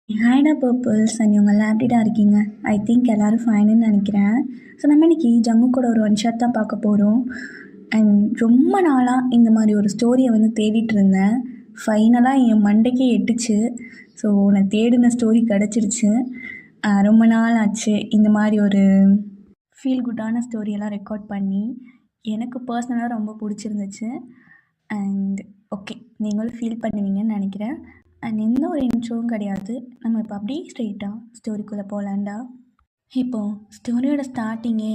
ஹாய்டா பர்பிள்ஸ் and இவங்கெல்லாம் எப்படிடா இருக்கீங்க? ஐ திங்க் எல்லோரும் ஃபைனுன்னு நினைக்கிறேன். ஸோ நம்ம இன்னைக்கு ஜங்கு கூட ஒரு ஒன் ஷாட் தான் பார்க்க போகிறோம். அண்ட் ரொம்ப நாளாக இந்த மாதிரி ஒரு ஸ்டோரியை தேடிட்டு இருந்தேன். ஃபைனலாக என் மண்டைக்கே எட்டுச்சு. ஸோ நான் தேடின ஸ்டோரி கிடச்சிருச்சு. ரொம்ப நாள் ஆச்சு இந்த மாதிரி ஒரு ஃபீல் குட்டான ஸ்டோரியெல்லாம் ரெக்கார்ட் பண்ணி. எனக்கு பர்சனலாக ரொம்ப பிடிச்சிருந்துச்சு. அண்ட் ஓகே, நீங்களும் ஃபீல் பண்ணுவீங்கன்னு நினைக்கிறேன். அண்ட் எந்த ஒரு இன்ட்ரோவும் கிடையாது. நம்ம இப்போ அப்படியே ஸ்ட்ரெயிட்டாக ஸ்டோரிக்குள்ளே போகலாண்டா. இப்போது ஸ்டோரியோட ஸ்டார்டிங்கே,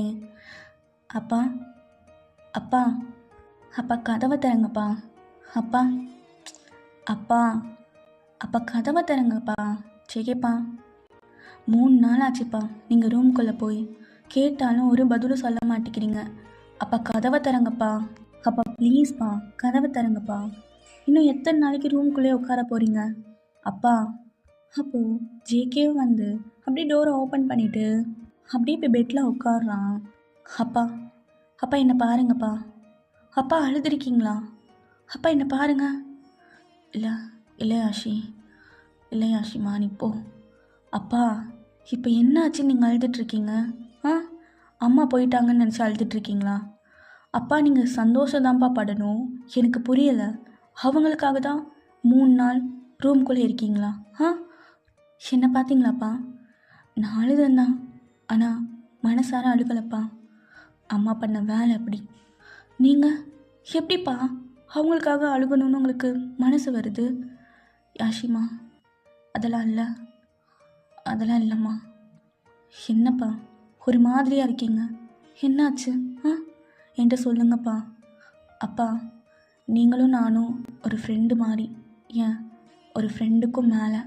அப்பா அப்பா அப்பா கதவை திறங்கப்பா, அப்பா அப்பா அப்பா கதவை திறங்கப்பா, சேகேப்பா 3 நாள் ஆச்சுப்பா நீங்கள் ரூம்குள்ளே போய் கேட்டாலும் ஒரு பதிலும் சொல்ல மாட்டேங்கிறீங்க. அப்பா கதவை திறங்கப்பா, அப்பா ப்ளீஸ்ப்பா கதவை திறங்கப்பா. இன்னும் எத்தனை நாளைக்கு ரூம்குள்ளே உட்கார போகிறீங்க அப்பா? அப்போது ஜேகே அப்படியே டோரை ஓப்பன் பண்ணிவிட்டு அப்படியே இப்போ பெட்டில் உட்காடுறான். அப்பா அப்பா என்னை பாருங்கப்பா, அப்பா அழுதுருக்கீங்களா? அப்பா என்னை பாருங்க. இல்லை இல்லை ஆஷி, இல்லை ஆஷிமா நீ போ. அப்பா இப்போ என்ன ஆச்சுன்னு நீங்கள் அழுதுட்ருக்கீங்க? அம்மா போயிட்டாங்கன்னு நினச்சி அழுதுட்ருக்கீங்களா? அப்பா நீங்கள் சந்தோஷம்தான்ப்பா படணும். எனக்கு புரியலை. அவங்களுக்காக தான் 3 நாள் ரூம்குள்ளே இருக்கீங்களா? என்ன பார்த்தீங்களாப்பா? நான் அழுதுந்தான், ஆனால் மனசார அழுகலப்பா. அம்மா பண்ண வேலை அப்படி. நீங்கள் எப்படிப்பா அவங்களுக்காக அழுகணும்னு உங்களுக்கு மனசு வருது? யாஷிமா அதெல்லாம் இல்லை, அதெல்லாம் இல்லைம்மா. என்னப்பா ஒரு மாதிரியாக இருக்கீங்க? என்னாச்சு? என்கிட்ட சொல்லுங்கப்பா. அப்பா நீங்களும் நானும் ஒரு ஃப்ரெண்டு மாதிரி, ஏன் ஒரு ஃப்ரெண்டுக்கும் மேலே.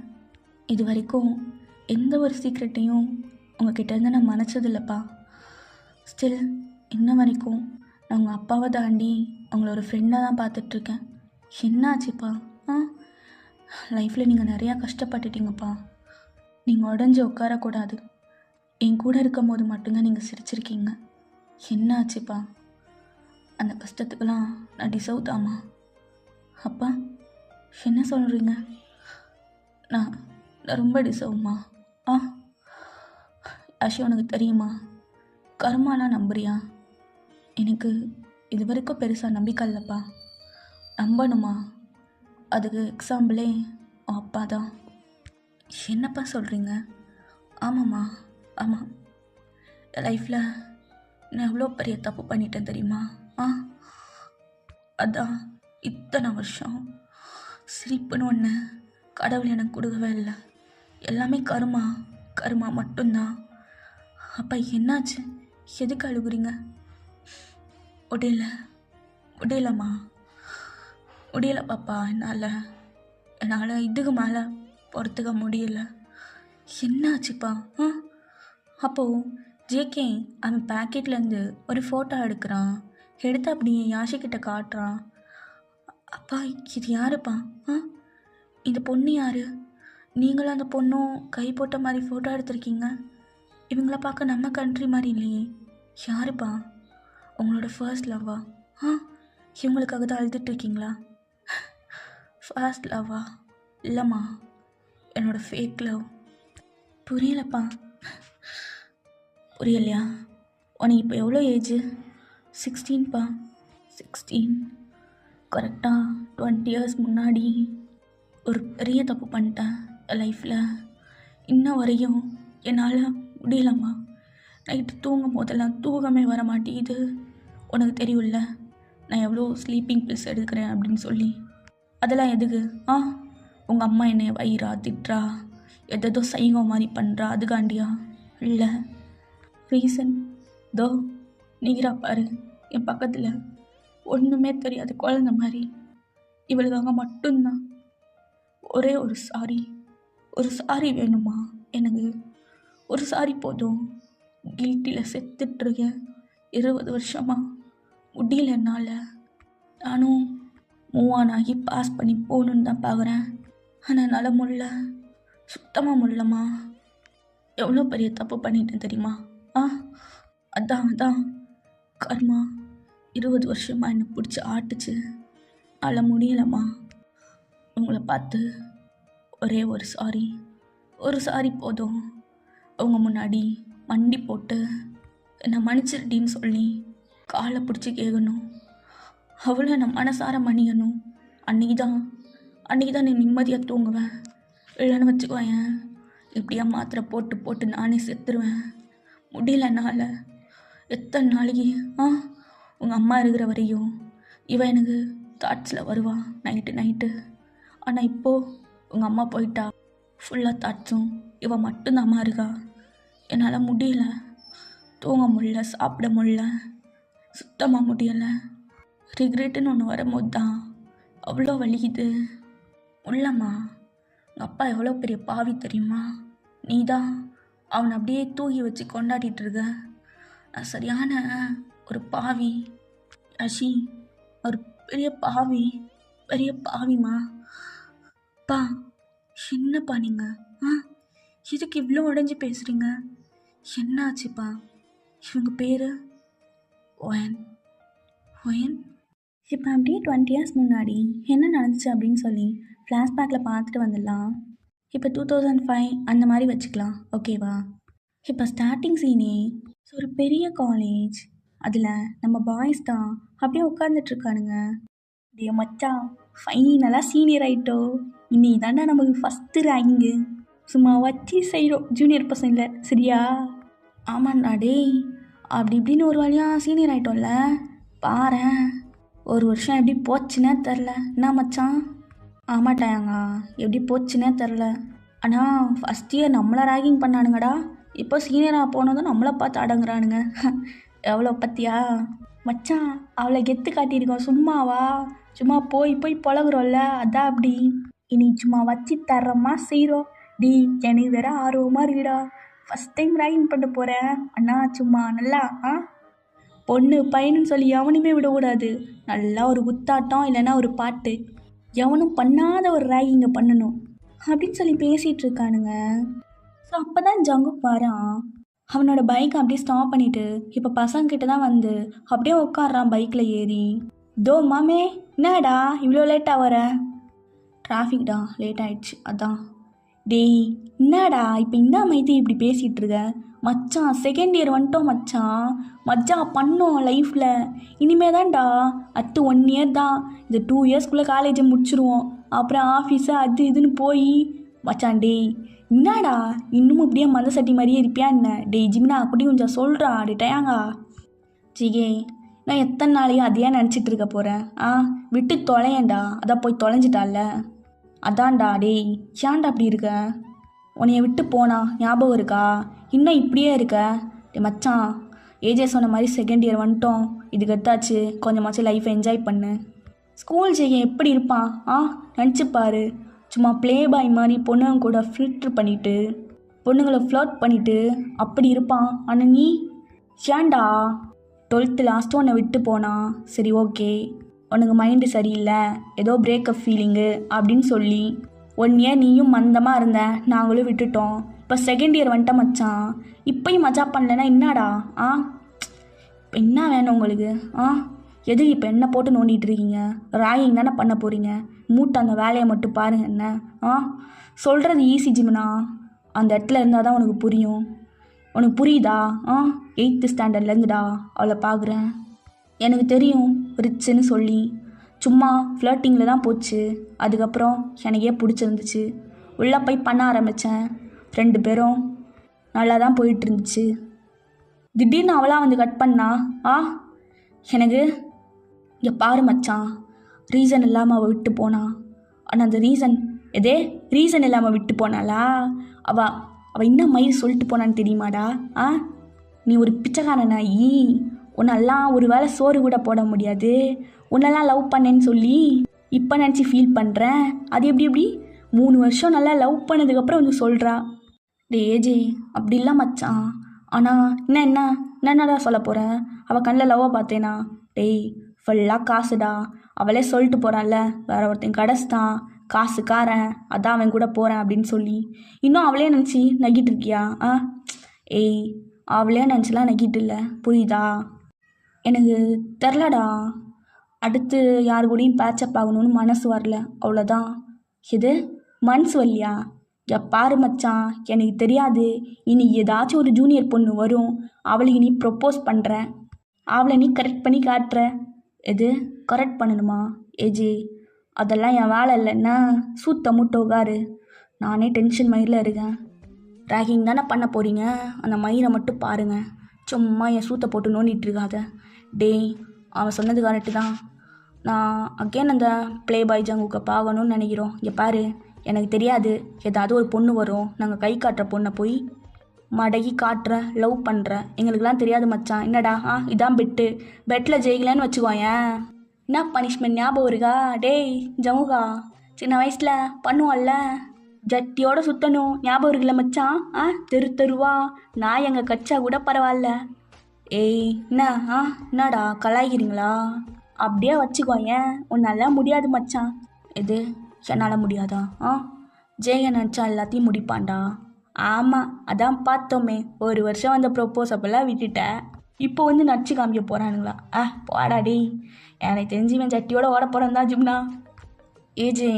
இது வரைக்கும் எந்த ஒரு சீக்ரெட்டையும் உங்ககிட்டேருந்து நான் மறைச்சதில்லப்பா. ஸ்டில் இன்ன வரைக்கும் நான் உங்கள் அப்பாவை தாண்டி அவங்கள ஒரு ஃப்ரெண்டாக தான் பார்த்துட்ருக்கேன். என்னாச்சுப்பா? லைஃப்பில் நீங்கள் நிறையா கஷ்டப்பட்டுட்டீங்கப்பா. நீங்கள் உடஞ்சி உட்காரக்கூடாது. என் கூட இருக்கும் போது மட்டும்தான் நீங்கள் சிரிச்சிருக்கீங்க. என்ன ஆச்சுப்பா? அந்த கஷ்டத்துக்கெல்லாம் நான் டிசர்வ் தாம்மா. அப்பா என்ன சொல்கிறீங்க? நான் ரொம்ப டிசர்வ்மா. ஆஷி உனக்கு தெரியுமா, கர்மாலாம் நம்புறியா? எனக்கு இது வரைக்கும் பெருசாக நம்பிக்கை இல்லைப்பா. நம்பணுமா? அதுக்கு எக்ஸாம்பிளே உன் அப்பா தான். என்னப்பா சொல்கிறீங்க? ஆமாம்மா ஆமாம். லைஃப்பில் நான் எவ்வளோ பெரிய தப்பு பண்ணிட்டேன் தெரியுமா? அதான் இத்தனை வருஷம் சிரிப்புன்னு ஒன்று கடவுள் எனக்கு கொடுக்கவே இல்லை. எல்லாமே கருமா கருமா மட்டும்தான். அப்பா என்னாச்சு? எதுக்கு அழுகுறீங்க? முடியலம்மா, முடியல பாப்பா. என்னால் இதுக்கு மேலே பொறுத்துக்க முடியல. என்னாச்சுப்பா? அப்போது ஜேகே அவன் பேக்கெட்லேருந்து ஒரு ஃபோட்டோ எடுக்கிறான். எடுத்து அப்படியே யாஷிக்கிட்ட காட்டுறான். அப்பா இது யாருப்பா? இந்த பொண்ணு யார்? நீங்களும் அந்த பொண்ணும் கை போட்ட மாதிரி ஃபோட்டோ எடுத்திருக்கீங்க. இவங்கள பார்க்க நம்ம கண்ட்ரி மாதிரி இல்லையே. யாருப்பா? உங்களோட ஃபர்ஸ்ட் லவ்வா? இவங்களுக்காக தான் அழுதுட்ருக்கீங்களா? ஃபர்ஸ்ட் லவ்வா? இல்லைம்மா, என்னோடய ஃபேக் லவ். புரியலப்பா. புரியலையா? உனக்கு இப்போ எவ்வளோ ஏஜு? 16பா. 16. கரெக்டாக 20 years முன்னாடி ஒரு பெரிய தப்பு பண்ணிட்டேன் லைஃப்பில். இன்ன வரையும் என்னால் முடியலம்மா. நைட்டு தூங்கும் போதெல்லாம் தூக்கமே வர மாட்டேங்குது. உனக்கு தெரியும்ல நான் எவ்வளோ ஸ்லீப்பிங் பில்ஸ் எடுக்கிறேன் அப்படின்னு சொல்லி. அதெல்லாம் எதுக்கு? உங்கள் அம்மா என்னை வயிறா திட்டுறா, எதோ சைவம் மாதிரி பண்ணுறா, அதுக்காண்டியா? இல்லை, ரீசன் தோ நீரா பாரு என் பக்கத்தில். ஒன்றுமே தெரியாது குழந்த மாதிரி. இவளுக்காக மட்டும்தான் ஒரே ஒரு சாரி வேணுமா எனக்கு? ஒரு சாரி போதும். கில்ட்டியில் செத்துட்ருக்கேன் 20 வருஷமாக. முடியல என்னால். நானும் மூவ் ஆன் ஆகி பாஸ் பண்ணி போகணுன்னு தான் பார்க்குறேன். ஆனால் என்னால் முடியல, சுத்தமாக முடியலம்மா. எவ்வளோ பெரிய தப்பு பண்ணிட்டேன் தெரியுமா? அதான் கர்மா 20 வருஷமாக என்னை பிடிச்சி ஆட்டுச்சு. அதில் முடியலம்மா. உங்களை பார்த்து ஒரே ஒரு சாரி. ஒரு சாரி போதும். அவங்க முன்னாடி மண்டி போட்டு என்னை மன்னிச்சிருடின்னு சொல்லி காலை பிடிச்சி கேட்கணும். அவளை நான் மனசார மன்னிக்கணும். அன்றைக்கி தான் நீ நிம்மதியாக தூங்குவேன். இல்லைன்னு வச்சுக்குவேன், இப்படியா மாத்திரை போட்டு போட்டு நானே செத்துருவேன். முடியலனால எத்தனை நாளைக்கு உங்கள் அம்மா இருக்கிற வரையும் இவன் எனக்கு தாட்ஸில் வருவான் நைட்டு. ஆனால் இப்போது உங்கள் அம்மா போயிட்டா, ஃபுல்லாக தாட்ஸும் இவன் மட்டும்தான் அம்மா இருக்கா. என்னால் முடியல, தூங்க முடியல, சாப்பிட முடியல, சுத்தமாக முடியலை. ரிக்ரெட்டுன்னு ஒன்று வரும்போது தான் அவ்வளோ வலிக்குது. உள்ளம்மா, உங்கள் அப்பா எவ்வளோ பெரிய பாவி தெரியுமா? நீ தான் அவனை அப்படியே தூக்கி வச்சு கொண்டாடிட்டு இருக்க. நான் சரியான ஒரு பாவி அஷி, ஒரு பெரிய பாவிமா. பா, என்னப்பா நீங்கள் இதுக்கு இவ்வளோ உடஞ்சி பேசுகிறீங்க? என்னாச்சுப்பா? இவங்க பேர் ஒயன். இப்போ அப்படியே 20 years முன்னாடி என்ன நடந்துச்சு அப்படின்னு சொல்லி ஃப்ளாஷ்பேக்கில் பார்த்துட்டு வந்துடலாம். இப்போ 2005 அந்த மாதிரி வச்சுக்கலாம், ஓகேவா? இப்போ ஸ்டார்டிங் சீனே ஒரு பெரிய காலேஜ், அதில் நம்ம பாய்ஸ் தான் அப்படியே உட்காந்துட்ருக்கானுங்க. டே மச்சான், ஃபைனலாக சீனியர் ஆகிட்டோ, இன்னைக்கு தாண்டா நமக்கு ஃபஸ்ட்டு ரேங்கிங்கு. சும்மா வச்சு செய்கிறோம் ஜூனியர் பசங்களை, சரியா? ஆமாண்டா டேய், அப்படி இப்படின்னு ஒரு வழியாக சீனியர் ஆகிட்டோம்ல. பாரேன், ஒரு வருஷம் எப்படி போச்சுன்னே தெரில. என்ன மச்சான்? ஆமாட்டாங்க, எப்படி போச்சுன்னே தெரில. ஆனால் ஃபஸ்ட் இயர் நம்மளை ரேகிங் பண்ணானுங்கடா. இப்போ சீனியராக போனதும் நம்மளை பார்த்து அடங்குறானுங்க. எவ்வளோ பற்றியா மச்சான்? அவளை கெத்து காட்டியிருக்கோம், சும்மாவா? சும்மா போய் பழகுறோம்ல, அதான் அப்படி. இனி சும்மா வச்சு தரமா செய்கிறோம். டி, எனக்கு வேற ஆர்வமாக இருக்குடா. ஃபஸ்ட் டைம் ரேகிங் பண்ண போகிறேன் அண்ணா. சும்மா நல்லா பொண்ணு பையனுன்னு சொல்லி எவனுமே விடக்கூடாது. நல்லா ஒரு குத்தாட்டம் இல்லைன்னா ஒரு பாட்டு, எவனும் பண்ணாத ஒரு ரேகிங்கை பண்ணணும் அப்படின்னு சொல்லி பேசிகிட்டு இருக்கானுங்க. ஸோ அப்போ தான் ஜங்குக் வரான். அவனோட பைக்கை அப்படியே ஸ்டாப் பண்ணிவிட்டு இப்போ பசங்கிட்ட தான் வந்து அப்படியே உட்காடுறான் பைக்கில் ஏறி. தோ மாமே, என்னடா இவ்வளோ லேட்டாக வர? டிராஃபிக்டா, லேட் ஆகிடுச்சு அதான். டேய் என்னடா இப்போ இந்த மைத்தி இப்படி பேசிகிட்டு இருக்க? மச்சான் செகண்ட் இயர் வந்துட்டோம் மச்சான் பண்ணோம் லைஃப்பில். இனிமே தான்டா அடுத்து 1 year தான். இந்த 2 yearsக்குள்ளே காலேஜை முடிச்சிருவோம். அப்புறம் ஆஃபீஸு அது இதுன்னு போய் மச்சான். டேய் என்னடா இன்னும் இப்படியே மந்த சட்டி மாதிரியே இருப்பியா என்ன? டேய் ஜிம்னா அப்படி கொஞ்சம் சொல்கிறா. டே டயாங்கா ஜிகே, நான் எத்தனை நாளையும் அதையே நினச்சிட்டு இருக்க போகிறேன்? விட்டு தொலையேண்டா. அதான் போய் தொலைஞ்சிட்டால, அதான்டா. டேய் ஏன்டா அப்படி இருக்க? உன்னைய விட்டு போனா ஞாபகம் இருக்கா? இன்னும் இப்படியே இருக்க? டே மச்சான், ஏஜே சொன்ன மாதிரி செகண்ட் இயர் வந்துட்டோம், இதுக்கு எடுத்தாச்சு, கொஞ்சமாச்சும் லைஃப்பை என்ஜாய் பண்ணு. ஸ்கூல் ஜெய எப்படி இருப்பான் நினச்சிப்பாரு. சும்மா ப்ளே பாய் மாதிரி பொண்ணுங்க கூட பொண்ணுங்களை ஃப்ளர்ட் பண்ணிவிட்டு அப்படி இருப்பான். ஆனால் நீ ஏன்டா 12th லாஸ்ட்டு உன்னை விட்டு போனா? சரி ஓகே, உனக்கு மைண்டு சரியில்லை, ஏதோ பிரேக்கப் ஃபீலிங்கு அப்படின்னு சொல்லி 1 year நீயும் மந்தமாக இருந்த, நாங்களும் விட்டுட்டோம். இப்போ செகண்ட் இயர் வந்துட்ட மச்சான், இப்போயும் மஜா பண்ணலன்னா என்னடா? இப்போ என்ன வேணும் உங்களுக்கு? எது இப்போ என்ன போட்டு நோண்டிகிட்டு இருக்கீங்க? ராகிங் தானே பண்ண போகிறீங்க? மூட்டை அந்த வேலையை மட்டும் பாருங்கள். என்ன சொல்கிறது ஈஸி ஜிம்னா, அந்த இடத்துல இருந்தால் தான் உனக்கு புரியும். உனக்கு புரியுதா? 8th standardலேருந்துடா அவளை பார்க்குறேன். எனக்கு தெரியும் ரிச்சுன்னு சொல்லி சும்மா ஃப்ளர்ட்டிங்கில் தான் போச்சு. அதுக்கப்புறம் எனக்கே பிடிச்சிருந்துச்சு, உள்ளே போய் பண்ண ஆரம்பித்தேன். 2 பேரும் நல்லா தான் போயிட்டு இருந்துச்சு. திடீர்னு அவளாக வந்து கட் பண்ணா. எனக்கு இங்கே பாரு மச்சான், ரீசன் இல்லாமல் அவள் விட்டு போனா. ஆனால் அந்த ரீசன் இல்லாமல் விட்டு போனாளா? அவள் என்ன மயிர் சொல்லிட்டு போனான்னு தெரியுமாடா? நீ ஒரு பிச்சைக்காரன் நாயி, உன்னெல்லாம் ஒரு வேளை சோறு கூட போட முடியாது, உன்னெல்லாம் லவ் பண்ணேன்னு சொல்லி இப்போ நினச்சி ஃபீல் பண்ணுறேன். அது எப்படி 3 வருஷம் நல்லா லவ் பண்ணதுக்கப்புறம் வந்து சொல்கிறா. டே ஏஜே அப்படி இல்லை மச்சான். ஆனால் என்னடா சொல்ல போகிறேன்? அவள் கண்ணில் லவ்வை பார்த்தேனா? டேய் ஃபுல்லாக காசுடா. அவளே சொல்லிட்டு போகிறான்ல, வேற ஒருத்தன் கடைசிதான் காசுக்காரன், அதான் அவன் கூட போகிறேன் அப்படின்னு சொல்லி இன்னும் அவளே நினச்சி நக்கிட்டு இருக்கியா? ஏய் அவளே நினச்சிலாம் நக்கிட்டு இல்லை, புரியுதா? எனக்கு தெரிலடா, அடுத்து யார் கூடயும் பேச்சப் ஆகணும்னு மனசு வரல, அவ்வளோதான். எது மனசு வரலையா? பாரு மச்சான், எனக்கு தெரியாது. இனி ஏதாச்சும் ஒரு ஜூனியர் பொண்ணு வரும், அவளுக்கு நீ ப்ரொப்போஸ் பண்ணுற, அவளை நீ கரெக்ட் பண்ணி காட்டுற. எது கரெக்ட் பண்ணணுமா? ஏஜி, அதெல்லாம் என் வேலை இல்லைன்னா சூத்த மூட்டை உகாரு. நானே டென்ஷன் மயிரில் இருக்கேன். ரேகிங் தானே பண்ண போகிறீங்க, அந்த மயிரை மட்டும் பாருங்கள். சும்மா என் சூத்தை போட்டு நோண்டிட்டு இருக்காத. டேய், அவன் சொன்னது கரெக்டு தான். நான் அகேன் அந்த ப்ளே பாய் ஜங்குக்கை பார்க்கணுன்னு நினைக்கிறோம். இங்கே பாரு, எனக்கு தெரியாது, ஏதாவது ஒரு பொண்ணு வரும், நாங்கள் கை காட்டுற பொண்ணை போய் மடகி காட்டுற, லவ் பண்ணுற, எங்களுக்கெல்லாம் தெரியாது மச்சான். என்னடா இதான் பெட்டில் ஜெயிக்கலன்னு வச்சுக்கோயேன். என்ன பனிஷ்மெண்ட் ஞாபகம் இருக்கா? டேய் ஜமுகா, சின்ன வயசில் பண்ணுவோம்ல, ஜட்டியோட சுற்றணும், ஞாபகம் இருக்குல்ல மச்சான்? தெருவா நான் எங்கள் கச்சா கூட பரவாயில்ல. ஏய் என்னடா கலாய்க்கிறீங்களா? அப்படியே வச்சுக்கோயேன், உன்னால முடியாது மச்சான். எது என்னால் முடியாதா? ஜெய நினச்சா எல்லாத்தையும் முடிப்பான்டா. ஆமாம், அதான் பார்த்தோமே, ஒரு வருஷம் அந்த ப்ரொப்போஸ் அப்பெல்லாம் விட்டுட்டேன், இப்போ வந்து நடிச்சு காமிக்க போகிறானுங்களா? போடாடி, எனக்கு தெரிஞ்சுவேன் சட்டியோட ஓட போகிறேன் தான் ஜிம்னா. ஏஜே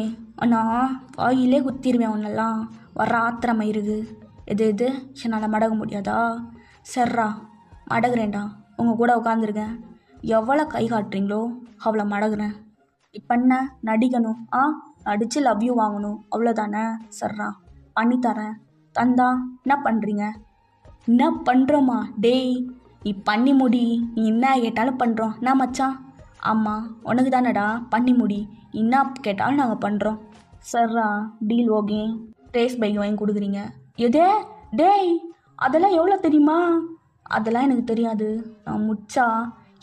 அண்ணா, வாயிலே குத்திடுவேன் உன்னெல்லாம், வர ஆத்திரமா இருக்கு. எது என்னால் மடக முடியாதா? சர்ரா மடகுறேன்டா, உங்கள் கூட உட்காந்துருக்கேன், எவ்வளோ கை காட்டுறீங்களோ அவ்வளோ மடகுறேன். இப்போ என்ன நடிக்கணும்? நடித்து லவ் யூ வாங்கணும், அவ்வளோதானே? சர்ரா பண்ணித்தரேன். தந்தா என்ன பண்ணுறீங்க? என்ன பண்ணுறோமா? டேய், நீ பண்ணி முடி, நீ என்ன கேட்டாலும் பண்ணுறோம். என்ன மச்சான்? ஆமாம், உனக்கு தானடா, பண்ணி முடி, என்ன கேட்டாலும் நாங்கள் பண்ணுறோம். சர்ரா டீல் ஓகே. ரேஸ் பைக் வாங்கி கொடுக்குறீங்க. எதே? டேய், அதெல்லாம் எவ்வளோ தெரியுமா? அதெல்லாம் எனக்கு தெரியாது, நான் முச்சா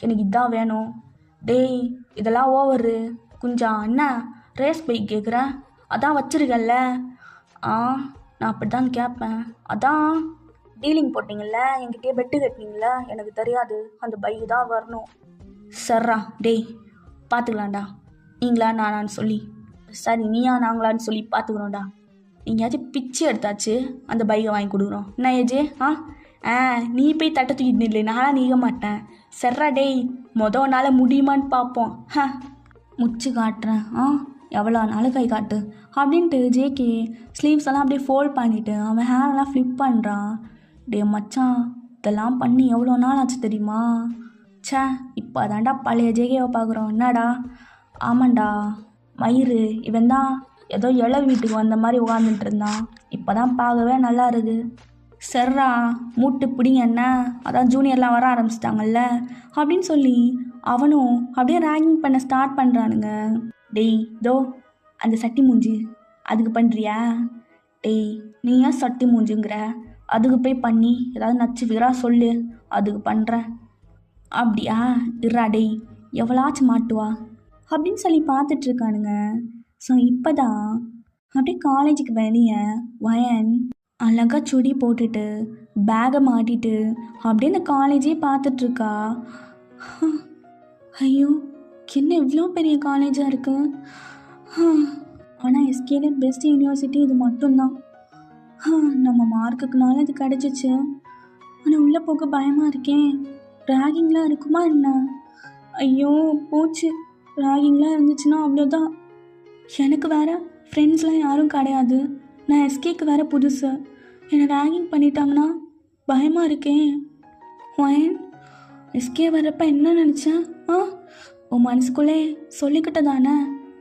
எனக்கு இதான் வேணும். டேய், இதெல்லாம் ஓவரு குஞ்சா. என்ன ரேஸ் பைக் கேட்குறேன்? அதான் வச்சுருக்கேன்ல. நான் அப்படி தான் கேட்பேன். அதான் டீலிங் போட்டிங்கள்ல, என்கிட்டயே பெட்டு கட்டினீங்கள, எனக்கு தெரியாது, அந்த பைக் தான் வரணும். சர்ரா டேய், பார்த்துக்கலாம்டா, நீங்களா நானான்னு சொல்லி. சரி, நீயா நாங்களான்னு சொல்லி பார்த்துக்குறோம்டா. எங்கேயாச்சும் பிச்சு எடுத்தாச்சு அந்த பைக்கை வாங்கி கொடுக்குறோம். என்ன ஏஜே? நீ போய் தட்டை தூக்கிட்டு இல்லை, நானாக நீக்க மாட்டேன். சர்ரா டேய், மொதல் நாள் முடியுமான்னு பார்ப்போம். முச்சு காட்டுறேன், எவ்வளோ நாள் கை காட்டு அப்படின்ட்டு ஜேகே ஸ்லீவ்ஸ் எல்லாம் அப்படியே ஃபோல்ட் பண்ணிவிட்டு அவன் ஹேரெல்லாம் ஃப்ளிப் பண்ணுறான். டே மச்சான், இதெல்லாம் பண்ணி எவ்வளோ நாள் ஆச்சு தெரியுமா? சே, இப்போ அதான்டா பழைய ஜேகேவை பார்க்குறோம். என்னடா? ஆமாண்டா மயிறு, இவன் தான் ஏதோ இள வீட்டுக்கு வந்த மாதிரி உட்காந்துட்டு இருந்தான், இப்போ தான் பார்க்கவே நல்லா இருக்குது. சர்ரா மூட்டு பிடிங்க, என்ன அதான் ஜூனியர்லாம் வர ஆரம்பிச்சிட்டாங்கல்ல அப்படின்னு சொல்லி அவனும் அப்படியே ரேகிங் பண்ண ஸ்டார்ட் பண்ணுறானுங்க. டேய், இதோ அந்த சட்டி மூஞ்சி அதுக்கு பண்ணுறியா? டேய், நீ ஏன் சட்டி மூஞ்சுங்கிற? அதுக்கு போய் பண்ணி ஏதாவது நச்சு விரா சொல்லு, அதுக்கு பண்ணுறேன். அப்படியா? இருடா டேய், எவ்வளாச்சும் மாட்டுவா அப்படின்னு சொல்லி பார்த்துட்ருக்கானுங்க. ஸோ இப்போ தான் அப்படியே காலேஜுக்கு வெளியே வயன் அழகாக சுடி போட்டுட்டு பேகை மாட்டிட்டு அப்படியே இந்த காலேஜே பார்த்துட்ருக்கா. ஐயோ, என்ன இவ்வளோ பெரிய காலேஜாக இருக்குது. ஆனால் எஸ்கேலே பெஸ்ட் யூனிவர்சிட்டி இது மட்டும்தான். நம்ம மார்க்குக்குனால இது கிடச்சிச்சு. ஆனால் உள்ளே போக பயமாக இருக்கேன். ரேகிங்லாம் இருக்குமா என்ன? ஐயோ போச்சு, ரேகிங்லாம் இருந்துச்சுன்னா அவ்வளோதான். எனக்கு வேறு ஃப்ரெண்ட்ஸ்லாம் யாரும் கிடையாது, நான் எஸ்கேக்கு வேறு புதுசு, என்னை ரேகிங் பண்ணிட்டாங்கன்னா பயமாக இருக்கேன். ஒயன் எஸ்கே வரப்போ என்ன நினச்சேன்? உன் மனசுக்குள்ளே சொல்லிக்கிட்ட தானே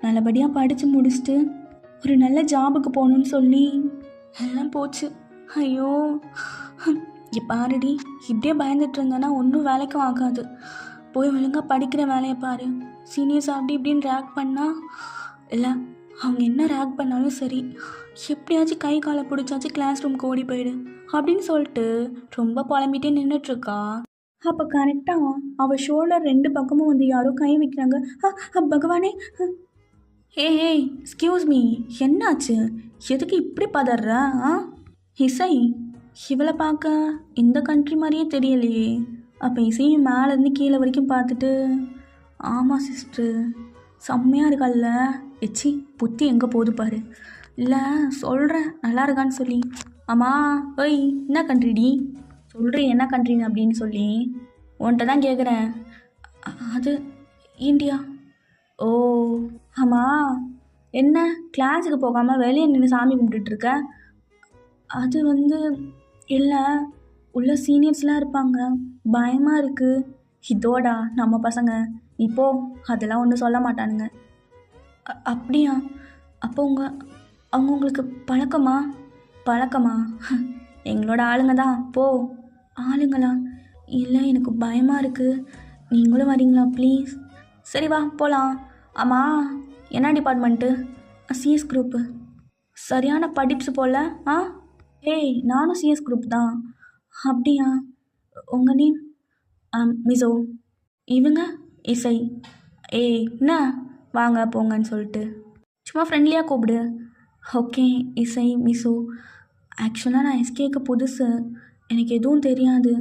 நல்லபடியாக படித்து முடிச்சுட்டு ஒரு நல்ல ஜாபுக்கு போகணுன்னு சொல்லி. எல்லாம் போச்சு. ஐயோ, பாருடி, இப்படியே பயந்துட்டு இருந்தேன்னா ஒன்றும் வேலைக்கும் ஆகாது. போய் ஒழுங்காக படிக்கிற வேலையை பாரு. சீனியர்ஸ் அப்படி இப்படின்னு ரேக் பண்ணால் இல்லை, அவங்க என்ன ரேக் பண்ணாலும் சரி, எப்படியாச்சும் கை காலை பிடிச்சாச்சும் கிளாஸ் ரூம்க்கு ஓடி போயிடு அப்படின்னு சொல்லிட்டு ரொம்ப புலம்பிட்டே நின்றுட்டுருக்கா. அப்போ கரெக்டாக அவள் ஷோல்டர் 2 பக்கமும் வந்து யாரோ கை வைக்கிறாங்க. பகவானே! ஹே எக்ஸ்கியூஸ் மீ, என்னாச்சு? எதுக்கு இப்படி பதற? இசை, இவளை பார்க்க இந்த கண்ட்ரி மாதிரியே தெரியலையே. அப்போ இசையும் மேலேருந்து கீழே வரைக்கும் பார்த்துட்டு, ஆமாம் சிஸ்டர், செம்மையாக இருக்கால்ல. எச்சி புத்தி எங்கே போகுது பாரு. இல்லை சொல்கிறேன் நல்லா இருக்கான்னு சொல்லி. ஆமாம், ஓய் என்ன கண்ட்ரிடி? சொல்கிறேன் என்ன கண்ட்ரின்னு அப்படின்னு சொல்லி. உன்கிட்ட தான் கேட்குறேன். அது இந்தியா. ஓ ஆமாம், என்ன கிளாஸுக்கு போகாமல் வெளியே நின்று சாமி கும்பிட்டுட்ருக்க? அது வந்து இல்லை, உள்ள சீனியர்ஸ்லாம் இருப்பாங்க, பயமாக இருக்குது. இதோடா நம்ம பசங்க, இப்போ அதெல்லாம் ஒன்றும் சொல்ல மாட்டானுங்க. அப்படியா? அப்போ அவங்க உங்களுக்கு பழக்கமா? பழக்கமா? எங்களோட ஆளுங்க தான். போ. ஆளுங்களா? இல்லை, எனக்கு பயமாக இருக்குது. நீங்களும் வரீங்களா ப்ளீஸ்? சரி வா போகலாம். ஆமாம், என்ன டிபார்ட்மெண்ட்டு? CS group. சரியான படிப்ஸ் போல். ஆ ஏய், நானும் சிஎஸ் குரூப் தான். அப்படியா? உங்கள் நேம்? மிசோ. இவங்க இசை. ஏய் என்ன வாங்க போங்கன்னு சொல்லிட்டு சும்மா ஃப்ரெண்ட்லியாக கூப்பிடு. ஓகே இசை, மிசோ. ஆக்சுவலாக நான் எஸ்கேக்கு புதுசு, எனக்கு எதுவும் தெரியாது.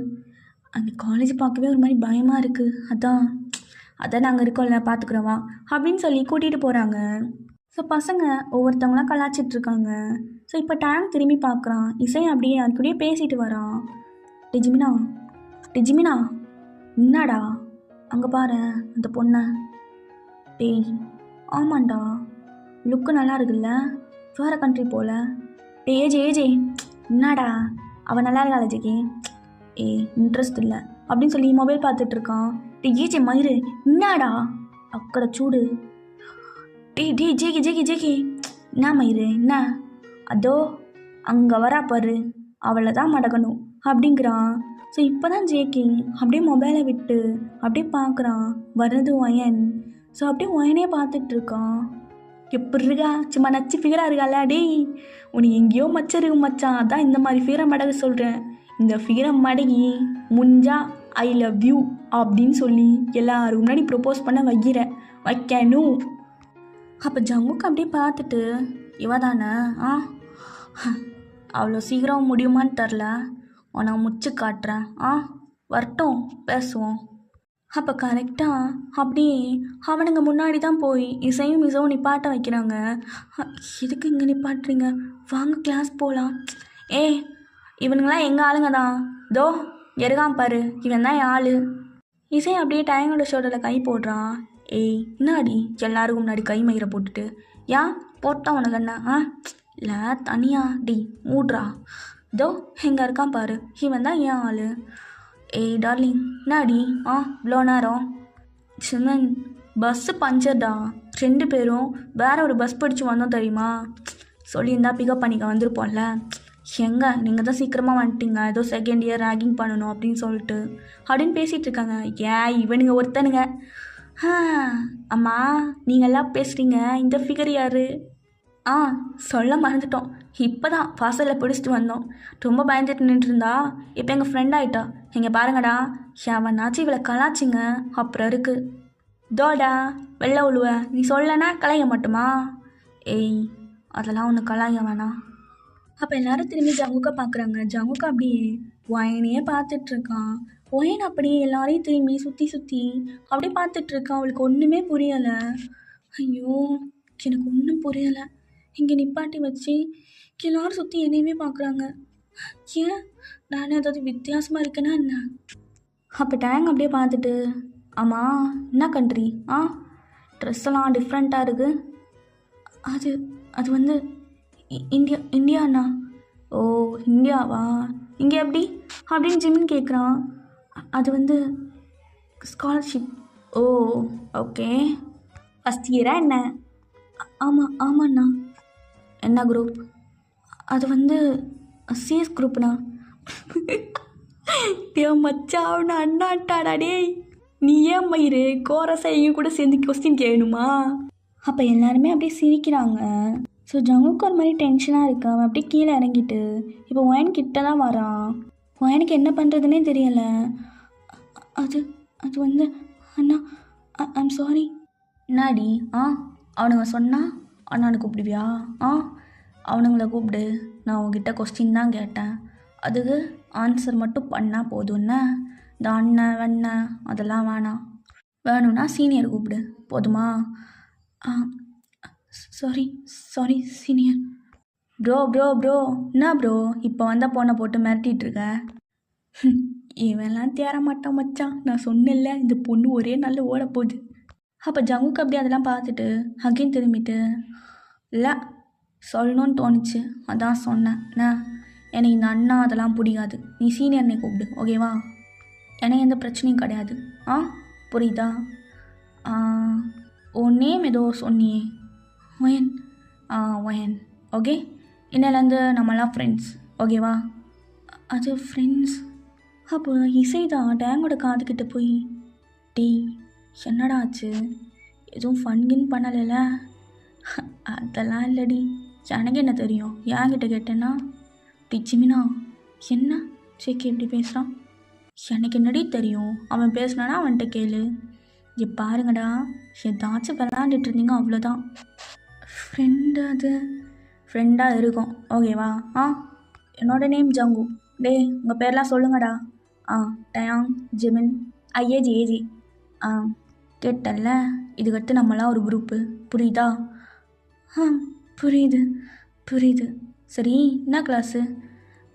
அந்த காலேஜ் பார்க்கவே ஒரு மாதிரி பயமாக இருக்குது. அதான் நாங்கள் இருக்கோம்ல, பார்த்துக்குறவா அப்படின்னு சொல்லி கூட்டிகிட்டு போகிறாங்க. ஸோ பசங்க ஒவ்வொருத்தவங்களாம் கலாச்சிட்ருக்காங்க. ஸோ இப்போ டேங்க் திரும்பி பார்க்குறான். இசை அப்படியே அது கூடயே பேசிட்டு வரான். டிஜிமினா என்னடா அங்கே பாரு அந்த பொண்ணை. டேய் ஆமாண்டா, லுக்கு நல்லா இருக்குல்ல, வேறு கண்ட்ரி போல். டே ஏஜே என்னடா அவன் நல்லா இருக்காள ஜெகி? இன்ட்ரெஸ்ட் இல்லை அப்படின்னு சொல்லி மொபைல் பார்த்துட்ருக்கான். டே ஏஜே மயிறு என்னடா அக்கடை சூடு. டே ஜேகி என்ன மயிறு என்ன? அதோ அங்கே வரா பாரு, அவளை தான் மடக்கணும் அப்படிங்கிறான். ஸோ இப்போ தான் ஜேகி அப்படியே மொபைலை விட்டு அப்படியே பார்க்குறான். வர்றது ஒயன். ஸோ அப்படியே ஒயனே பார்த்துட்ருக்கான். எப்படி இருக்கா? சும்மா நச்சு ஃபிகராக இருக்கால. டேய் உனக்கு எங்கேயோ மச்சம் இருக்கு மச்சான், அதான் இந்த மாதிரி ஃபிகரை மடக சொல்கிறேன். இந்த ஃபிகரை மடகி முஞ்சா ஐ லவ் யூ அப்படின்னு சொல்லி எல்லாரும் முன்னாடி ப்ரப்போஸ் பண்ண வைக்கணும். அப்போ ஜங்குக்கு அப்படியே பார்த்துட்டு, இவ தானே? அவ்வளோ சீக்கிரம் முடியுமான்னு தெரில, உன்னை முடிச்சு காட்டுறேன். வரட்டும் பேசுவோம். அப்போ கரெக்டாக அப்படியே அவனுங்க முன்னாடி தான் போய் இசையும் மிசவும் நிப்பாட்ட வைக்கிறாங்க. எதுக்கு இங்கே நிப்பாட்டுறீங்க? வாங்க கிளாஸ் போகலாம். இவனுங்களாம் எங்கள் ஆளுங்க தான். தோ எருகாம் பாரு, இவன் தான் என் ஆள். இசை அப்படியே டயங்கோட ஷோல்டரில் கை போடுறான். என்னாடி எல்லாருக்கும் முன்னாடி கை மயிரை போட்டுட்டு? ஏன் போட்டான் உனக்கு என்ன? இல்லை தனியா டி மூட்ரா. தோ எங்கே இருக்கான் பாரு, இவன் தான் ஏன் ஆள். டார்லிங் என்னாடி இவ்வளோ நேரம்? சிமன் பஸ்ஸு பஞ்சர்டா, 2 பேரும் வேற ஒரு பஸ் பிடிச்சி வந்தோம் தெரியுமா? சொல்லியிருந்தா பிக்கப் பண்ணிக்க வந்திருப்போம்ல. எங்கே நீங்கள் தான் சீக்கிரமாக வந்துட்டீங்க, ஏதோ செகண்ட் இயர் ரேகிங் பண்ணணும் அப்படின்னு சொல்லிட்டு அப்படின்னு பேசிகிட்டு இருக்காங்க. இவனுங்க ஒருத்தனுங்க. அம்மா நீங்கள்லாம் பேசுகிறீங்க, இந்த ஃபிகர் யார்? சொல்ல மறந்துட்டோம், இப்போ தான் வாசலில் பிடிச்சிட்டு வந்தோம். ரொம்ப பயந்துட்டு நின்றுருந்தா, இப்போ எங்கள் ஃப்ரெண்ட் ஆகிட்டா. இங்கே பாருங்கடா, எவனாச்சும் இவளை கலாச்சிங்க அப்புறம் இருக்குது. தோடா வெள்ளை உழுவ, நீ சொல்லனா கலாய மட்டுமா? அதெல்லாம் ஒன்று கலாய வேணாம். அப்போ எல்லாரும் திரும்பி ஜங்குக்கா பார்க்குறாங்க. ஜங்குக்கா அப்படியே ஒயனையே பார்த்துட்ருக்கான். ஒயன் அப்படியே எல்லாரையும் திரும்பி சுற்றி அப்படியே பார்த்துட்ருக்கான். அவளுக்கு ஒன்றுமே புரியலை. ஐயோ எனக்கு ஒன்றும் புரியலை. இங்கே நிப்பாட்டி வச்சு எல்லாரும் சுற்றி என்னையுமே பார்க்குறாங்க. ஏன் நானே ஏதாவது வித்தியாசமாக இருக்கேன்னா என்ன? அப்போ டேங் அப்படியே பார்த்துட்டு, ஆமாம் என்ன கண்ட்ரி? ட்ரெஸ்ஸெல்லாம் டிஃப்ரெண்ட்டாக இருக்குது. அது வந்து இந்தியாண்ணா. ஓ இந்தியாவா? இங்கே எப்படி அப்படின்னு ஜிம்மின்னு கேட்குறான். அது வந்து ஸ்காலர்ஷிப். ஓ ஓகே. ஃபஸ்ட் இயரா என்ன? ஆமாண்ணா. என்ன குரூப்? அது வந்து சிஎஸ் குரூப்ண்ணா. மச்சா அவனை அண்ணாட்டாடா. டேய் நீ ஏன் மயிறு கோரஸா எங்க கூட சேர்ந்து கொஸ்டின் கேட்கணுமா? அப்போ எல்லாருமே அப்படியே சிரிக்கிறாங்க. ஸோ ஜங்குக்கு ஒரு மாதிரி டென்ஷனாக இருக்கு. அவன் அப்படியே கீழே இறங்கிட்டு இப்போ ஒயன் கிட்ட தான் வரான். ஒயனுக்கு என்ன பண்ணுறதுனே தெரியலை. அது வந்து அண்ணா ஐம் சாரி. என்னாடி? அவனுங்க சொன்னால் அண்ணான்னு கூப்பிடுவியா? அவனுங்களை கூப்பிடு. நான் உங்ககிட்ட கொஸ்டின் தான் கேட்டேன், அதுக்கு ஆன்சர் மட்டும் பண்ணால் போதும்ண்ணே. இந்த அண்ணன் வெண்ணெய் அதெல்லாம் வேணாம். வேணும்னா சீனியர் கூப்பிடு போதுமா? Sorry senior. ப்ரோ என்ன ப்ரோ இப்போ வந்தால் பொண்ணை போட்டு மிரட்டிகிட்ருக்க? இவன்லாம் தேர மாட்டான் மச்சான், நான் சொன்னேன்ல இந்த பொண்ணு ஒரே நாள் ஓட போகுது. அப்போ ஜங்குக்கு அப்படியே அதெல்லாம் பார்த்துட்டு அகைன் திரும்பிட்டு, இல்லை சொல்லணும்னு தோணுச்சு அதான் சொன்னேன். எனக்கு இந்த அண்ணா அதெல்லாம் பிடிக்காது. நீ சீனியர்னே கூப்பிடு, ஓகேவா? எனக்கு எந்த பிரச்சனையும் கிடையாது. ஆ, புரியுதா? ஆ, உன் நேம் ஏதோ சொன்னியே, ஒயன். ஒயன். ஓகே, இன்னிலேருந்து நம்மலாம் ஃப்ரெண்ட்ஸ், ஓகேவா? அது ஃப்ரெண்ட்ஸ்? அப்போ இசைதான் டேங்கோட காதுகிட்ட போய், டேய் என்னடா ஆச்சு, எதுவும் ஃபன்கின் பண்ணலைல? அதெல்லாம் இல்லடி, எனக்கு என்ன தெரியும், என்கிட்ட கேட்டேன்னா? டிச்சிமினா என்ன சேக்கி எப்படி பேசுகிறான்? எனக்கு என்னடி தெரியும், அவன் பேசினானா அவன்கிட்ட கேளு. இங்கே பாருங்கடா, ஏதாச்சும் விளாண்டுட்டு இருந்தீங்க அவ்வளோதான். ஃப்ரெண்டு அது ஃப்ரெண்டாக இருக்கும், ஓகேவா? என்னோட நேம் ஜங்கு. டே உங்கள் பேர்லாம் சொல்லுங்கடா. De Jong, Jimin, AG. கேட்டல்ல, இதுக்கடுத்து நம்மளாம் ஒரு குரூப்பு, புரியுதா? புரியுது புரியுது. சரி, என்ன கிளாஸு?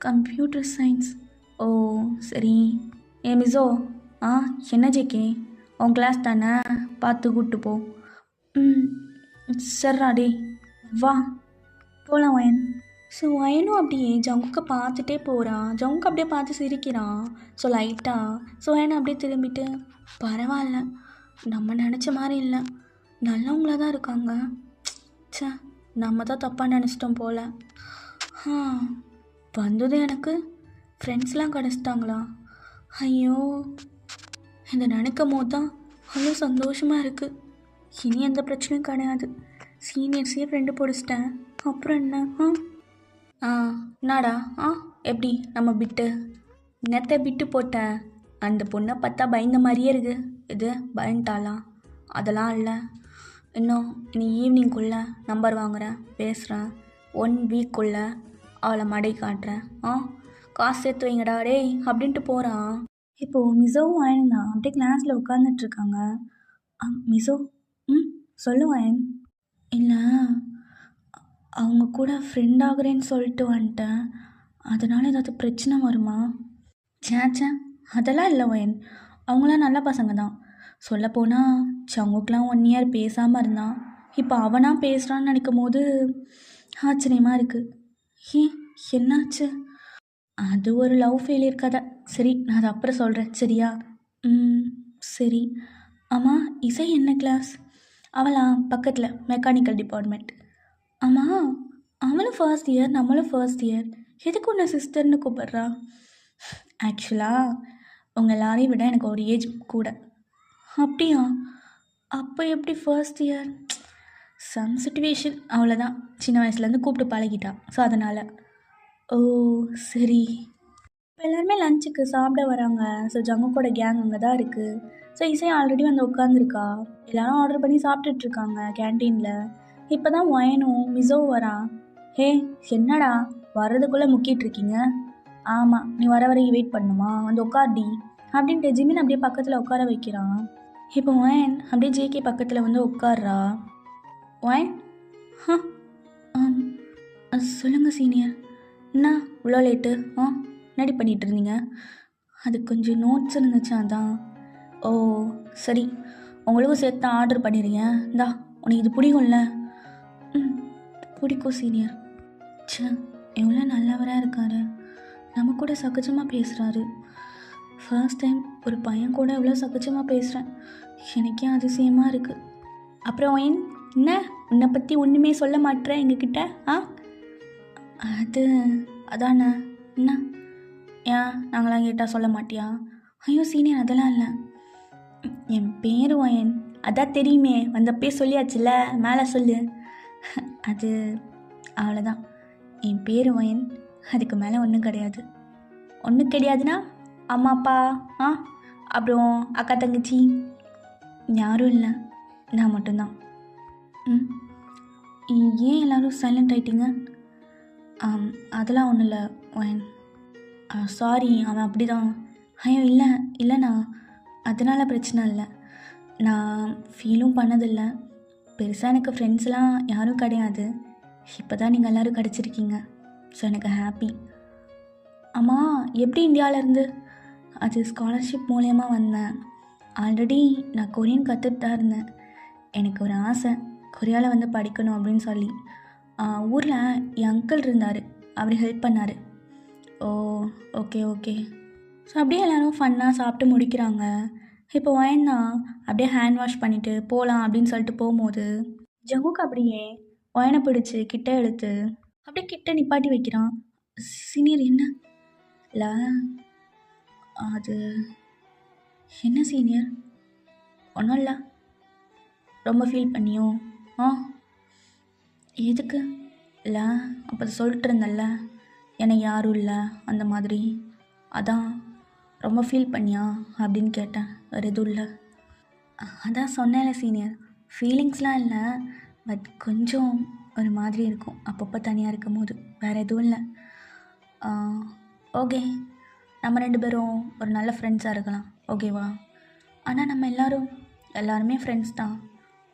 Computer science. ஓ சரி. மிஸ்ஸோ. என்ன ஜேகே, உன் கிளாஸ் தானே, பார்த்து கூப்பிட்டு போ. சரிடா டே, வா போகலாம் வயன். ஸோ வயனும் அப்படியே ஜங்குக்கு பார்த்துட்டே போகிறான். ஜங்குக்கு அப்படியே பார்த்து சிரிக்கிறான். ஸோ லைட்டாக. ஸோ வயனை அப்படியே திரும்பிட்டு, பரவாயில்ல, நம்ம நினச்ச மாதிரி இல்லை, நல்லவங்களாக தான் இருக்காங்க. சே, நம்ம தான் தப்பாக நினச்சிட்டோம் போல். வந்தது எனக்கு ஃப்ரெண்ட்ஸ்லாம் கிடச்சிட்டாங்களா? ஐயோ, இதை நினைக்கும் போது தான் அவ்வளோ சந்தோஷமாக இருக்குது. இனி எந்த பிரச்சனையும் கிடையாது. சீனியர்ஸே ஃப்ரெண்டு பிடிச்சிட்டேன், அப்புறம் என்ன? என்னடா? எப்படி நம்ம பிட்டு நேற்ற பிட்டு போட்டேன், அந்த பொண்ணை பார்த்தா பயந்த மாதிரியே இருக்கு. இது பயன்ட்டாளா? அதெல்லாம் இல்லை. இன்னும் நீ ஈவினிங்குள்ளே நம்பர் வாங்குகிறேன், பேசுகிறேன். 1 வீக்குள்ளே அவளை மடை காட்டுறேன். காசு சேர்த்து வைங்கடா டேய் அப்படின்ட்டு போகிறான். இப்போது மிசோவும் வயன் தான் அப்படியே கிளாஸில் உட்காந்துட்ருக்காங்க. மிசோ, சொல்லு வயன். இல்லை, அவங்க கூட ஃப்ரெண்ட் ஆகுறேன்னு சொல்லிட்டு வந்துட்டேன், அதனால் ஏதாவது பிரச்சனை வருமா? சேச்சே, அதெல்லாம் இல்லை வயன், அவங்களாம் நல்ல பசங்க தான். சொல்லப்போனால் சங்குக்கெலாம் 1 இயர் பேசாமல் இருந்தான், இப்போ அவனாக பேசுகிறான்னு நினைக்கும் போது ஆச்சரியமாக இருக்குது. என்னாச்சு? அது ஒரு லவ் ஃபெயிலியர் கதை. சரி, நான் அதை அப்புறம் சொல்கிறேன், சரியா? சரி. ஆமாம், இசை என்ன கிளாஸ்? அவளா பக்கத்தில் மெக்கானிக்கல் டிபார்ட்மெண்ட். ஆமாம், அவளும் ஃபர்ஸ்ட் இயர், நம்மளும் ஃபர்ஸ்ட் இயர், எதுக்கு ஒன்று சிஸ்டர்னு கூப்பிட்றா? ஆக்சுவலாக உங்கள் எல்லாரையும் விட எனக்கு ஒரு ஏஜ் கூட. அப்படியா? அப்போ எப்படி ஃபர்ஸ்ட் இயர்? சம் சிச்சுவேஷன், அவ்வளோதான். சின்ன வயசுலேருந்து கூப்பிட்டு பழகிட்டா, ஸோ அதனால். ஓ சரி. இப்போ எல்லாருமே லஞ்சுக்கு சாப்பிட வராங்க. ஸோ ஜங்குக்கோட கேங் அங்கே தான் இருக்குது. ஸோ இசை ஆல்ரெடி வந்து உட்காந்துருக்கா. எல்லோரும் ஆர்டர் பண்ணி சாப்பிட்டுட்ருக்காங்க கேன்டீனில். இப்போ தான் ஒயனும் மிசோ வரா. ஹே என்னடா வர்றதுக்குள்ளே முக்கிட்டுருக்கீங்க? ஆமாம், நீ வர வரைக்கும் வெயிட் பண்ணுமா, வந்து உட்கார்டி அப்படின்ட்டு ஜிமின் அப்படியே பக்கத்தில் உட்கார வைக்கிறான். இப்போ ஒயன் அப்படியே ஜேகே பக்கத்தில் வந்து உட்கார்றா. ஒயன், சொல்லுங்கள் சீனியர். என்ன இவ்வளோ லேட்டு? என்னடி பண்ணிகிட்டு இருந்தீங்க? அது கொஞ்சம் நோட்ஸ் இருந்துச்சு, அதான். ஓ சரி, உங்களுக்கும் சேர்த்து ஆர்டர் பண்ணிடுங்க. இந்தா, உனக்கு இது பிடிக்கும்ல? பிடிக்கும் சீனியர். சே, எவ்வளோ நல்லவராக இருக்கார், நம்ம கூட சகஜமாக பேசுகிறாரு. ஃபர்ஸ்ட் டைம் ஒரு பையன் கூட எவ்வளோ சகஜமாக பேசுகிறேன், எனக்கே அதிசயமாக இருக்குது. அப்புறம் என்ன உன்னை பற்றி ஒன்றுமே சொல்ல மாட்டேறேன் எங்ககிட்ட? அது அதானே. என்ன ஏன் நாங்களாம் கேட்டால் சொல்ல மாட்டியா? ஐயோ சீனியர், அதெல்லாம் இல்லை. என் பேர் ஒயன், அதான் தெரியுமே, வந்தப்பே சொல்லியாச்சுல்ல, மேலே சொல்லு. அது அவ்வளோதான், என் பேர் ஒயன், அதுக்கு மேலே ஒன்றும் கிடையாது. ஒன்றும் கிடையாதுன்னா அம்மா அப்பா அப்புறம் அக்கா தங்கச்சி யாரும் இல்லை, நான் மட்டும்தான். ஏன் எல்லோரும் சைலண்ட் ஆகிட்டீங்க? அதெல்லாம் ஒன்றும் இல்லை ஒயன். சாரி, அவன் அப்படி தான். ஐயோ இல்லைண்ணா, அதனால் பிரச்சனை இல்லை. நான் ஃபீலும் பண்ணதில்லை. பெருசாக எனக்கு ஃப்ரெண்ட்ஸ்லாம் யாரும் கிடையாது. இப்போ தான் நீங்கள் எல்லோரும் கிடச்சிருக்கீங்க, ஸோ எனக்கு ஹாப்பி. ஆமாம், எப்படி இந்தியாவிலேருந்து? அது ஸ்காலர்ஷிப் மூலயமா வந்தேன். ஆல்ரெடி நான் கொரியன் கற்றுட்டு தான் இருந்தேன். எனக்கு ஒரு ஆசை, கொரியாவில் வந்து படிக்கணும் அப்படின்னு சொல்லி. ஊரில் என் அங்கிள் இருந்தார், அவர் ஹெல்ப் பண்ணார். Okay okay. ஸோ அப்படியே எல்லோரும் ஃபன்னாக சாப்பிட்டு முடிக்கிறாங்க. இப்போ ஒயன் தான் அப்படியே ஹேண்ட் வாஷ் பண்ணிவிட்டு போகலாம் அப்படின்னு சொல்லிட்டு போகும்போது ஜங்குக்கு அப்படியே ஒயனை பிடிச்சி கிட்ட இழுத்து அப்படியே கிட்ட நிப்பாட்டி வைக்கிறான். சீனியர் என்ன இல்லை அது என்ன சீனியர் ஒன்றும் இல்லை, ரொம்ப ஃபீல் பண்ணியோ? ஆ எதுக்கு இல்லை அப்போ சொல்லிட்டு இருந்தல்ல எனக்கு யாரும் இல்லை அந்த மாதிரி, அதான் ரொம்ப ஃபீல் பண்ணியா அப்படின்னு கேட்டேன். வேறு எதுவும் இல்லை. அதான் சொன்னேன்ல சீனியர், ஃபீலிங்ஸ்லாம் இல்லை, பட் கொஞ்சம் ஒரு மாதிரி இருக்கும் அப்பப்போ தனியாக இருக்கும் போது, வேறு எதுவும் இல்லை. ஓகே, நம்ம 2 பேரும் ஒரு நல்ல ஃப்ரெண்ட்ஸாக இருக்கலாம், ஓகேவா? ஆனால் நம்ம எல்லாருமே ஃப்ரெண்ட்ஸ் தான்,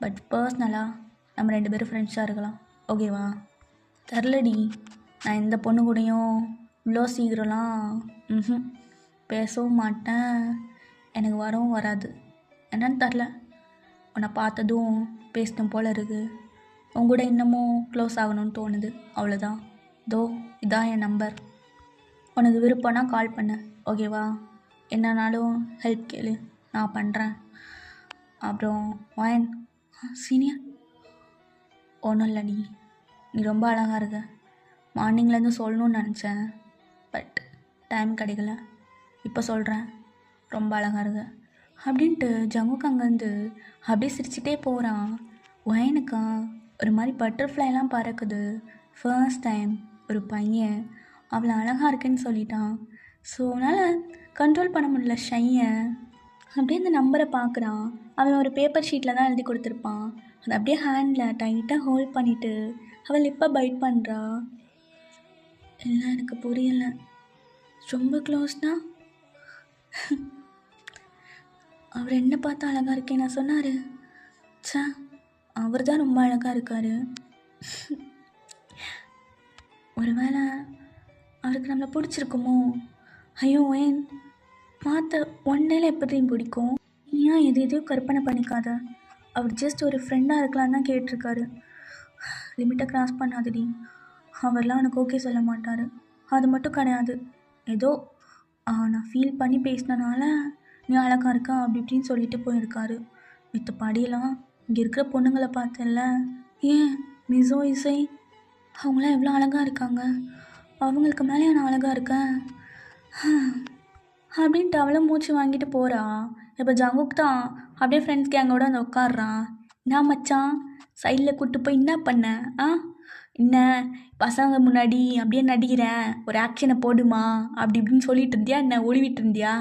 பட் பர்ஸ்னலாக நம்ம 2 பேரும் ஃப்ரெண்ட்ஸாக இருக்கலாம், ஓகேவா? தெரிலடி, நான் எந்த பொண்ணு கூடயும் இவ்வளோ சீக்கிரம்லாம் பேசவும் மாட்டேன், எனக்கு வரவும் வராது. என்னன்னு தெரில, உன்னை பார்த்ததும் பேசணும் போல் இருக்குது, உன் கூட இன்னமும் க்ளோஸ் ஆகணும்னு தோணுது, அவ்வளோதான். இதான் என் நம்பர், உனக்கு விருப்பம்னா கால் பண்ணு, ஓகேவா? என்னன்னாலும் ஹெல்ப் கேளு, நான் பண்ணுறேன். அப்புறம் வாயன் சீனியர் ஒன்றும் இல்லை, நீ ரொம்ப அழகாக இருக்க, மார்னிங்லேருந்து சொல்லணும்னு நினச்சேன், பட் டைம் கிடைக்கல, இப்போ சொல்கிறேன், ரொம்ப அழகாக இருக்க அப்படின்ட்டு ஜங்குக்கு அங்கேருந்து அப்படியே சிரிச்சிட்டே போகிறான். ஒயனுக்கா ஒரு மாதிரி பட்டர்ஃப்ளைலாம் பறக்குது. ஃபர்ஸ்ட் டைம் ஒரு பையன் அவளை அழகாக இருக்குன்னு சொல்லிட்டான். ஸோ அவனால் கண்ட்ரோல் பண்ண முடியல ஷையை. அப்படியே அந்த நம்பரை பார்க்குறான். அவன் ஒரு பேப்பர் ஷீட்டில் தான் எழுதி கொடுத்துருப்பான். அதை அப்படியே ஹேண்டில் டைட்டாக ஹோல்ட் பண்ணிவிட்டு அவள் லிப்பை பைட் பண்ணுறா. எல்லாம் எனக்கு புரியலை, ரொம்ப க்ளோஸ்னா அவர் என்ன பார்த்தா அழகாக இருக்கேன் நான் சொன்னார். சே, அவர் தான் ரொம்ப அழகாக இருக்கார். ஒருவேளை அவருக்கு நம்மளை பிடிச்சிருக்குமோ? ஐயோ ஏன் பார்த்த ஒன் டேல எப்படியும் பிடிக்கும், ஏன் எதையும் கற்பனை பண்ணிக்காத, அவர் ஜஸ்ட் ஒரு ஃப்ரெண்டாக இருக்கலான்னு தான் கேட்டிருக்காரு. லிமிட்டை க்ராஸ் பண்ணாதடி, அவர்லாம் எனக்கு ஓகே சொல்ல மாட்டார். அது மட்டும் கிடையாது, ஏதோ நான் ஃபீல் பண்ணி பேசினனால நீ அழகாக இருக்கா அப்படி இப்படின்னு சொல்லிட்டு போயிருக்காரு. மித்த படியெல்லாம் இங்கே இருக்கிற பொண்ணுங்களை பார்த்தேன்ல, ஏன் மிசோ இசை அவங்களாம் எவ்வளோ அழகாக இருக்காங்க, அவங்களுக்கு மேலே நான் அழகாக இருக்கேன் அப்படின்ட்டு அவளும் மூச்சு வாங்கிட்டு போகிறா. இப்போ ஜங்குக் தான் அப்படியே ஃப்ரெண்ட்ஸ் கேங்கோட வந்து உட்காடுறான். நான் மச்சான் சைடில் கூப்பிட்டு போய் என்ன பண்ண? என்ன பசங்க முன்னாடி அப்படியே நடிக்கிறேன், ஒரு ஆக்ஷனை போடுமா அப்படி இப்படின்னு சொல்லிட்டு இருந்தியா, என்ன ஒளிவிட்டு இருந்தியா?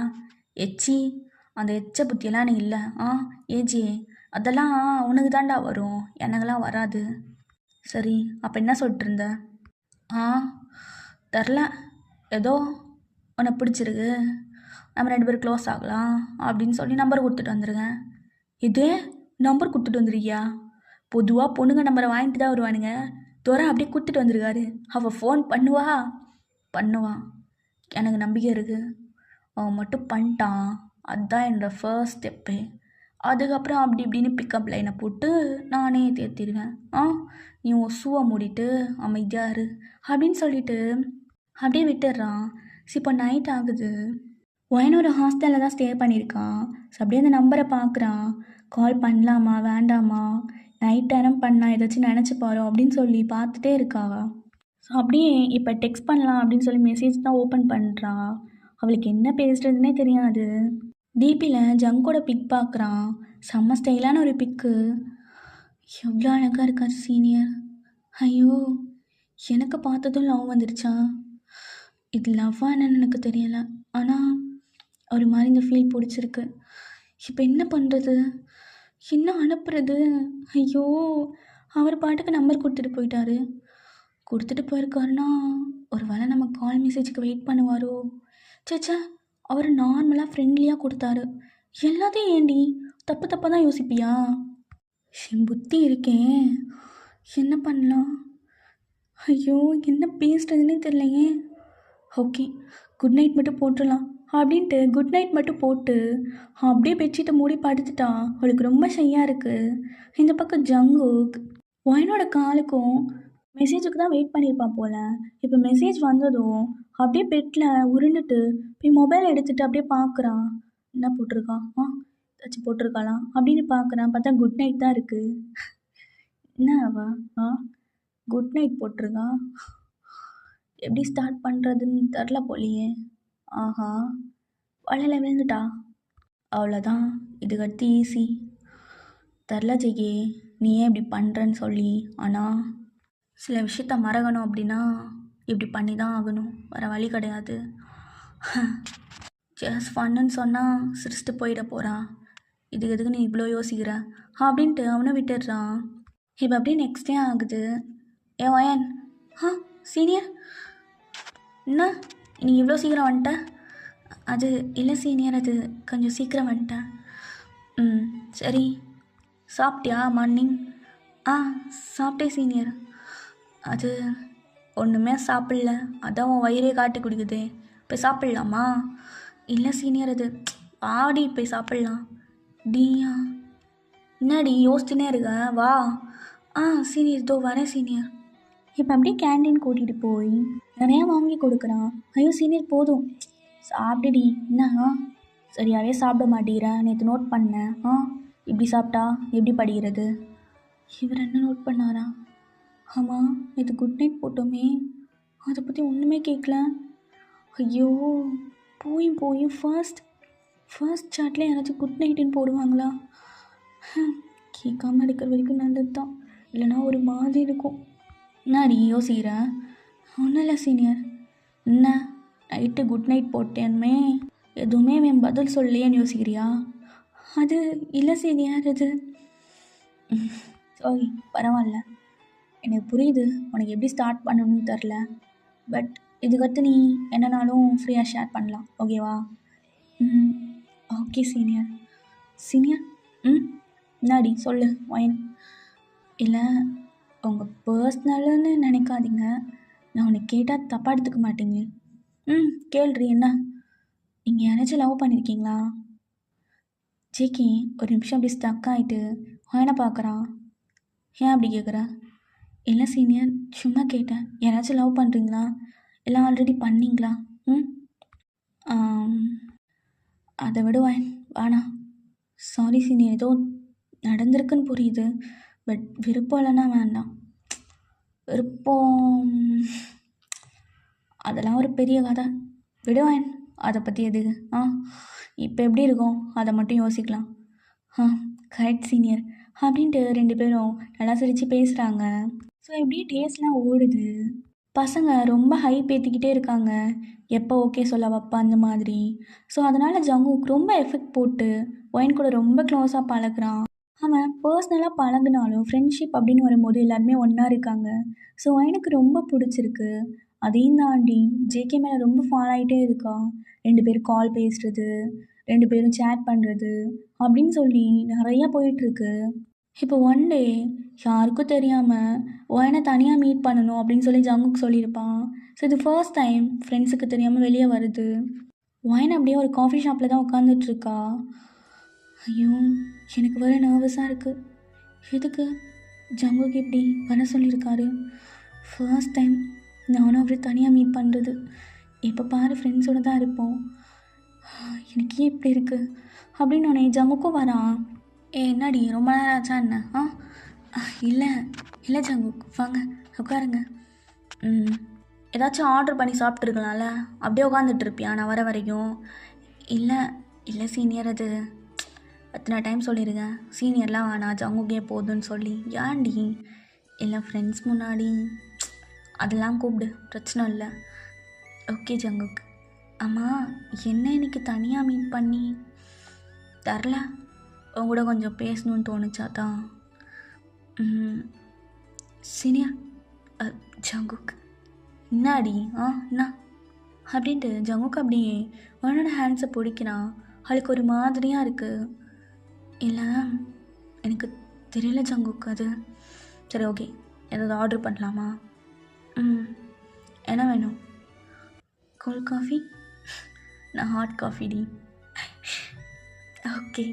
எச்சி, அந்த எச்ச புத்தியெல்லாம் எனக்கு இல்லை. ஏஜி, அதெல்லாம் உனக்கு தாண்டா வரும், எனக்கெல்லாம் வராது. சரி, அப்போ என்ன சொல்லிட்டு இருந்த? தெரில, ஏதோ உன்னை பிடிச்சிருக்கு, நம்ம 2 பேரும் க்ளோஸ் ஆகலாம் அப்படின்னு சொல்லி நம்பர் கொடுத்துட்டு வந்துருங்க. இதே நம்பர் கொடுத்துட்டு வந்துருக்கியா? பொதுவாக பொண்ணுங்க நம்பரை வாங்கிட்டு தான் வருவானுங்க, துறை அப்படியே கொடுத்துட்டு வந்துருக்காரு. அவள் ஃபோன் பண்ணுவா, எனக்கு நம்பிக்கை இருக்குது. அவன் மட்டும் பண்ணிட்டான், அதுதான் என்னோடய ஃபர்ஸ்ட் ஸ்டெப்பு. அதுக்கப்புறம் அப்படி இப்படின்னு பிக்கப் லைனை போட்டு நானே தேர்த்திடுவேன். நீ உன் ஷூவை மூடிட்டு அமைதியாக இரு அப்படின்னு சொல்லிட்டு அப்படியே விட்டுடுறான். இப்போ நைட் ஆகுது. ஒயனோட ஹாஸ்டலில் தான் ஸ்டே பண்ணியிருக்கான். ஸோ அப்படியே அந்த நம்பரை பார்க்குறான். கால் பண்ணலாமா வேண்டாமா, நைட் டைம் பண்ணால் ஏதாச்சும் நினச்சி பாரோ அப்படின்னு சொல்லி பார்த்துட்டே இருக்கா. ஸோ அப்படியே இப்போ டெக்ஸ்ட் பண்ணலாம் அப்படின்னு சொல்லி மெசேஜ் தான் ஓப்பன் பண்ணுறா. அவளுக்கு என்ன பேசுகிறதுனே தெரியாது. டிபியில் ஜங்கோட பிக் பார்க்குறான். செம்ம ஸ்டைலான ஒரு பிக்கு. எவ்வளோ அழகாக இருக்கார் சீனியர். ஐயோ, எனக்கு பார்த்ததும் லவ் வந்துருச்சா? இது லவ்வா என்னன்னு எனக்கு தெரியலை, ஆனால் ஒரு மாதிரி இந்த ஃபீல் பிடிச்சிருக்கு. இப்போ என்ன பண்ணுறது, என்ன அனுப்புறது? ஐயோ, அவர் பாட்டுக்கு நம்பர் கொடுத்துட்டு போயிருக்காருன்னா ஒரு வேளை நம்ம கால் மெசேஜுக்கு வெயிட் பண்ணுவாரோ? சேச்சா, அவர் நார்மலாக ஃப்ரெண்ட்லியாக கொடுத்தாரு. எல்லாத்தையும் ஏண்டி தப்பாக தான் யோசிப்பியா? என் புத்தி இருக்கேன், என்ன பண்ணலாம்? ஐயோ, என்ன பேசுறதுன்னே தெரியலையே. ஓகே, குட் நைட் மட்டும் போட்டுடலாம் அப்படின்ட்டு குட் நைட் மட்டும் போட்டு அப்படியே பெட்ஷீட்டை மூடி படுத்துட்டா. அவளுக்கு ரொம்ப ஷையாக இருக்குது. இந்த பக்கம் ஜங்குக் ஒயனோட காலுக்கும் மெசேஜுக்கு தான் வெயிட் பண்ணியிருப்பான் போல். இப்போ மெசேஜ் வந்ததும் அப்படியே பெட்டில் உருண்டுட்டு போய் மொபைல் எடுத்துட்டு அப்படியே பார்க்குறான். என்ன போட்டிருக்கான்? ஏதாச்சும் போட்டிருக்காளா அப்படின்னு பார்க்குறான். பார்த்தா குட் நைட் தான் இருக்குது. என்ன அவ? ஆ குட் நைட் போட்டிருக்கா. எப்படி ஸ்டார்ட் பண்ணுறதுன்னு தெரில போலியே. ஆஹா, வலையில் விழுந்துட்டா. அவ்வளோதான், இதுக்கடுத்து ஈஸி. தெரில ஜெகி, நீ ஏன் இப்படி பண்ணுறன்னு சொல்லி. ஆனால் சில விஷயத்த மறக்கணும் அப்படின்னா இப்படி பண்ணி தான் ஆகணும், வேறு வழி கிடையாது. ஜஸ்ட் ஃபன்னுன்னு சொன்னால் சிரிச்சிட்டு போயிட போகிறான். இதுக்கு எதுக்கு நீ இவ்வளோ யோசிக்கிற அப்படின்ட்டு அவனை விட்டுடுறான். இப்போ அப்படியே நெக்ஸ்ட் டே ஆகுது. ஏ ஒயன், சீனியர், என்ன நீ இவ்வளோ சீக்கிரம் வந்துட்ட? அது இல்லை சீனியர், அது கொஞ்சம் சீக்கிரம் வந்துட்டேன். சரி, சாப்பிட்டியா மார்னிங்? சாப்பிட்டேன் சீனியர். அது ஒன்றுமே சாப்பிடல, அதான் உன் வயிறே காட்டி குடிக்குதே, போய் சாப்பிட்லாமா? இல்லை சீனியர், அது ஆடி போய் சாப்பிட்லாம். டீயா, என்னடி யோசிச்சுனே இருக்க, வா. சீனியர், இதோ வரேன் சீனியர். இப்போ அப்படியே கேண்டீன் கூட்டிகிட்டு போய் நிறையா வாங்கி கொடுக்குறான். ஐயோ சீனியர் போதும், சாப்பிடுடி. என்ன சரியாகவே சாப்பிட மாட்டேங்கிறேன், நேற்று நோட் பண்ணேன். இப்படி சாப்பிட்டா எப்படி படிக்கிறது? இவர் என்ன நோட் பண்ணாரா? ஆமாம், நேற்று குட் நைட் போட்டோமே, அதை பற்றி ஒன்றுமே கேட்கல. ஐயோ, போயும் ஃபர்ஸ்ட் சாட்லேயே யாராச்சும் குட் நைட்டுன்னு போடுவாங்களா? கேட்காம இருக்கிற வரைக்கும் நல்லது தான், இல்லைனா ஒரு மாதிரி இருக்கும். என்னடி யோசிக்கிற? ஒன்றும் இல்லை சீனியர். என்ன நைட்டு குட் நைட் போட்டேன்மே, எதுவுமே என் பதில் சொல்லையேன்னு யோசிக்கிறியா? அது இல்லை சீனியர், அது சாரி, பரவாயில்ல, எனக்கு புரியுது உனக்கு எப்படி ஸ்டார்ட் பண்ணணும்னு தெரில. பட் இதுக்கடுத்து நீ என்னன்னாலும் ஃப்ரீயாக ஷேர் பண்ணலாம், ஓகேவா? Okay senior. சீனியர், என்னாடி சொல்லு ஒயின். இல்லை, உங்கள் பர்ஸ்னல்னு நினைக்காதீங்க, நான் உனக்கு கேட்டால் தப்பாக எடுத்துக்க மாட்டேங்க. கேள்றி, என்ன நீங்கள் யாராச்சும் லவ் பண்ணியிருக்கீங்களா? ஜேகே ஒரு நிமிஷம் அப்படி ஸ்டக் ஆகிட்டு ஒயனை பார்க்குறான். ஏன் அப்படி கேட்குற? இல்லை சீனியர், சும்மா கேட்டேன், யாராச்சும் லவ் பண்ணுறீங்களா, எல்லாம் ஆல்ரெடி பண்ணிங்களா? அதை விட வாணா. சாரி சீனியர், ஏதோ நடந்திருக்குன்னு புரியுது, பட் விருப்பம் இல்லைன்னா வேண்டாம். விருப்பம் அதெல்லாம் ஒரு பெரிய கதை, விடுவேன், அதை பற்றி எதுக்கு? இப்போ எப்படி இருக்கும் அதை மட்டும் யோசிக்கலாம். கரெக்ட் சீனியர் அப்படின்ட்டு ரெண்டு பேரும் நல்லா சிரித்து பேசுகிறாங்க. ஸோ இப்படியே டேஸ்லாம் ஓடுது. பசங்க ரொம்ப ஹைப் ஏற்றிக்கிட்டே இருக்காங்க, எப்போ ஓகே சொல்ல வைப்பா அந்த மாதிரி. ஸோ அதனால் ஜங்குக்கு ரொம்ப எஃபெக்ட் போட்டு ஒயின் கூட ரொம்ப க்ளோஸாக பழகுறான். அவன் பர்சனலாக பழகுனாலும் ஃப்ரெண்ட்ஷிப் அப்படின்னு வரும்போது எல்லாருமே ஒன்றா இருக்காங்க. ஸோ ஒயனுக்கு ரொம்ப பிடிச்சிருக்கு. அதையும் தாண்டி ஜேகே மேலே ரொம்ப ஃபாலோ ஆகிட்டே இருக்கான். ரெண்டு பேரும் கால் பேசுகிறது, ரெண்டு பேரும் சேட் பண்ணுறது அப்படின்னு சொல்லி நிறையா போயிட்டுருக்கு. இப்போ ஒன் டே யாருக்கும் தெரியாமல் ஒயனை தனியாக மீட் பண்ணணும் அப்படின்னு சொல்லி ஜங்குக்கு சொல்லியிருப்பான். ஸோ இது ஃபர்ஸ்ட் டைம் ஃப்ரெண்ட்ஸுக்கு தெரியாமல் வெளியே வருது. ஒயன் அப்படியே ஒரு காஃபி ஷாப்பில் தான் உட்காந்துட்ருக்கா. ஐயோ, எனக்கு வர நர்வஸாக இருக்குது. எதுக்கு ஜங்குக்கு இப்படி வர சொல்லியிருக்காரு? ஃபர்ஸ்ட் டைம் நானும் அவரை தனியாக மீட் பண்ணுறது. இப்போ பாரு ஃப்ரெண்ட்ஸோடு தான் இருப்போம், எனக்கு ஏன் இப்படி இருக்குது அப்படின்னு உடனே ஜங்குக்கும் வரான். என்னடி ரொம்ப நேரம் ஆச்சா என்ன? இல்லை ஜங்குக், வாங்க உட்காருங்க. ஏதாச்சும் ஆர்டர் பண்ணி சாப்பிட்ருக்கலாம்ல, அப்படியே உட்காந்துட்டு இருப்பியா நான் வர வரைக்கும்? இல்லை சீனியர், அது எத்தனை டைம் சொல்லியிருக்கேன், சீனியர்லாம் வேணாம் ஜங்குக்கே போதுன்னு சொல்லி. ஏன்டி? இல்லை ஃப்ரெண்ட்ஸ் முன்னாடி அதெல்லாம் கூப்பிடு, பிரச்சனை இல்லை. Okay Jungkook. ஆமாம், என்ன இன்னைக்கு தனியாக மீட் பண்ணி தரல, உங்க கூட கொஞ்சம் பேசணும்னு தோணுச்சா தான். சீனியர், ஜங்குக் என்னாடி? என்ன அப்படின்ட்டு ஜங்குக் அப்படியே உன்னோட ஹேண்ட்ஸை பிடிக்கிறான். அவளுக்கு ஒரு மாதிரியாக இருக்குது. இல்லை எனக்கு தெரியல ஜங்குக், அது சரி ஓகே, ஏதாவது ஆர்டர் பண்ணலாமா? என்ன வேணும்? Cold coffee? நான் ஹாட் காஃபி டி. ஓகே,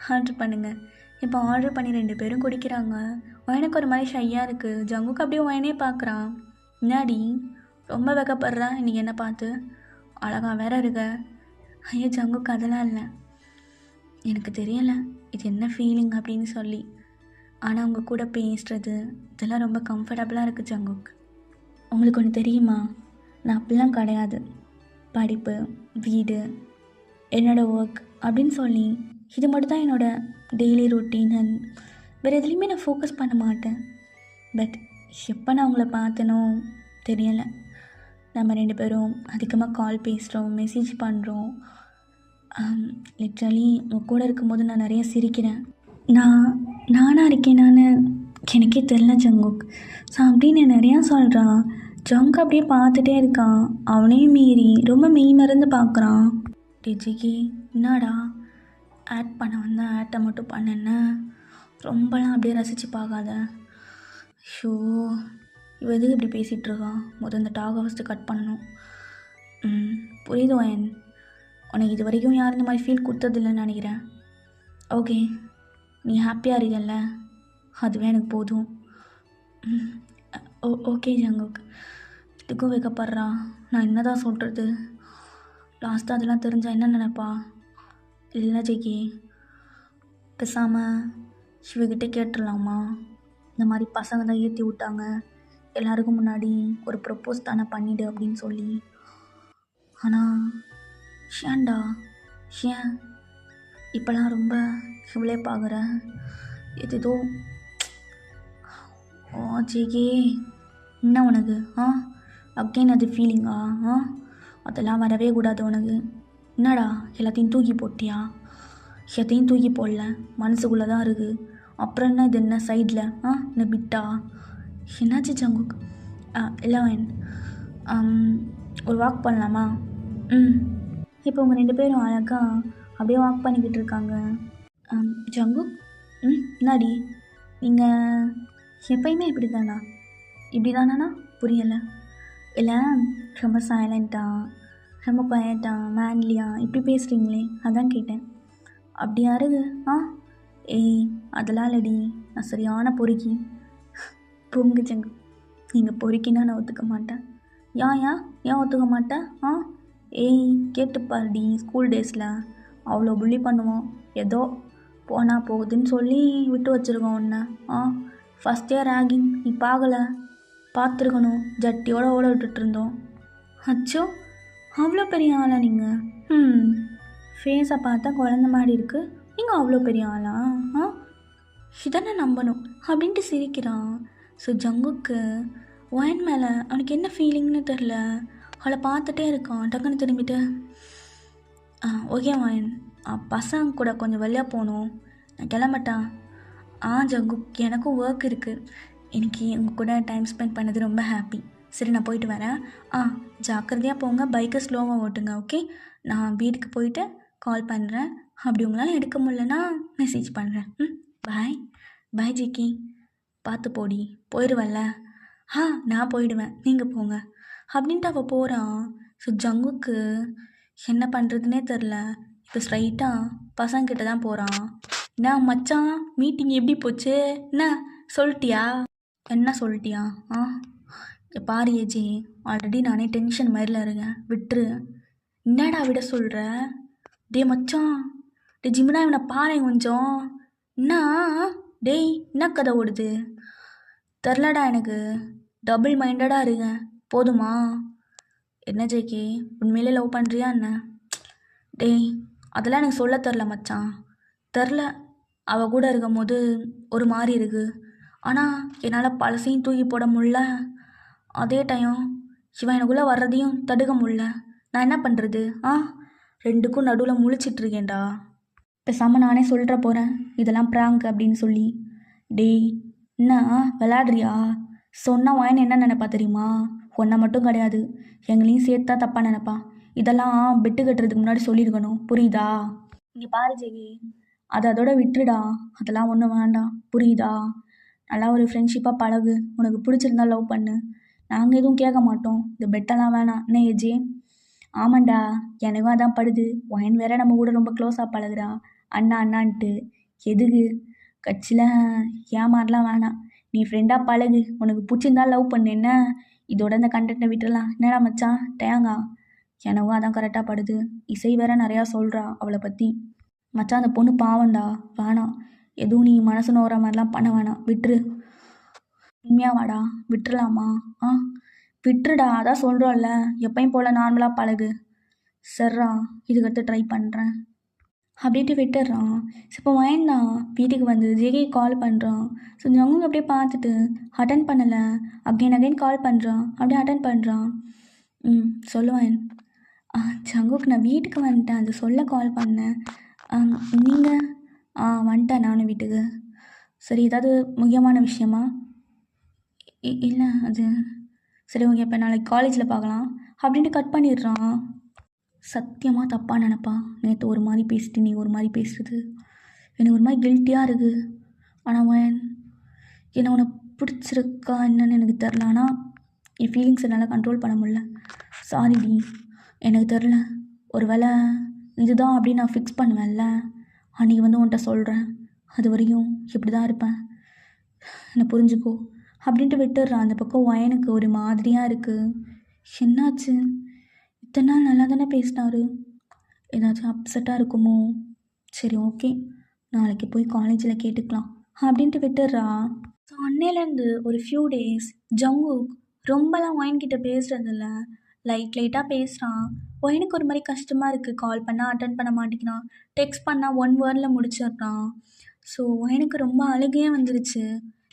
ஆர்டர் பண்ணுங்கள். இப்போ ஆர்டர் பண்ணி ரெண்டு பேரும் குடிக்கிறாங்க. ஒயனுக்கு ஒரு மாதிரி ஷையாக இருக்குது. ஜங்குக்கு அப்படியே ஒயனே பார்க்குறான். என்னாடி ரொம்ப வெக்கப்படுறேன் இன்றைக்கி என்ன பார்த்து. அழகா வேற இருக்க. ஐயோ ஜங்குக்கு அதெல்லாம் இல்லை. எனக்கு தெரியலை இது என்ன ஃபீலிங் அப்படின்னு சொல்லி. ஆனால் உங்கள் கூட பேசுகிறது இதெல்லாம் ரொம்ப கம்ஃபர்டபுளாக இருக்குது ஜங்குக். உங்களுக்கு ஒன்று தெரியுமா, நான் அப்படிலாம் கிடையாது. படிப்பு, வீடு, என்னோடய ஒர்க் அப்படின்னு சொல்லி இது மட்டும் தான் என்னோடய டெய்லி ரொட்டீன். அண்ட் வேறு எதுலேயுமே நான் ஃபோக்கஸ் பண்ண மாட்டேன். பட் எப்போ நான் உங்களை பார்த்தனோ தெரியலை, நம்ம 2 பேரும் அதிகமாக கால் பேசுகிறோம், மெசேஜ் பண்ணுறோம். லிட்ரலி உங்கள் கூட இருக்கும்போது நான் நிறைய சிரிக்கிறேன். நானாக இருக்கேனான்னு எனக்கே தெரில ஜங்குக். ஸோ அப்படின்னு நிறையா சொல்கிறான். ஜங்க் அப்படியே பார்த்துட்டே இருக்கான். அவனையும் மீறி ரொம்ப மெய் மறந்து பார்க்குறான். டிஜிக்கு என்னடா ஆட் பண்ண வந்தேன், ஆட்டை மட்டும் பண்ணேன்ன, ரொம்பலாம் அப்படியே ரசித்து பார்க்காத. ஷோ இவ எதுக்கு இப்படி பேசிகிட்ருக்கான். முதல் இந்த டாகை ஃபஸ்ட்டு கட் பண்ணணும். புரியுது வயன், உனக்கு இது வரைக்கும் யாரும் இந்த மாதிரி ஃபீல் கொடுத்ததில்லைன்னு நினைக்கிறேன். ஓகே, நீ ஹாப்பியாக இருக்கல்ல, அதுவே எனக்கு போதும். Okay Jungkook. இதுக்கும் வைக்கப்படுறா. நான் என்ன தான் சொல்கிறது. லாஸ்ட்டாக அதெல்லாம் தெரிஞ்சால் என்ன நினைப்பா. இல்லை ஜெகி, பேசாமல் சிவகிட்டே கேட்டுடலாமா. இந்த மாதிரி பசங்க தான் ஏற்றி விட்டாங்க, எல்லாருக்கும் முன்னாடி ஒரு ப்ரப்போஸ் தானே பண்ணிவிடு அப்படின்னு சொல்லி. ஆனால் ஷேன்டா, ஏன் இப்போலாம் ரொம்ப இவ்வளே பார்க்குற ஏதோ. ஓ ஜெகி, என்ன உனக்கு அகெயின் அது ஃபீலிங்கா? அதெல்லாம் வரவே கூடாது உனக்கு. என்னடா எல்லாத்தையும் தூக்கி போட்டியா? எதையும் தூக்கி போடல, மனசுக்குள்ளே தான் இருக்குது. அப்புறம் என்ன இது, என்ன சைடில் என்ன பிட்டா? என்னாச்சு ஜங்குக்? இல்லை ஒரு வாக் பண்ணலாமா? இப்போ உங்கள் 2 பேரும் அழகாக அப்படியே வாக் பண்ணிக்கிட்டு இருக்காங்க. ஜங்குக், என்னாடி நீங்கள் எப்பயுமே இப்படி தானா? இப்படி தானா? புரியலை. இல்லை ரொம்ப சைலண்ட்டாக, ரொம்ப குவைட்டாக, மேன்லியாக இப்படி பேசுகிறீங்களே, அதான் கேட்டேன். அப்படியா இருக்கு? ஏய் அதெல்லாம் இல்லடி, நான் சரியான பொறுக்கி. பொங்கு ஜங்கு, நீங்கள் பொறுக்கினா நான் ஒத்துக்க மாட்டேன். ஏன் ஒத்துக்க மாட்டேன்? ஏய் கேட்டுப்பாருடி, ஸ்கூல் டேஸில் அவ்வளோ புள்ளி பண்ணுவோம். ஏதோ போனால் போகுதுன்னு சொல்லி விட்டு வச்சுருக்கோம் ஒன்று. ஃபஸ்ட் இயர் ராகிங் நீ பார்த்துருக்கணும். ஜட்டியோட ஓட விட்டுட்ருந்தோம். அச்சோ, அவ்வளோ பெரிய ஆளா நீங்கள்? ஃபேஸை பார்த்தா குழந்த மாதிரி இருக்குது, நீங்கள் அவ்வளோ பெரிய ஆளா? இதனை நம்பணும் அப்படின்ட்டு சிரிக்கிறான். ஸோ ஜங்குக்கு ஒயன் மேலே அவனுக்கு என்ன ஃபீலிங்னு தெரில. அவளை பார்த்துட்டே இருக்கான். டக்குன்னு திரும்பிட்டு, ஓகே ஒயன், பசங்க கூட கொஞ்சம் வெளியாக போகணும், நான் கிளம்பட்டான். ஜங்குக், எனக்கும் ஒர்க் இருக்குது. எனக்கு உங்கள் கூட டைம் ஸ்பெண்ட் பண்ணது ரொம்ப ஹாப்பி. சரி நான் போயிட்டு வரேன். ஜாக்கிரதையாக போங்க, பைக்கை ஸ்லோவாக ஓட்டுங்க. ஓகே, நான் வீட்டுக்கு போயிட்டு கால் பண்ணுறேன். அப்படி உங்களால் எடுக்க முடியலன்னா மெசேஜ் பண்ணுறேன். பாய் ஜிக்கி, பார்த்து போடி, போயிடுவல்ல? நான் போயிடுவேன், நீங்கள் போங்க அப்படின்ட்டு அவள் போகிறான். ஸோ ஜங்குக்கு என்ன பண்ணுறதுனே தெரில. இப்போ ஸ்ட்ரைட்டாக பசங்கிட்ட தான் போகிறான். என்ன மச்சான், மீட்டிங் எப்படி போச்சு? என்ன சொல்லிட்டியா? என்ன சொல்லிட்டியா? பாரு ஏஜி, ஆல்ரெடி நானே டென்ஷன் மாதிரில இருக்கேன், விட்டுரு. என்னடா விட சொல்கிற? மச்சான், ஜிம்னா இவனை பாரு கொஞ்சம். என்ன என்ன கதை ஓடுது தெரிலடா எனக்கு. டபுள் மைண்டடாக இருக்கேன், போதுமா? என்ன ஜெய்கி, உண்மையிலே லவ் பண்ணுறியா என்ன? அதெல்லாம் எனக்கு சொல்ல தெரில மச்சான். தெரில, அவள் கூட இருக்கும் போது ஒரு மாதிரி இருக்குது. ஆனால் என்னால் பழசையும் தூக்கி போட முடில, அதே டைம் இவன் எனக்குள்ளே வர்றதையும் தடுக்க முடில. நான் என்ன பண்ணுறது? ரெண்டுக்கும் நடுவில் முழிச்சிட்ருக்கேன்டா. பேசாமல் நானே சொல்லிட்டு போகிறேன், இதெல்லாம் ப்ராங்க் அப்படின்னு சொல்லி. என்ன விளாட்றியா? சொன்னால் வாயின் என்ன நினைப்பா தெரியுமா? ஒன்றை மட்டும் கிடையாது, எங்களையும் சேர்த்தா தப்பாக நினைப்பா. இதெல்லாம் பெட்டு கட்டுறதுக்கு முன்னாடி சொல்லியிருக்கணும், புரியுதா? இங்கே பாரு ஜெகி, அதோட விட்டுடா, அதெல்லாம் ஒன்றும் வேண்டாம், புரியுதா? நல்லா ஒரு ஃப்ரெண்ட்ஷிப்பாக பழகு, உனக்கு பிடிச்சிருந்தா லவ் பண்ணு, நாங்கள் எதுவும் கேட்க மாட்டோம். இந்த பெட்டெல்லாம் வேணாம் என்ன ஏஜி? ஆமாண்டா, எனக்கும் அதான் படுது. ஒயன் வேற நம்ம கூட ரொம்ப க்ளோஸாக பழகுறா, அண்ணான்ட்டு. எதுக்கு கட்சியில் ஏமாறலாம் வேணாம், நீ ஃப்ரெண்டாக பழகு, உனக்கு பிடிச்சிருந்தா லவ் பண்ணு என்ன? இதோட இந்த கண்டென்ட்டை விட்டுறலாம். என்னடா மச்சான் டேங்கா? எனவும் அதான் கரெக்டாக படுது. இசை வேற நிறையா சொல்கிறா அவளை பற்றி. மச்சான் அந்த பொண்ணு பாவண்டா, வேணாம். எதுவும் நீ மனசு நோகிற மாதிரிலாம் பண்ண வேணாம், விட்டுரு. உண்மையாவாடா? விட்டுறலாமா? ஆ விட்டுருடா, அதான் சொல்கிறோம்ல, எப்பயும் போல் நார்மலாக பழகு. சரிடா, இதுக்கடுத்து ட்ரை பண்ணுறேன் அப்படின்ட்டு விட்டுடுறான். இப்போ வேண்டாம் வீட்டுக்கு வந்து ஜேகே கால் பண்ணுறான். ஸோ ஜங்குக் அப்படியே பார்த்துட்டு அட்டன் பண்ணலை. அகைன் அகைன் கால் பண்ணுறான், அப்படியே அட்டன் பண்ணுறான். சொல்லுவேன். ஜங்குக் நான் வீட்டுக்கு வந்துட்டேன், அது சொல்ல கால் பண்ணேன். நீங்கள்? வந்துட்டேன் நானும் வீட்டுக்கு. சரி, ஏதாவது முக்கியமான விஷயமா? இல்லை அது சரி, ஓகே, இப்போ நாளைக்கு காலேஜில் பார்க்கலாம் அப்படின்ட்டு கட் பண்ணிடுறான். சத்தியமாக தப்பாக நினப்பா. நேற்று ஒரு மாதிரி பேசிட்டு நீ ஒரு மாதிரி பேசுறது எனக்கு ஒரு மாதிரி கில்ட்டியாக இருக்குது. ஆனால் அவன் என்னை உன்னை பிடிச்சிருக்கா என்னன்னு எனக்கு தெரில. ஆனால் என் ஃபீலிங்ஸை நல்லா கண்ட்ரோல் பண்ண முடியல. சாரிடி, எனக்கு தெரில. ஒரு வேளை இதுதான் அப்படின்னு நான் ஃபிக்ஸ் பண்ணுவேன்ல, அன்றைக்கி வந்து உன்கிட்ட சொல்கிறேன். அது வரையும் இப்படி தான் இருப்பேன், என்னை புரிஞ்சுக்கோ அப்படின்ட்டு விட்டுடுறான். அந்த பக்கம் வயனுக்கு ஒரு மாதிரியாக இருக்குது. என்னாச்சு? இத்தனை நாள் நல்லா தானே பேசினாரு, ஏதாச்சும் அப்செட்டாக இருக்குமோ? சரி, ஓகே, நாளைக்கு போய் காலேஜில் கேட்டுக்கலாம் அப்படின்ட்டு விட்டுடுறா. ஸோ அன்னையிலேருந்து ஒரு ஃபியூ டேஸ் ஜங்குக் ரொம்பலாம் ஒயின்கிட்ட பேசுகிறதில்ல, லைட்டாக பேசுகிறான். ஒயினுக்கு ஒரு மாதிரி கஷ்டமாக இருக்குது. கால் பண்ணால் அட்டன் பண்ண மாட்டேங்கிறான், டெக்ஸ்ட் பண்ணால் 1 வேர்டில் முடிச்சிடுறான். ஸோ ஒயினுக்கு ரொம்ப அழுகையே வந்துருச்சு.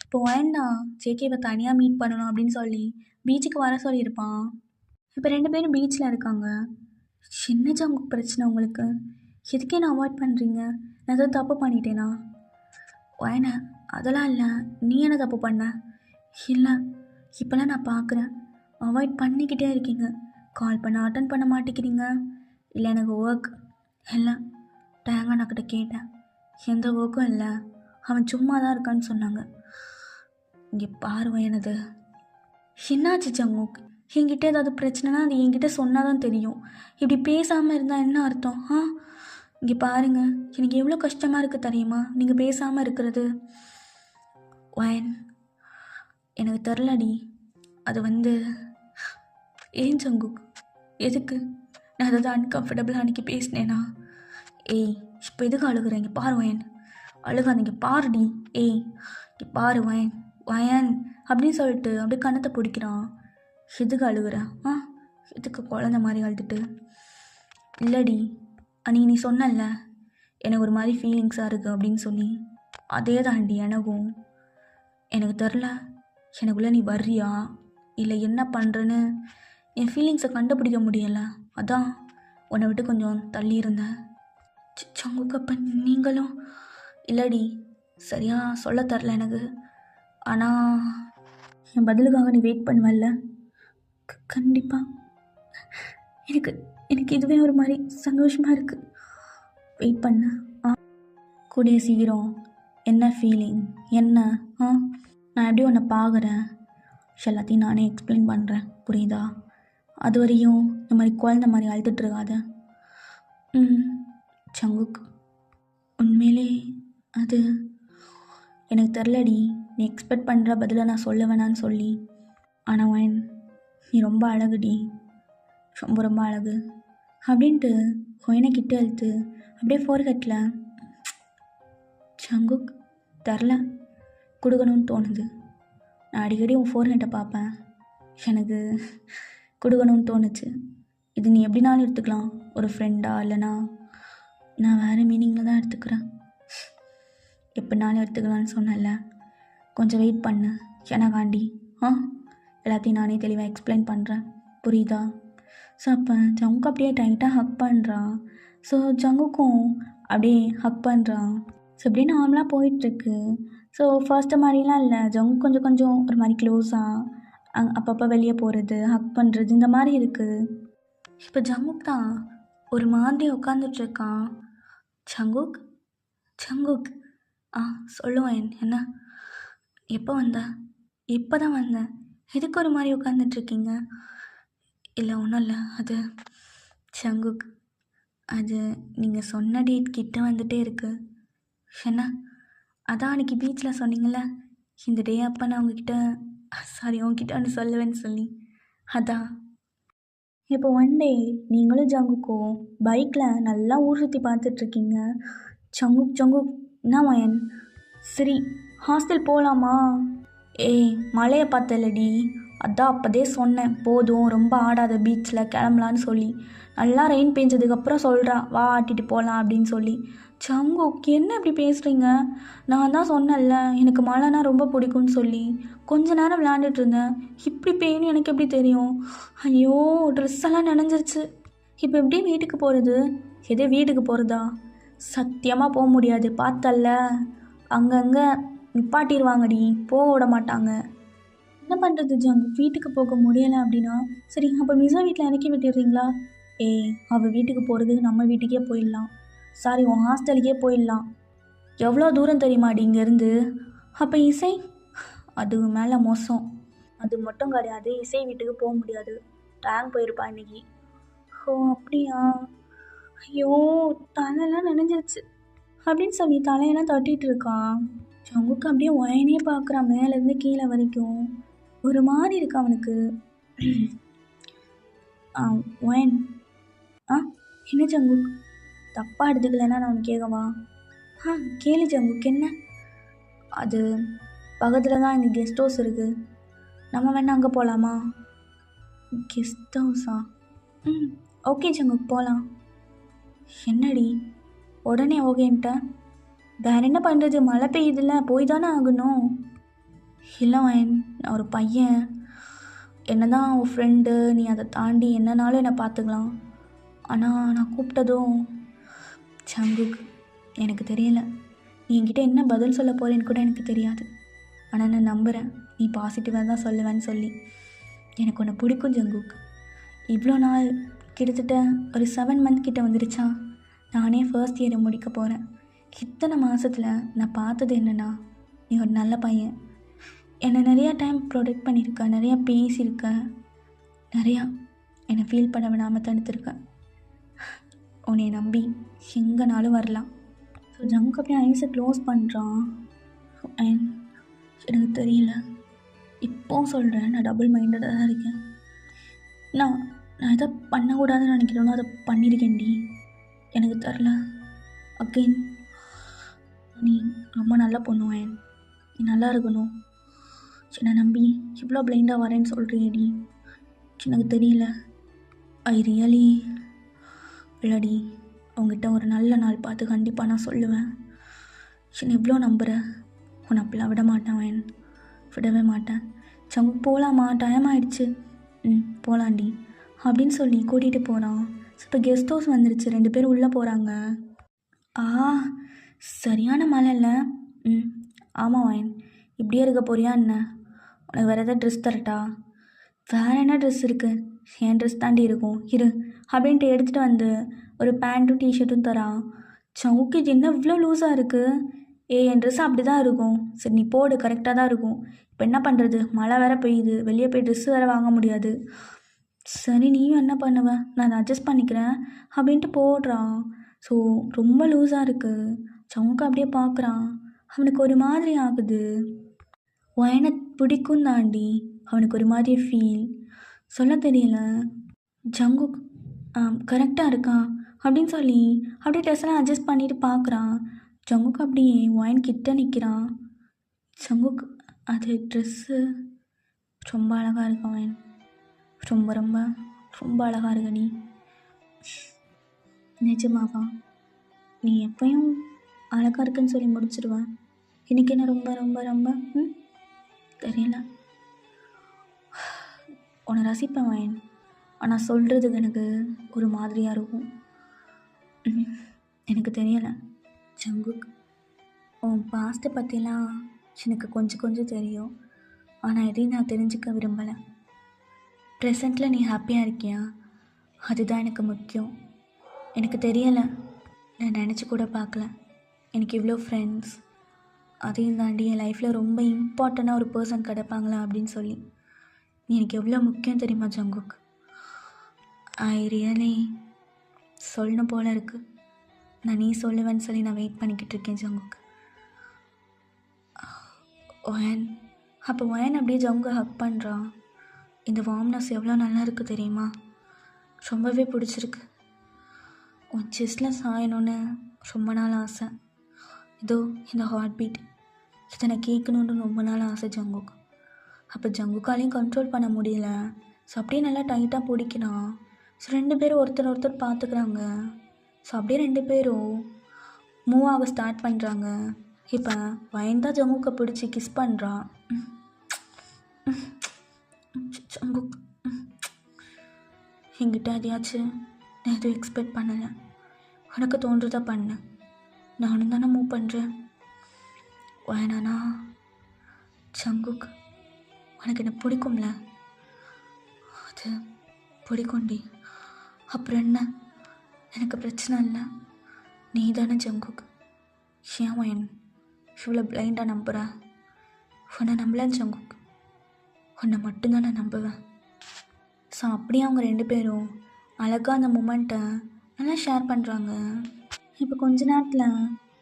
இப்போ ஒயன்டா ஜேகேவை தனியாக மீட் பண்ணணும் அப்படின்னு சொல்லி பீச்சுக்கு வர சொல்லியிருப்பான். இப்போ 2 பேரும் பீச்சில் இருக்காங்க. என்ன ஜங்குக் பிரச்சனை உங்களுக்கு? எதுக்கே நான் அவாய்ட் பண்ணுறீங்க? நான் ஏதாவது தப்பு பண்ணிட்டேனா? ஒயன அதெல்லாம் இல்லை, நீ என்ன தப்பு பண்ண? இல்லை, இப்போலாம் நான் பார்க்குறேன், அவாய்ட் பண்ணிக்கிட்டே இருக்கீங்க. கால் பண்ண அட்டன் பண்ண மாட்டேங்கிறீங்க. இல்லை எனக்கு ஒர்க் இல்லை. டேங்கா நான் கிட்ட கேட்டேன், எந்த ஒர்க்கும் இல்லை, அவன் சும்மா தான் இருக்கான்னு சொன்னாங்க. இங்கே பாருவ எனது. என்னாச்சு ஜங்குக்? என்கிட்ட ஏதாவது பிரச்சனைனா அது என்கிட்ட சொன்னால் தான் தெரியும். இப்படி பேசாமல் இருந்தால் என்ன அர்த்தம்? இங்கே பாருங்கள், எனக்கு எவ்வளோ கஷ்டமாக இருக்குது தெரியுமா நீங்கள் பேசாமல் இருக்கிறது. ஒயன், எனக்கு தெரிலடி, அது வந்து ஏன் ஜங்குக்? எதுக்கு? நான் அதாவது அன்கம்ஃபர்டபுளாக அன்றைக்கி பேசினேனா? ஏய், இப்போ எதுக்கு அழுகுற? இங்கே பாரு ஒயன், அழுகாதீங்க பாருடி. ஏய் இங்கே பாரு ஒயன், ஒயன் அப்படின்னு சொல்லிட்டு அப்படியே கண்ணத்தை பிடிக்கிறான். எதுக்கு அழுகுற? எதுக்கு குழந்த மாதிரி அழுதுட்டு? இல்லடி, அன்றைக்கி நீ சொன்னல எனக்கு ஒரு மாதிரி ஃபீலிங்ஸாக இருக்குது அப்படின்னு சொல்லி, அதே தாண்டி எனக்கும். எனக்கு தெரில, எனக்குள்ளே நீ வர்றியா இல்லை என்ன பண்ணுறேன்னு என் ஃபீலிங்ஸை கண்டுபிடிக்க முடியலை. அதான் உன்னை விட்டு கொஞ்சம் தள்ளி இருந்தேன். ஜங்குக், அப்போ நீங்களும்? இல்லடி, சரியாக சொல்ல தரல எனக்கு. ஆனால் என் பதிலுக்காக நீ வெயிட் பண்ணுவல்ல? கண்டிப்பாக. எனக்கு இதுவே ஒரு மாதிரி சந்தோஷமாக இருக்குது. வெயிட் பண்ண. கூடிய சீக்கிரம் என்ன ஃபீலிங் என்ன நான் எப்படி உன்னை பார்க்குறேன் எல்லாத்தையும் நானே எக்ஸ்பிளைன் பண்ணுறேன், புரியுதா? அது வரையும் இந்த மாதிரி குழந்த மாதிரி அழுதுட்டுருக்காத. ஜங்குக், உண்மையிலே அது எனக்கு தெரிலடி, நீ எக்ஸ்பெக்ட் பண்ணுற பதிலாக நான் சொல்ல வேணான்னு சொல்லி. ஆனால் ஒயன், நீ ரொம்ப அழகுடி, ரொம்ப ரொம்ப அழகு அப்படின்ட்டு ஒயனை கிட்ட இழுத்து அப்படியே ஃபோர்ஹெட்டில். ஜங்குக், தெரில, கொடுக்கணும்னு தோணுது. நான் அடிக்கடி உன் ஃபோர்ஹெட்டை பார்ப்பேன், எனக்கு கொடுக்கணும்னு தோணுச்சு. இது நீ எப்படினாலும் எடுத்துக்கலாம், ஒரு ஃப்ரெண்டாக இல்லைனா நான் வேறு மீனிங்கில் தான் எடுத்துக்கிறேன். எப்படினாலும் எடுத்துக்கலான்னு சொன்னல, கொஞ்சம் வெயிட் பண்ணு எனக்காண்டி. எல்லாத்தையும் நானே தெளிவாக எக்ஸ்பிளைன் பண்ணுறேன், புரியுதா? ஸோ அப்போ ஜங்குக் அப்படியே டைட்டாக ஹக் பண்ணுறான். ஸோ ஜங்குக்கும் அப்படியே ஹக் பண்ணுறான். ஸோ அப்படியே நார்மலாக போயிட்டுருக்கு. ஸோ ஃபர்ஸ்ட்டு மாதிரிலாம் இல்லை, ஜங்குக் கொஞ்சம் கொஞ்சம் ஒரு மாதிரி க்ளோஸாக அப்பப்போ வெளியே போகிறது, ஹக் பண்ணுறது, இந்த மாதிரி இருக்குது. இப்போ ஜங்குக் தான் ஒரு மாதிரி உட்காந்துட்ருக்கான். ஜங்குக், ஜங்குக், சொல்லுவேன். என்ன? எப்போ வந்த? இப்போ தான் வந்தேன். எதுக்கு ஒரு மாதிரி உட்காந்துட்ருக்கீங்க? இல்லை, ஒன்றும் இல்லை. அது ஜங்குக், அது நீங்கள் சொன்ன டேட் கிட்ட வந்துட்டே இருக்குது. என்ன? அதான் அன்றைக்கி பீச்சில் சொன்னீங்களே, இந்த டே அப்போ நான் உங்ககிட்ட உங்ககிட்ட ஒன்று சொல்லுவேன்னு சொல்லி. அதான். இப்போ ஒன் டே நீங்களும் ஜங்குக்கும் பைக்கில் நல்லா ஊர் சுற்றி பார்த்துட்ருக்கீங்க. ஜங்குக் ஜங்குக் என்ன வயன்? சரி, ஹாஸ்டல் போகலாமா? ஏய், மழையை பார்த்தலடி, அதான் அப்போதே சொன்னேன் போதும் ரொம்ப ஆடாத பீச்சில் கிளம்பலான்னு சொல்லி. நல்லா ரெயின் பெஞ்சதுக்கப்புறம் சொல்கிறா வா ஆட்டிட்டு போகலாம் அப்படின்னு சொல்லி. ஜங்குக் என்ன இப்படி பேசுகிறீங்க? நான் தான் சொன்னேன்ல எனக்கு மழைனா ரொம்ப பிடிக்கும்னு சொல்லி. கொஞ்ச நேரம் விளையாண்டுட்டு இருந்தேன், இப்படி பெய்யும்னு எனக்கு எப்படி தெரியும்? ஐயோ, ட்ரெஸ் எல்லாம் நனைஞ்சிருச்சு. இப்போ எப்படி வீட்டுக்கு போகிறது? எதே வீட்டுக்கு போகிறதா? சத்தியமாக போக முடியாது, பார்த்தல்ல அங்கங்கே நிப்பாட்டிடுவாங்கடி, போக விட மாட்டாங்க. என்ன பண்ணுறது ஜங்கு, வீட்டுக்கு போக முடியலை அப்படின்னா சரி, அப்போ மிஸ்ஸா வீட்டில் இறக்கி விட்டுடுறீங்களா? ஏய், அவள் வீட்டுக்கு போகிறது நம்ம வீட்டுக்கே போயிடலாம். சாரி, உன் ஹாஸ்டலுக்கே போயிடலாம். எவ்வளோ தூரம் தெரியுமாடி இங்கேருந்து? அப்போ இசை? அது மேலே மோசம். அது மட்டும் கிடையாது, இசை வீட்டுக்கு போக முடியாது, டேங்க் போயிருப்பா இன்னைக்கு. ஓ அப்படியா? ஐயோ, தலையெல்லாம் நனைஞ்சிருச்சு அப்படின்னு சொல்லி தலையெல்லாம் தட்டிகிட்டு இருக்கான். ஜங்குக்கு அப்படியே ஒயனே பார்க்குறான் மேலேருந்து கீழே வரைக்கும். ஒரு மாதிரி இருக்கு அவனுக்கு. ஒயன், என்ன ஜங்குக்? தப்பாக எடுத்துக்கலன்னா நான் அவனு கேட்கவா? கேளு ஜங்குக், என்ன? அது பக்கத்தில் தான் இங்கே கெஸ்ட் ஹவுஸ் இருக்குது, நம்ம வேணா அங்கே போகலாமா? கெஸ்ட் ஹவுஸா? ஓகே ஜங்குக், போகலாம். என்னடி உடனே ஓகேன்ட்ட? வேற என்ன பண்ணுறது, மழை பெய்யுதுல்ல, போய் தானே ஆகணும். இல்லை வயன், நான் ஒரு பையன், என்ன தான் உன் ஃப்ரெண்டு, நீ அதை தாண்டி என்னன்னாலும் என்னை பார்த்துக்கலாம். ஆனால் நான் கூப்பிட்டதும் ஜங்குக், எனக்கு தெரியல நீ என்கிட்ட என்ன பதில் சொல்ல போகிறேன்னு கூட எனக்கு தெரியாது. ஆனால் நான் நம்புகிறேன் நீ பாசிட்டிவாக தான் சொல்லுவேன்னு சொல்லி. எனக்கு உன்னை பிடிக்கும் ஜங்குக். இவ்வளோ நாள் கிட்டத்தட்ட ஒரு 7 மந்த் கிட்ட வந்துருச்சா, நானே ஃபர்ஸ்ட் இயரை முடிக்க போகிறேன். இத்தனை மாதத்தில் நான் பார்த்தது என்னென்னா, நீ ஒரு நல்ல பையன், என்னை நிறையா டைம் ப்ரொடெக்ட் பண்ணியிருக்க, நிறையா பேசியிருக்க, நிறையா என்னை ஃபீல் பண்ண விடாமல் தடுத்துருக்க. உன்னை நம்பி எங்கேனாலும் வரலாம். ஸோ ஜங்க் அப்படியே ஐஸை க்ளோஸ் பண்ணுறான். அண்ட் எனக்கு தெரியல, இப்போவும் சொல்கிறேன், நான் டபுள் மைண்டடாக தான் இருக்கேன். நான் எதை பண்ணக்கூடாதுன்னு நினைக்கிறேனோ அதை பண்ணியிருக்கேன்டி, எனக்கு தெரில. அகெயின் நீ ரொம்ப நல்லா பொண்ணுவேன், நீ நல்லா இருக்கணும். என்னை நம்பி இவ்வளோ பிளைண்டாக வரேன்னு சொல்கிறியடி, எனக்கு தெரியல. ஐ ரியலி இல்லடி, உங்ககிட்ட ஒரு நல்ல நாள் பார்த்து கண்டிப்பாக நான் சொல்லுவேன். என்னை இவ்வளோ நம்புகிற, உன்னை அப்படிலாம் விட மாட்டேன் வேன், விடவே மாட்டேன். சங்கு போகலாமா, டைம் ஆகிடுச்சு. போகலாண்டி அப்படின்னு சொல்லி கூட்டிகிட்டு போகிறான். ஸோ இப்போ கெஸ்ட் ஹவுஸ் வந்துருச்சு, 2 பேரும் உள்ளே போகிறாங்க. சரியான மழை இல்லை? ஆமாம் வாயன், இப்படியே இருக்க போறியா என்ன? உனக்கு வேறு எதாவது ட்ரெஸ் தரட்டா? வேறு என்ன ட்ரெஸ் இருக்குது, என் ட்ரெஸ் தாண்டி இருக்கும், இரு அப்படின்ட்டு எடுத்துகிட்டு வந்து ஒரு பேண்ட்டும் டிஷர்ட்டும் தரான். சவுக்கு இது என்ன இவ்வளோ லூஸாக இருக்குது? என் ட்ரெஸ் அப்படி தான் இருக்கும். சரி நீ போடு, கரெக்டாக தான் இருக்கும். இப்போ என்ன பண்ணுறது, மழை வேறு பெய்யுது, வெளியே போய் ட்ரெஸ்ஸு வேறு வாங்க முடியாது. சரி நீயும் என்ன பண்ணுவ, நான் அதை அட்ஜஸ்ட் பண்ணிக்கிறேன் அப்படின்ட்டு போடுறான். ஸோ ரொம்ப லூஸாக இருக்குது. சவுக்கு அப்படியே பார்க்குறான், அவனுக்கு ஒரு மாதிரி ஆகுது. ஒயனை பிடிக்கும் தாண்டி அவனுக்கு ஒரு மாதிரி ஃபீல், சொல்ல தெரியல. ஜங்குக் கரெக்டாக இருக்கான் அப்படின்னு சொல்லி அப்படியே ட்ரெஸ்ஸெல்லாம் அட்ஜஸ்ட் பண்ணிட்டு பார்க்குறான். ஜங்குக் அப்படியே ஒயன் கிட்ட நிற்கிறான். ஜங்குக், அது ட்ரெஸ்ஸு ரொம்ப அழகாக இருக்கா ஒயன், ரொம்ப ரொம்ப ரொம்ப அழகாக இருக்க நீ. நிஜமாவா? நீ எப்பயும் அழகாக இருக்குன்னு சொல்லி முடிச்சிடுவேன், இன்னைக்கு என்ன ரொம்ப ரொம்ப ரொம்ப தெரியல. உன்னை ரசிப்பேன் வயன், ஆனால் சொல்கிறதுக்கு எனக்கு ஒரு மாதிரியாக இருக்கும். எனக்கு தெரியலை ஜங்குக், உன் பாஸ்ட்டை பற்றிலாம் எனக்கு கொஞ்சம் கொஞ்சம் தெரியும், ஆனால் எதையும் நான் தெரிஞ்சுக்க விரும்பலை. ப்ரெசண்ட்டில் நீ ஹாப்பியாக இருக்கியா, அதுதான் எனக்கு முக்கியம். எனக்கு தெரியலை, நான் நினச்சி கூட பார்க்கல எனக்கு இவ்வளோ ஃப்ரெண்ட்ஸ், அதையும் தாண்டி என் லைஃப்பில் ரொம்ப இம்பார்ட்டண்ட்டாக ஒரு பர்சன் கிடப்பாங்களா அப்படின்னு சொல்லி. நீ எனக்கு எவ்வளோ முக்கியம் தெரியுமா ஜங்குக்? ஐ ரியலி சொல்லணும் போல் இருக்குது. நான் நீ சொல்லுவேன்னு சொல்லி நான் வெயிட் பண்ணிக்கிட்டு இருக்கேன் ஜங்குக். ஒயன், அப்போ ஒயன் அப்படியே ஜங்கு ஹக் பண்ணுறான். இந்த வார்ம்னஸ் எவ்வளோ நல்லா இருக்குது தெரியுமா? ரொம்பவே பிடிச்சிருக்கு. உன் செஸ்டில் சாயணுன்னு ரொம்ப நாள் ஆசை. இதோ இந்த ஹார்ட் பீட் இதை நான் கேட்கணுன்னு ரொம்ப நாள் ஆசை ஜங்குக். அப்போ ஜங்குக்காலையும் கண்ட்ரோல் பண்ண முடியல. ஸோ அப்படியே நல்லா டைட்டாக பிடிக்கிறான். ஸோ 2 பேரும் ஒருத்தர் பார்த்துக்கிறாங்க. ஸோ அப்படியே 2 பேரும் மூவ் ஆக ஸ்டார்ட் பண்ணுறாங்க. இப்போ வயன் தான் ஜங்குக்கை பிடிச்சி கிஸ் பண்ணுறான். ஜங்குக் என்கிட்ட அதையாச்சும் நான் எதுவும் எக்ஸ்பெக்ட் பண்ணலை. உனக்கு தோன்றதா பண்ண, நானும் தானே மூவ் பண்ணுறேன். வேணாண்ணா ஜங்குக், உனக்கு என்ன பிடிக்கும்ல? அது பிடிக்கும்டி. அப்புறம் என்ன, எனக்கு பிரச்சனை இல்லை. நீ தானே ஜங்குக். ஏன் வயன் இவ்வளோ பிளைண்டாக நம்புகிற? உன்னை நம்பலன்னு ஜங்குக், உன்னை மட்டும்தான் நான் நம்புவேன். ஸோ அப்படியே அவங்க 2 பேரும் அழகாக அந்த மூமெண்ட்டை நல்லா ஷேர் பண்ணுறாங்க. இப்போ கொஞ்ச நேரத்தில்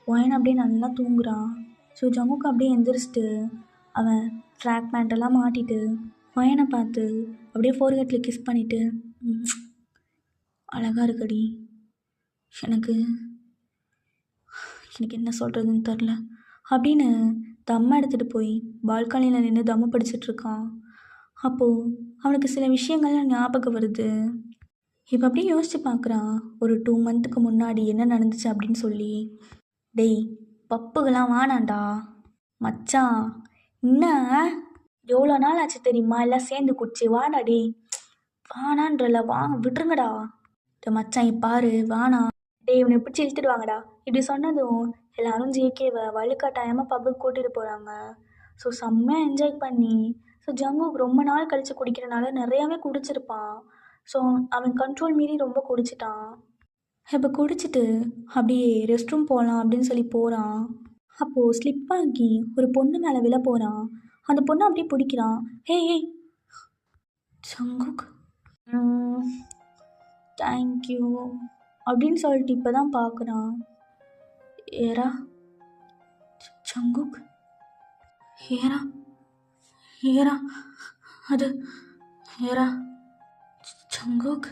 ஒயன் அப்படியே நல்லா தூங்குறான். ஸோ ஜங்குக்கு அப்படியே எந்திரிச்சிட்டு அவன் ட்ராக் பேண்ட்டெல்லாம் மாட்டிட்டு ஒயனை பார்த்து அப்படியே ஃபோர்ஹெட்டில் கிஸ் பண்ணிவிட்டு, அழகாக இருக்கடி, எனக்கு என்ன சொல்கிறதுன்னு தெரில அப்படின்னு தம்மை எடுத்துகிட்டு போய் பால்கனியில் நின்று தம்மு படிச்சிட்ருக்கான். அப்போது அவனுக்கு சில விஷயங்கள்லாம் ஞாபகம் வருது. இப்போ அப்படியே யோசித்து பார்க்குறான், ஒரு 2 மந்த்துக்கு முன்னாடி என்ன நடந்துச்சு அப்படின்னு சொல்லி. டேய் பப்புகளாம் வானாண்டா மச்சான், என்ன எவ்வளோ நாள் ஆச்சு தெரியுமா எல்லாம் சேர்ந்து குடிச்சு, வாடா டே வானான்றல, வாங்க விட்டுருங்கடா. மச்சான் பாரு வானா டே, இவனை பிடிச்சி இழுத்துட்டு வாங்கடா. இப்படி சொன்னதும் எல்லாரும் ஜேகேவை வலுக்கட்டாயமாக பப்புக்கு கூட்டிகிட்டு போகிறாங்க. ஸோ செம்மையாக என்ஜாய் பண்ணி, ஸோ ஜங்குக் ரொம்ப நாள் கழித்து குடிக்கிறனால நிறையாவே குடிச்சிருப்பான். ஸோ அவன் கண்ட்ரோல் மீறி ரொம்ப குடிச்சிட்டான். இப்போ குடிச்சிட்டு அப்படியே ரெஸ்ட் ரூம் போகலாம் அப்படின்னு சொல்லி போகிறான். அப்போது ஸ்லிப் ஆகி ஒரு பொண்ணு மேலே விழ போகிறான். அந்த பொண்ணை அப்படியே பிடிக்கிறான். ஏய் ஜங்குக் தேங்க்யூ அப்படின்னு சொல்லிட்டு இப்போ தான் பார்க்குறான். ஏரா ஜங்குக், ஏரா ஏரா அது ஏரா ஜங்குக்.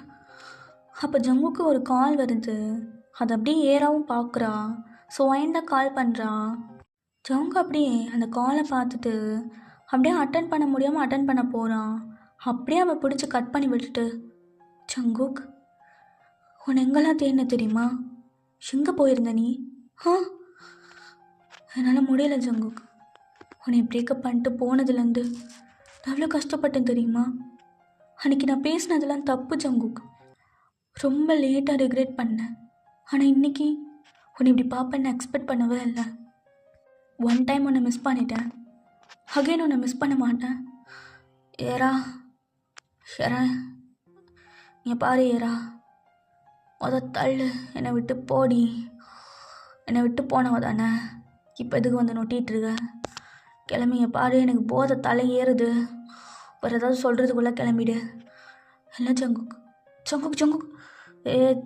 அப்போ ஜங்குக்கு ஒரு கால் வருது. அது அப்படியே ஏராவும் பார்க்குறா. ஸோ வயன்டா கால் பண்ணுறா. ஜங்குக் அப்படியே அந்த காலை பார்த்துட்டு அப்படியே அட்டன் பண்ண முடியாமல் அட்டன் பண்ண போகிறான். அப்படியே அவள் பிடிச்சி கட் பண்ணி விட்டுட்டு, ஜங்குக் உன்னை எங்கெல்லாம் தேடின தெரியுமா? எங்கே போயிருந்த நீ? என்னால் முடியல ஜங்குக். உன்னை பிரேக்கப் பண்ணிட்டு போனதுலேருந்து நான் எவ்வளோ கஷ்டப்பட்டேன் தெரியுமா? அன்றைக்கி நான் பேசினதெல்லாம் தப்பு ஜங்குக். ரொம்ப லேட்டாக ரிக்ரெட் பண்ணேன். ஆனால் இன்றைக்கி உன்னை இப்படி பார்ப்பேன்னு எக்ஸ்பெக்ட் பண்ணவே இல்லை. ஒன் டைம் உன்னை மிஸ் பண்ணிட்டேன், அகைன் உன்னை மிஸ் பண்ண மாட்டேன். ஏரா ஏரா நீ பாரு ஏரா, தள்ளு, என்னை விட்டு போடி. என்னை விட்டு போனவ தானே, இப்போ எதுக்கு வந்து நொட்டிகிட்ருக்க? கிளம்பிங்க பாரு, எனக்கு போதை தலை ஏறுது. வேறு ஏதாவது சொல்கிறதுக்குள்ளே கிளம்பிடு. இல்லை ஜங்குக் ஜங்குக் ஜங்குக்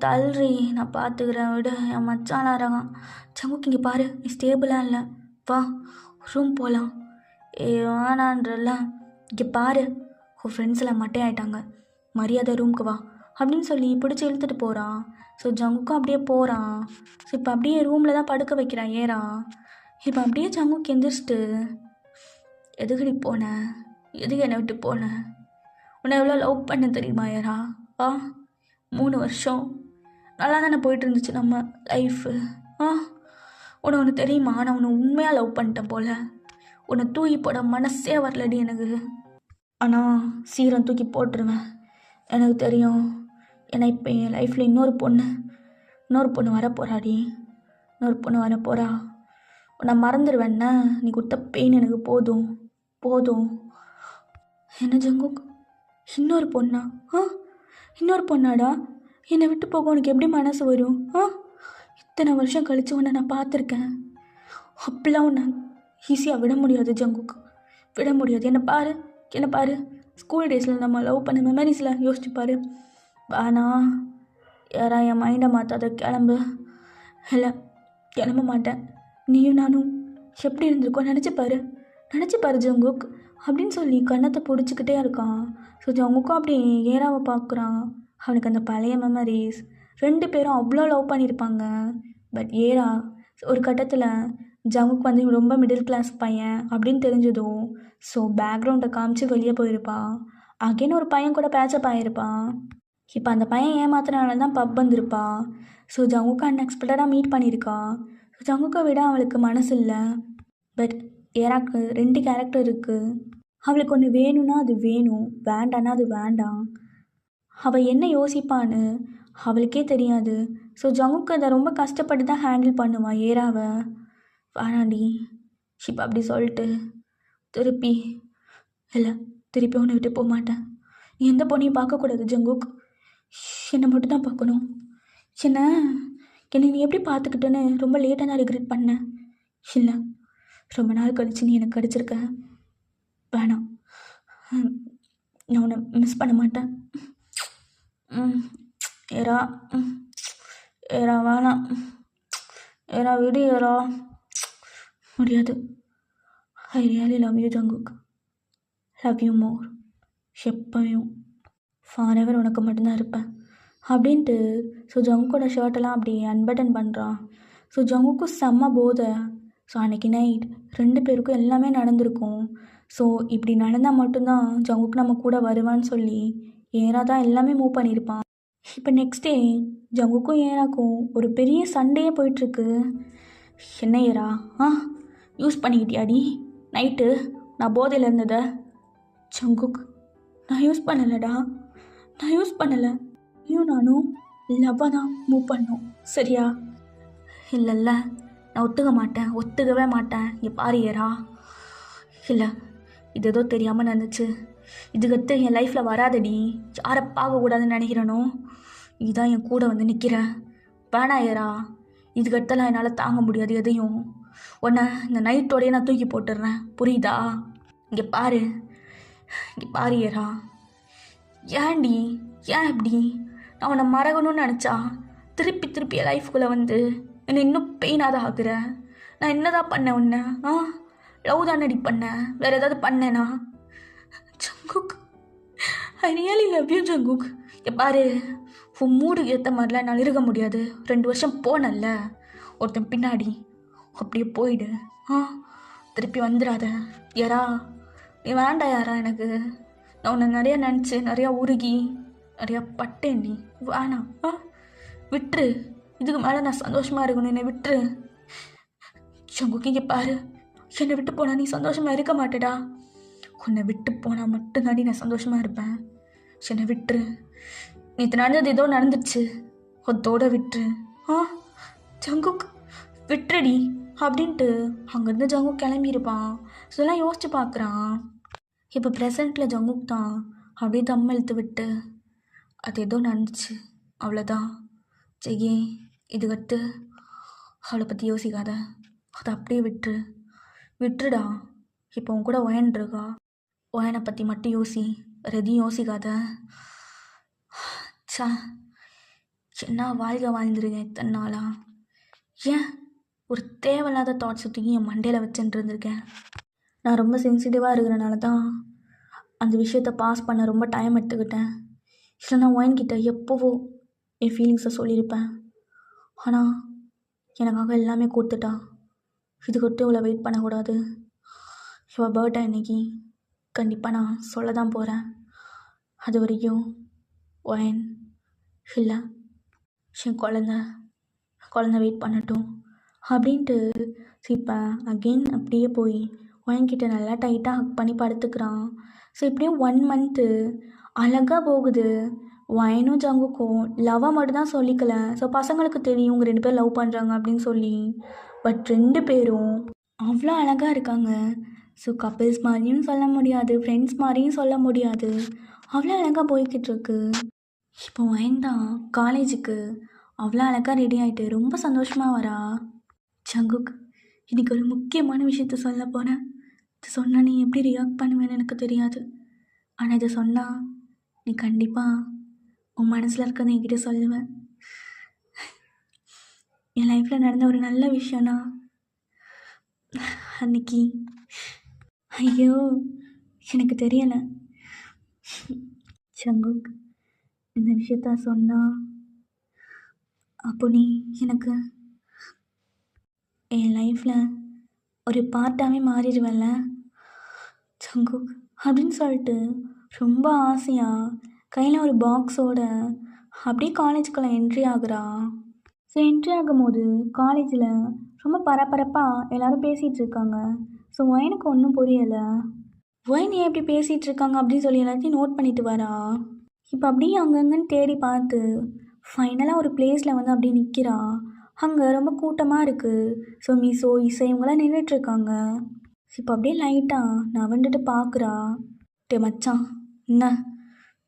தள்ளுறி, நான் பார்த்துக்கிறேன் விடு, என் மச்சான் இருக்கான். ஜங்குக் இங்கே பாரு, நீ ஸ்டேபிளாக இல்லை, வா ரூம் போகலாம். வேணான்றல, இங்கே பாரு உன் ஃப்ரெண்ட்ஸில் மட்டே ஆகிட்டாங்க, மரியாதை ரூமுக்கு வா அப்படின்னு சொல்லி பிடிச்சி இழுத்துட்டு போகிறான். ஸோ ஜங்குக்கும் அப்படியே போகிறான். ஸோ இப்போ அப்படியே ரூமில் தான் படுக்க வைக்கிறான் ஏரா. இப்போ அப்படியே ஜங்குக் எந்திரிச்சிட்டு, எதுக்கடி போனேன், எதுக்கு என்னை விட்டு போனேன்? உன்னை எவ்வளோ லவ் பண்ண தெரியுமா ஏரா? 3 வருஷம் நல்லா தானே போயிட்டு இருந்துச்சு நம்ம லைஃபு. உனக்கு தெரியுமா, நான் உன்னை உண்மையாக லவ் பண்ணிட்டேன் போல். உன்னை தூக்கி போட மனசே வரலடி எனக்கு. ஆனால் சீரம் தூக்கி போட்டுருவேன், எனக்கு தெரியும். ஏன்னா இப்போ என் லைஃப்பில் இன்னொரு பொண்ணு வரப்போறாடி. இன்னொரு பொண்ணு வரப்போறா. உன்னை மறந்துடுவேன்னா, நீ கொடுத்த பெயின் எனக்கு போதும். என்ன ஜங்குக், இன்னொரு பொண்ணா? இன்னொரு பொண்ணாடா? என்னை விட்டு போக உனக்கு எப்படி மனசு வரும்? இத்தனை வருஷம் கழித்து உன்னை நான் பார்த்துருக்கேன். அப்படிலாம் உன்னை ஈஸியாக விட முடியாது ஜங்குக், விட முடியாது. என்ன பாரு ஸ்கூல் டேஸில் நம்ம லவ் பண்ண மெமரிஸில் யோசிச்சு பாரு. வானா யாரா, என் மைண்டை மாற்றாத, கிளம்பு. இல்லை கிளம்ப மாட்டேன். நீயும் நானும் எப்படி இருந்திருக்கோம் நினச்சி பாரு ஜங்குக். அப்படின்னு சொல்லி கன்னத்தை பிடிச்சிக்கிட்டே இருக்கான். ஸோ ஜங்குக்கும் அப்படி ஏறாவை பார்க்குறான். அவனுக்கு அந்த பழைய மெமரிஸ். 2 பேரும் அவ்வளோ லவ் பண்ணியிருப்பாங்க. பட் ஏறா ஒரு கட்டத்தில் ஜங்குக்கு வந்து இவன் ரொம்ப மிடில் கிளாஸ் பையன் அப்படின்னு தெரிஞ்சதும் ஸோ பேக்ரவுண்டை காமிச்சு வெளியே போயிருப்பான். அகைன் ஒரு பையன் கூட பேச்சப் ஆகிருப்பான். இப்போ அந்த பையன் ஏமாத்தினால தான் பப் வந்திருப்பான். ஸோ ஜங்குக்கு அன்எக்ஸ்பெக்டடாக மீட் பண்ணியிருக்கான். ஸோ ஜங்குக்கை விட அவளுக்கு மனசு இல்லை. பட் ஏராக்கு 2 கேரக்டர் இருக்குது. அவளுக்கு ஒன்று வேணும்னா அது வேணும், வேண்டான்னா அது வேண்டாம். அவள் என்ன யோசிப்பான்னு அவளுக்கே தெரியாது. ஸோ ஜங்குக்கு அதை ரொம்ப கஷ்டப்பட்டு தான் ஹேண்டில் பண்ணுவான் ஏராவை. வேணாண்டி இப்போ அப்படி சொல்லிட்டு திருப்பி திருப்பி உன்னை விட்டு போக மாட்டேன். நீ எந்த பொண்ணையும் பார்க்கக்கூடாது ஜங்குக், என்னை மட்டும் தான் பார்க்கணும். என்னை நீ எப்படி பார்த்துக்கிட்டேன்னு ரொம்ப லேட்டாக தான் ரிக்ரெட் பண்ணேன். இல்லை, ரொம்ப நாள் கழிச்சு நீ எனக்கு கிடச்சிருக்க. வேணாம், நான் உன்னை மிஸ் பண்ண மாட்டேன். ஏரா ஏரா வேணாம், ஏரா விடு ஏரா. முடியாது. ஐ really love you Jungkook, love you மோர். எப்பவும் ஃபாரெவர் உனக்கு மட்டும்தான் இருப்பேன் அப்படின்ட்டு. ஸோ ஜங்குக்கோட ஷர்ட்டெல்லாம் அப்படி அன்பட்டன் பண்ணுறான். ஸோ ஜங்குக்கும் செம்ம போதை. ஸோ அன்றைக்கி நைட் 2 பேருக்கும் எல்லாமே நடந்திருக்கும். ஸோ இப்படி நடந்தால் மட்டும்தான் ஜங்குக்கு நம்ம கூட வருவான்னு சொல்லி ஏரா தான் எல்லாமே மூவ் பண்ணியிருப்பான். இப்போ நெக்ஸ்ட் டே ஜங்குக்கும் ஏராக்கும் ஒரு பெரிய சண்டையே போயிட்டுருக்கு. என்ன ஏரா, யூஸ் பண்ணிக்கிட்டியாடி நைட்டு நான் போதையில் இருந்ததை? ஜங்குக், நான் யூஸ் பண்ணலடா, நான் யூஸ் பண்ணலை. நீயும் நானும் லவ்வாக தான் மூவ் பண்ணோம், சரியா? இல்லைல்ல, நான் ஒத்துக்கவே மாட்டேன். இங்கே பாரு ஏரா, இல்லை இது ஏதோ தெரியாமல் நடந்துச்சு. இதுக்கடுத்து என் லைஃப்பில் வராதடி. யாரை பார்க்கக்கூடாதுன்னு நினைக்கிறேனோ இதுதான் என் கூட வந்து நிற்கிற. வேணா ஏரா, இதுக்கடுத்தெல்லாம் என்னால் தாங்க முடியாது எதையும். உன்னை இந்த நைட்டோடையே நான் தூக்கி போட்டுடுறேன், புரியுதா? இங்கே பாரு ஏரா. ஏன்டி, ஏன் இப்படி? நான் உன்னை மறக்கணும்னு நினச்சா திருப்பி என் லைஃப்குள்ளே வந்து என்னை இன்னும் பெயினாக தான் ஆகுற. நான் என்னதான் பண்ணேன் உன்னை? லவ் தானடி பண்ணேன், வேறு ஏதாவது பண்ணேனா? Jungkook, I really love you Jungkook. பாரு, உன் மூடுக்கு ஏற்ற மாதிரிலாம் என்னால் இருக்க முடியாது. 2 வருஷம் போனல்ல ஒருத்தன் பின்னாடி, அப்படியே போயிடு. திருப்பி வந்துடாத யாரா. நீ வேண்டாம் யாரா எனக்கு. நான் உன்னை நிறையா நினச்சி நிறையா உருகி நிறையா பட்டேன்டி. வேணாம், விட்டுரு. இதுக்கு மேலே நான் சந்தோஷமாக இருக்கணும், என்னை விட்டுரு. ஜங்குக், இங்கே பாரு, என்னை விட்டு போனால் நீ சந்தோஷமாக இருக்க மாட்டேடா. உன்னை விட்டு போனால் மட்டும்தாண்டி நான் சந்தோஷமாக இருப்பேன். என்னை விட்டுரு. நேற்று நடந்தது ஏதோ நடந்துச்சு, அதோட விட்டுரு. ஜங்குக், விட்டுருடி அப்படின்ட்டு அங்கேருந்து ஜங்குக் கிளம்பியிருப்பான். இதெல்லாம் யோசிச்சு பார்க்குறான். இப்போ ப்ரெசண்ட்டில் ஜங்குக் தான் அப்படியே தம் இழுத்து விட்டு அது ஏதோ நடந்துச்சு, அவ்வளோதான். ஜெயே, இதுக்கடுத்து அவளை பற்றி யோசிக்காத, அதை அப்படியே விட்டுருடா. இப்போ உன் கூட ஒயன்ருக்கா, ஒயனை பற்றி மட்டும் யோசி, வேறு எதையும் யோசிக்காத. என்ன வாழ்க்கை வாழ்ந்துருக்கேன் இத்தனை நாளா. ஏன் ஒரு தேவையில்லாத தாட்ஸை தூக்கி என் மண்டையில் வச்சுட்டு இருந்திருக்கேன். நான் ரொம்ப சென்சிட்டிவாக இருக்கிறனால தான் அந்த விஷயத்தை பாஸ் பண்ண ரொம்ப டைம் எடுத்துக்கிட்டேன். இல்லை நான் ஒயன்கிட்ட எப்போவோ என் ஃபீலிங்ஸை சொல்லியிருப்பேன். ஆனால் எனக்காக எல்லாமே கொடுத்துட்டா. இதுக்கொட்டு இவ்வளோ வெயிட் பண்ணக்கூடாது. இவள் பர்த்டே அன்னைக்கு கண்டிப்பாக நான் சொல்ல தான் போகிறேன். அது வரைக்கும் ஒயன் இல்லை, என் குழந்த வெயிட் பண்ணட்டும் அப்படின்ட்டு. இப்போ அகெயின் அப்படியே போய் ஒயன்கிட்ட நல்லா டைட்டாக ஹக் பண்ணி படுத்துக்கிறான். ஸோ இப்படியே 1 மந்த்து அழகாக போகுது. ஒயனும் ஜங்குக்கும் லவ்வாக மட்டும்தான் சொல்லிக்கல. ஸோ பசங்களுக்கு தெரியும் இவங்க 2 பேர் லவ் பண்ணுறாங்க அப்படின்னு சொல்லி. பட் 2 பேரும் அவ்வளோ அழகாக இருக்காங்க. ஸோ கப்பிள்ஸ் மாதிரியும் சொல்ல முடியாது, ஃப்ரெண்ட்ஸ் மாதிரியும் சொல்ல முடியாது, அவ்வளோ அழகாக போய்கிட்டுருக்கு. இப்போ ஒயன் தான் காலேஜுக்கு அவ்வளோ அழகாக ரெடி ஆகிட்டு ரொம்ப சந்தோஷமாக வரா. ஜங்குக், இன்னைக்கு ஒரு முக்கியமான விஷயத்த சொல்ல போகிறேன். இது சொன்னால் நீ எப்படி ரியாக்ட் பண்ணுவேன்னு எனக்கு தெரியாது. ஆனால் இதை சொன்னால் நீ கண்டிப்பாக உன் மனசில் இருக்கிறத என்கிட்ட சொல்லுவேன். என் லைஃப்பில் நடந்த ஒரு நல்ல விஷயம்னா அன்னைக்கு, ஐயோ எனக்கு தெரியலை. சங்குக், இந்த விஷயத்த சொன்னா அப்போ நீ எனக்கு என் லைஃப்பில் ஒரு பார்ட்டாகவே மாறிடுவல்ல சங்குக் அப்படின்னு சொல்லிட்டு ரொம்ப ஆசையாக கையில் ஒரு பாக்ஸோட அப்படியே காலேஜுக்குள்ளே என்ட்ரி ஆகுறா. ஸோ என்ட்ரி ஆகும்போது காலேஜில் ரொம்ப பரபரப்பாக எல்லோரும் பேசிகிட்டு இருக்காங்க. ஸோ ஒயனுக்கு ஒன்றும் புரியலை. ஒயன் ஏன் எப்படி பேசிகிட்டு இருக்காங்க அப்படின்னு சொல்லி எல்லாத்தையும் நோட் பண்ணிட்டு வரா. இப்போ அப்படியே அங்கங்கன்னு தேடி பார்த்து ஃபைனலாக ஒரு பிளேஸில் வந்து அப்படியே நிற்கிறா. அங்கே ரொம்ப கூட்டமாக இருக்குது. ஸோ மீசோ இசை இவங்களாம் நின்றுட்டுருக்காங்க. இப்போ அப்படியே லைட்டாக நான் வந்துட்டு பார்க்குறா. டே மச்சான், என்ன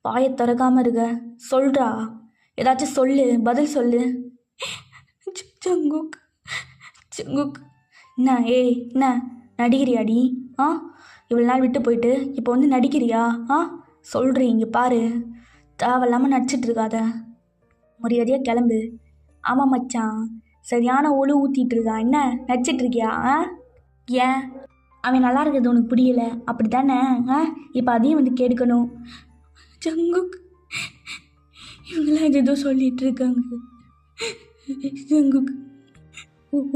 பாயை திறக்காமல் இருக்க, சொல்கிறா, ஏதாச்சும் சொல்லு, பதில் சொல்லு. சங்குக் சங்குக் என்ன என்ன நடிக்கிறியாடி? இவ்வளோ நாள் விட்டு போயிட்டு இப்போ வந்து நடிக்கிறியா? சொல்கிறேன், இங்கே பாரு, தேவையில்லாமல் நடிச்சிட்டு இருக்காத, மரியாதையாக கிளம்பு. ஆமாம் மச்சான், சரியான ஒழு ஊற்றிட்டு இருக்கா, என்ன நடிச்சிட்டு இருக்கியா? ஏன் அவன் நல்லா இருக்கிறது உனக்கு புரியல அப்படி தானே? இப்போ அதையும் வந்து கேட்கணும். சங்குக், இவங்களாம் எதோ சொல்லிட்டு இருக்காங்க. ஜங்குக்,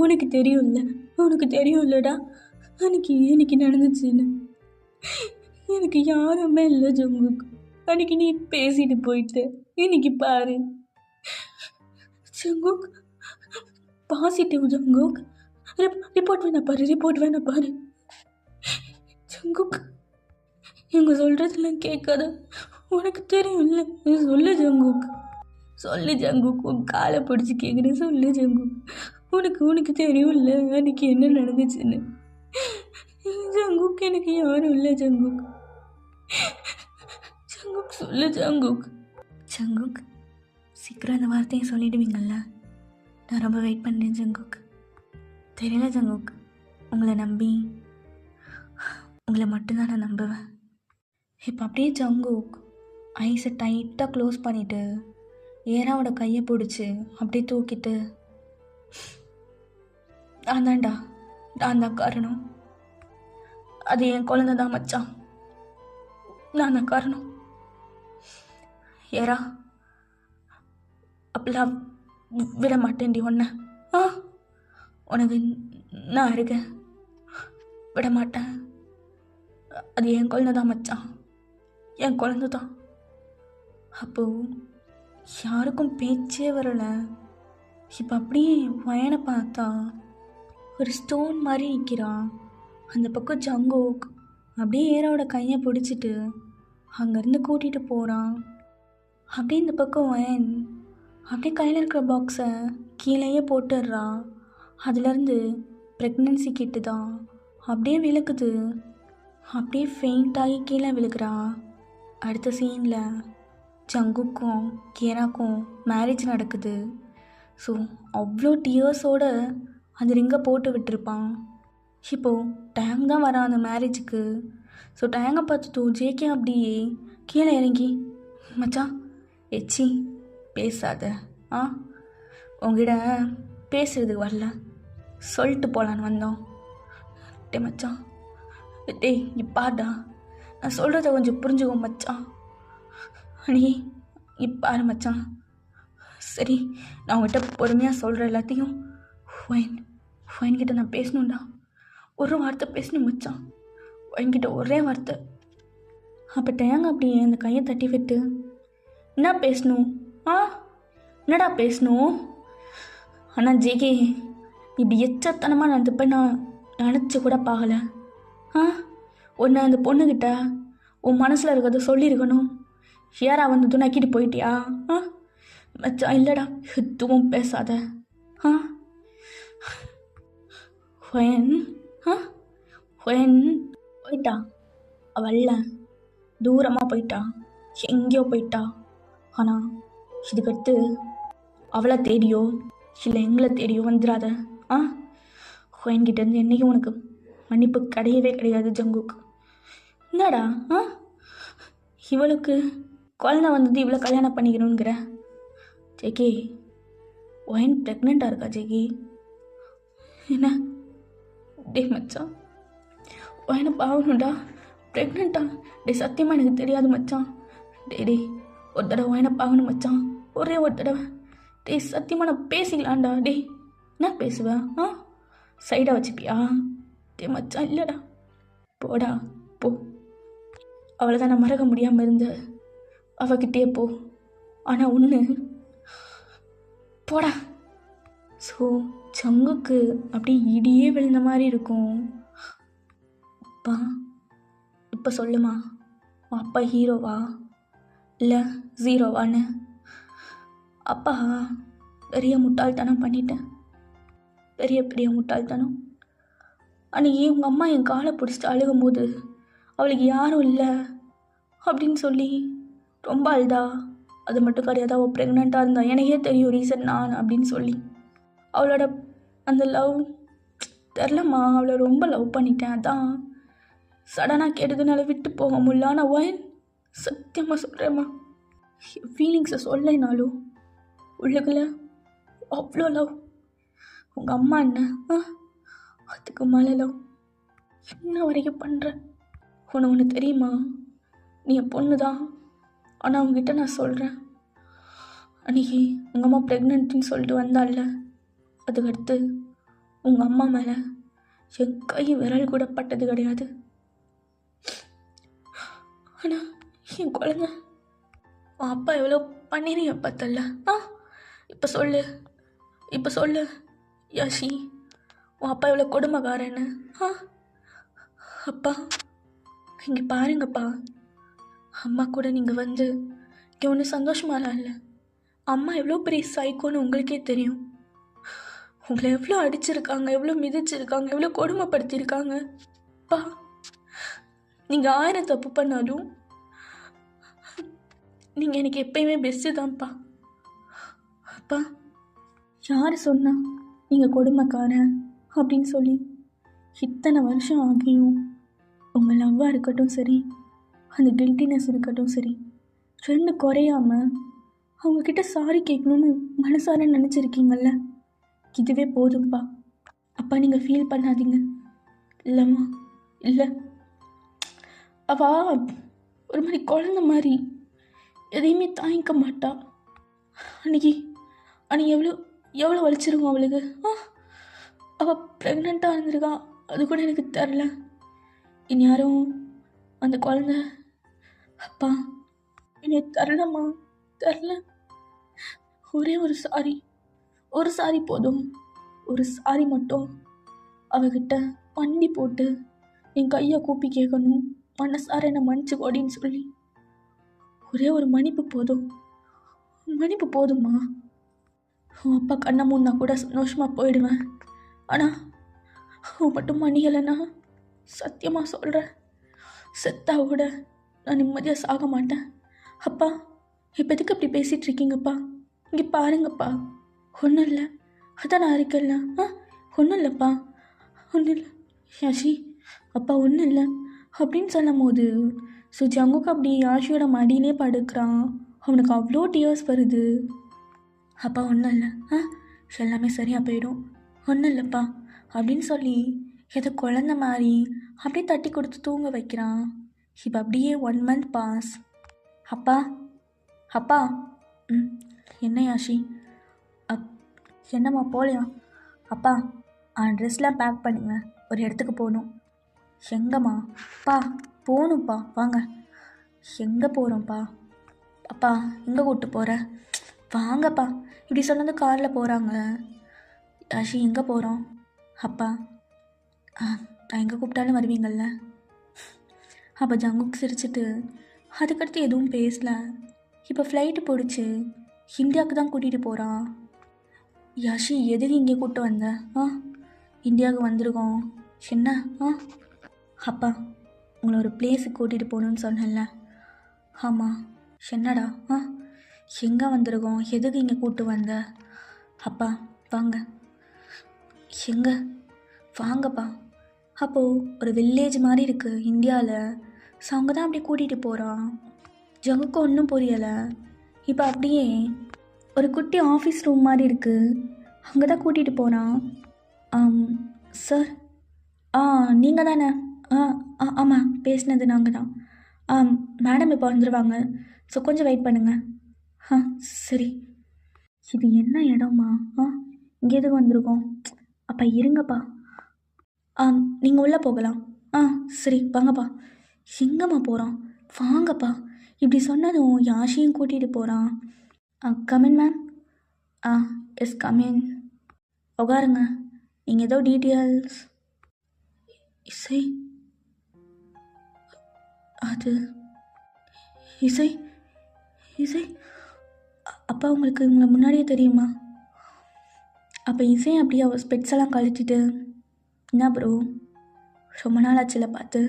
உனக்கு தெரியும்லடா அன்னைக்கு நடந்துச்சுன்னு. எனக்கு யாருமே இல்லை ஜங்குக். அன்னைக்கு நீ பேசிட்டு போயிட்டு இன்னைக்கு பாரு ஜங்குக். Positive Jungkook. ரிப்போர்ட் வேணா பாரு ஜங்குக். இவங்க சொல்கிறதெல்லாம் கேட்காத, உனக்கு தெரியும்ல, சொல்லு ஜங்குக், சொல்லு ஜங்குக், உன் காலை பிடிச்சி கேட்குறேன், சொல்லு ஜங்குக். உனக்கு தெரியும்ல அன்னைக்கு என்ன நடந்துச்சுன்னு. ஜங்குக், எனக்கு யாரும் இல்லை ஜங்குக். ஜங்குக், சொல்லு ஜங்குக். ஜங்குக், சீக்கிரம் அந்த வார்த்தையை சொல்லிடுவீங்கள்ல, நான் ரொம்ப வெயிட் பண்ணேன் ஜங்குக். தெரியல ஜங்குக், உங்களை நம்பி உங்களை மட்டும்தான் நான் நம்புவேன். இப்போ அப்படியே ஜங்குக் ஐஸை டைட்டாக க்ளோஸ் பண்ணிவிட்டு ஏராவோட கையை பிடிச்சி அப்படியே தூக்கிட்டு, நான் தான் காரணம், அது என் குழந்தை தான் மச்சான், நான் தான் காரணம். ஏரா, அப்படிலாம் விட மாட்டேன்டி ஒன்ன. உனக்கு நான் இருக்கேன், விட மாட்டேன். அது என் குழந்தை தான் மச்சான், என் குழந்தை தான். அப்போது யாருக்கும் பேச்சே வரலை. இப்போ அப்படியே வயனை பார்த்தா ஒரு ஸ்டோன் மாதிரி நிற்கிறான். அந்த பக்கம் ஜங்குக் அப்படியே ஏரோட கையை பிடிச்சிட்டு அங்கேருந்து கூட்டிகிட்டு போகிறான். அப்படியே இந்த பக்கம் வயன் அப்படியே கையில் இருக்கிற பாக்ஸை கீழேயே போட்டுடுறான். அதுலேருந்து ப்ரெக்னென்சி கிட்டு தான் அப்படியே விழுக்குது. அப்படியே ஃபெயிண்ட் ஆகி கீழே விழுகிறான். அடுத்த சீனில் ஜங்குக்கும் கேராக்கும் மேரேஜ் நடக்குது. ஸோ அவ்வளோ டியர்ஸோடு அந்த ரிங்கை போட்டு விட்டுருப்பான். இப்போது டேங் தான் வரான் அந்த மேரேஜுக்கு. ஸோ டேங்கை பார்த்துட்டு ஜேகே அப்படியே கீழே இறங்கி, மச்சான் எச்சி பேசாத, உங்ககிட்ட பேசுறதுக்கு வரல, சொல்லிட்டு போகலான்னு வந்தோம். டே மச்சான், டேய் இப்பாடா, நான் சொல்கிறத கொஞ்சம் புரிஞ்சுக்கோ மச்சான். நீ இப்பாரு மச்சான், சரி நான் உங்கள்கிட்ட பொறுமையாக சொல்கிற எல்லாத்தையும் ஃபைன்கிட்ட நான் பேசணும்டா, ஒரு வார்த்தை பேசணும் மச்சான், ஃபைன்கிட்ட ஒரே வார்த்தை. அப்போ டேங்க அப்படியே அந்த கையை தட்டி விட்டு, என்ன பேசணும்? என்னடா பேசணும்? ஆனால் ஜேகே, இப்படி எச்சத்தனமாக நடந்துப்ப நான் நினச்சி கூட பார்க்கலை. ஒன்று அந்த பொண்ணுக்கிட்ட உன் மனசில் இருக்கிறத சொல்லியிருக்கணும். ஏரா வந்து நக்கிட்டு போயிட்டியா? மச்சான் இல்லைடா, எதுவும் பேசாத. ஹொயன் போயிட்டா, அவள்ல தூரமாக போயிட்டா, எங்கேயோ போயிட்டா. ஆனால் இதுக்கடுத்து அவளை தேடியோ இல்லை எங்களை தேடியோ வந்துடாத. ஹொயன்கிட்டேருந்து என்றைக்கும் உனக்கு மன்னிப்பு கிடையவே கிடையாது ஜங்குக். என்னடா இவளுக்கு குழந்தை வந்தது இவ்வளோ கல்யாணம் பண்ணிக்கணுங்கிற? ஜெகி, ஒயன் ப்ரெக்னெண்ட்டாக இருக்கா ஜெகி? என்ன டே மச்சான், ஒயனை பாவணும்டா, ப்ரெக்னெண்ட்டா? டேய் சத்தியமாக எனக்கு தெரியாது மச்சான். டேய் ஒரு தடவை என்ன பார்க்கணும் மச்சான், ஒரே ஒரு தடவை. டேய் சத்தியமாக நான் பேசிக்கலாம்டா. டேய் என்ன பேசுவேன்? சைடாக வச்சுப்பியா? டேய் மச்சான் இல்லைடா. போடா போ. அவ்வளோதான், நான் மறக்க முடியாமல் இருந்த அவகிட்டே போ. ஆனால் ஒன்று, போடா. ஸோ சங்குக்கு அப்படியே இடியே விழுந்த மாதிரி இருக்கும். அப்பா இப்போ சொல்லுமா, அப்பா ஹீரோவா இல்லை ஜீரோவான்னு? அப்பா பெரிய முட்டாள்தனம் பண்ணிட்டேன், பெரிய முட்டாள்தனம். அன்றைக்கி உங்கள் அம்மா என் காலை பிடிச்சிட்டு அழுகும்போது அவளுக்கு யாரும் இல்லை அப்படின்னு சொல்லி ரொம்ப அழுதா. அது மட்டும் கிடையாது, அவள் ப்ரெக்னெண்ட்டாக இருந்தா, எனக்கே தெரியும் ரீசன் நான் அப்படின்னு சொல்லி. அவளோட அந்த லவ் தெரிலம்மா, அவளை ரொம்ப லவ் பண்ணிட்டேன். அதான் சடனாக கேட்டதுனால விட்டு போக முடியல. ஆனால் ஒயின் சத்தியமாக சொல்கிறேம்மா, ஃபீலிங்ஸை சொல்லனாலும் உள்ளுக்குள்ள அவ்வளோ லவ். உங்கள் அம்மா என்ன அதுக்கு மேலே லவ் என்ன வரைக்கும் பண்ணுற. ஒன்று தெரியுமா, நீ என் பொண்ணு தான். ஆனால் அவங்ககிட்ட நான் சொல்கிறேன், அன்றைக்கி உங்கள் அம்மா ப்ரெக்னென்ட்னு சொல்லிட்டு வந்தால, அதுக்கடுத்து உங்கள் அம்மா மேலே என் கை விரல் கூட பட்டது கிடையாது. ஆனால் என் குழந்தை உன் அப்பா எவ்வளோ பண்ணிடுங்க பார்த்தல. இப்போ சொல்லு யாஷி, உன் அப்பா எவ்வளோ கொடுமைக்காரன்னு. அப்பா இங்கே பாருங்கப்பா, அம்மா கூட நீங்கள் வந்து இங்கே ஒன்றும் சந்தோஷமாலாம் இல்லை. அம்மா எவ்வளோ பெரிய சைக்கோன்னு உங்களுக்கே தெரியும். உங்களை எவ்வளோ அடிச்சிருக்காங்க, எவ்வளோ மிதிச்சிருக்காங்க, எவ்வளோ கொடுமைப்படுத்தியிருக்காங்க. அப்பா நீங்கள் 1000 தப்பு பண்ணாலும் நீங்கள் எனக்கு எப்பயுமே பெஸ்ட்டு தான்ப்பா. அப்பா யார் சொன்னா நீங்கள் கொடுமைக்காரன் அப்படின்னு சொல்லி? இத்தனை வருஷம் ஆகியும் உங்கள் லவ்வாக இருக்கட்டும் சரி, அந்த கில்ட்டினஸ் இருக்கட்டும் சரி, ரெண்டு குறையாமல் அவங்கக்கிட்ட சாரி கேட்கணுன்னு மனசார நினச்சிருக்கீங்கல்ல, இதுவே போதும்ப்பா. அப்பா நீங்கள் ஃபீல் பண்ணாதீங்க. இல்லைம்மா இல்லை, அவா ஒரு மாதிரி குழந்த மாதிரி எதையுமே தாங்கிக்க மாட்டா. அன்னைக்கு எவ்வளோ வலிச்சிருக்கும் அவளுக்கு. அவள் ப்ரெக்னெண்ட்டாக இருந்திருக்கா, அது கூட எனக்கு தெரில. இனி யாரும் அந்த குழந்த அப்பா என்னை தெரிலம்மா, தெரில. ஒரே ஒரு சாரி போதும், ஒரு சாரி மட்டும் அவகிட்ட பண்டி போட்டு என் கையை கூப்பி கேட்கணும், மனசார என்னை மன்னிச்சுக்கோடின்னு சொல்லி. ஒரே ஒரு மன்னிப்பு போதும்மா. உன் அப்பா கண்ணை மூடினா கூட சந்தோஷமாக போயிடுவேன். ஆனால் அவன் மட்டும் மன்னிக்கலைன்னா சத்தியமாக சொல்கிறேன், செத்தா கூட நான் நிம்மதியாக சாக மாட்டேன். அப்பா இப்போ எதுக்கு அப்படி பேசிகிட்டு இருக்கீங்கப்பா? இங்கே பாருங்கப்பா, ஒன்றும் இல்லை, அதான் நான் இருக்கல. ஒன்றும் இல்லைப்பா, ஒன்றும் இல்லை யாஷி. அப்பா ஒன்றும் இல்லை அப்படின்னு சொல்லும் போது ஜங்குக்கு அப்படி யாஷியோட மடியிலே படுக்கிறான். அவனுக்கு அவ்வளோ டியர்ஸ் வருது. அப்பா ஒன்றும் இல்லை, எல்லாமே சரியாக போயிடும், ஒன்றும் இல்லைப்பா அப்படின்னு சொல்லி ஏதோ குழந்த மாதிரி அப்படியே தட்டி கொடுத்து தூங்க வைக்கிறான். இப்போ அப்படியே 1 month பாஸ். அப்பா என்ன யாஷி? என்னம்மா போகலையா? அப்பா ட்ரெஸ்லாம் பேக் பண்ணுங்க, ஒரு இடத்துக்கு போகணும். எங்கம்மா? போகணும்ப்பா, வாங்க. எங்கே போகிறோம்ப்பா? அப்பா எங்கே கூப்பிட்டு போகிற? வாங்கப்பா. இப்படி சொன்னது காரில் போகிறாங்க. யாஷி எங்கே போகிறோம்? அப்பா நான் எங்கே கூப்பிட்டாலும் வருவீங்கள்ல? அப்போ ஜங்குக்கு சிரிச்சிட்டு அதுக்கடுத்து எதுவும் பேசல. இப்போ ஃப்ளைட்டு பிடிச்சி இந்தியாவுக்கு தான் கூட்டிகிட்டு போகிறான். யாஷி எதுக்கு இங்கே கூப்பிட்டு வந்த? இந்தியாவுக்கு வந்திருக்கோம். என்ன? அப்பா உங்களை ஒரு பிளேஸுக்கு கூட்டிகிட்டு போகணுன்னு சொன்னேன்ல. ஆமாம். என்னடா? எங்கே வந்திருக்கோம், எதுக்கு இங்கே கூப்பிட்டு வந்த? அப்பா வாங்க. எங்கே? வாங்கப்பா. அப்போது ஒரு வில்லேஜ் மாதிரி இருக்குது இந்தியாவில். ஸோ அங்கே தான் அப்படியே கூட்டிகிட்டு போகிறான். ஜங்குக்கு ஒன்றும் புரியலை. இப்போ அப்படியே ஒரு குட்டி ஆஃபீஸ் ரூம் மாதிரி இருக்குது, அங்கே தான் கூட்டிகிட்டு போகிறான். சார் நீங்கள் தானே? ஆமாம், பேசினது நாங்கள் தான். மேடம் இப்போ வந்துடுவாங்க. ஸோ கொஞ்சம் வெயிட் பண்ணுங்கள். ஆ சரி. இது என்ன இடமா? இங்கே எதுக்கு வந்திருக்கோம்? அப்பா இருங்கப்பா. நீங்கள் உள்ளே போகலாம். சரி வாங்கப்பா. எங்கம்மா போகிறோம்? வாங்கப்பா. இப்படி சொன்னதும் யாஷையும் கூட்டிகிட்டு போகிறான். Come in ma'am. Ah yes come in. உட்காருங்க. நீங்கள் ஏதோ டீட்டெயில்ஸ். இசை. அது இசை. இசை அப்பா உங்களுக்கு உங்களை முன்னாடியே தெரியுமா? அப்போ இசை அப்படியே அவள் ஸ்பெட்ஸ் எல்லாம் கழிச்சிட்டு, என்ன ப்ரோ ரொம்ப நாள் ஆச்சுல பார்த்து,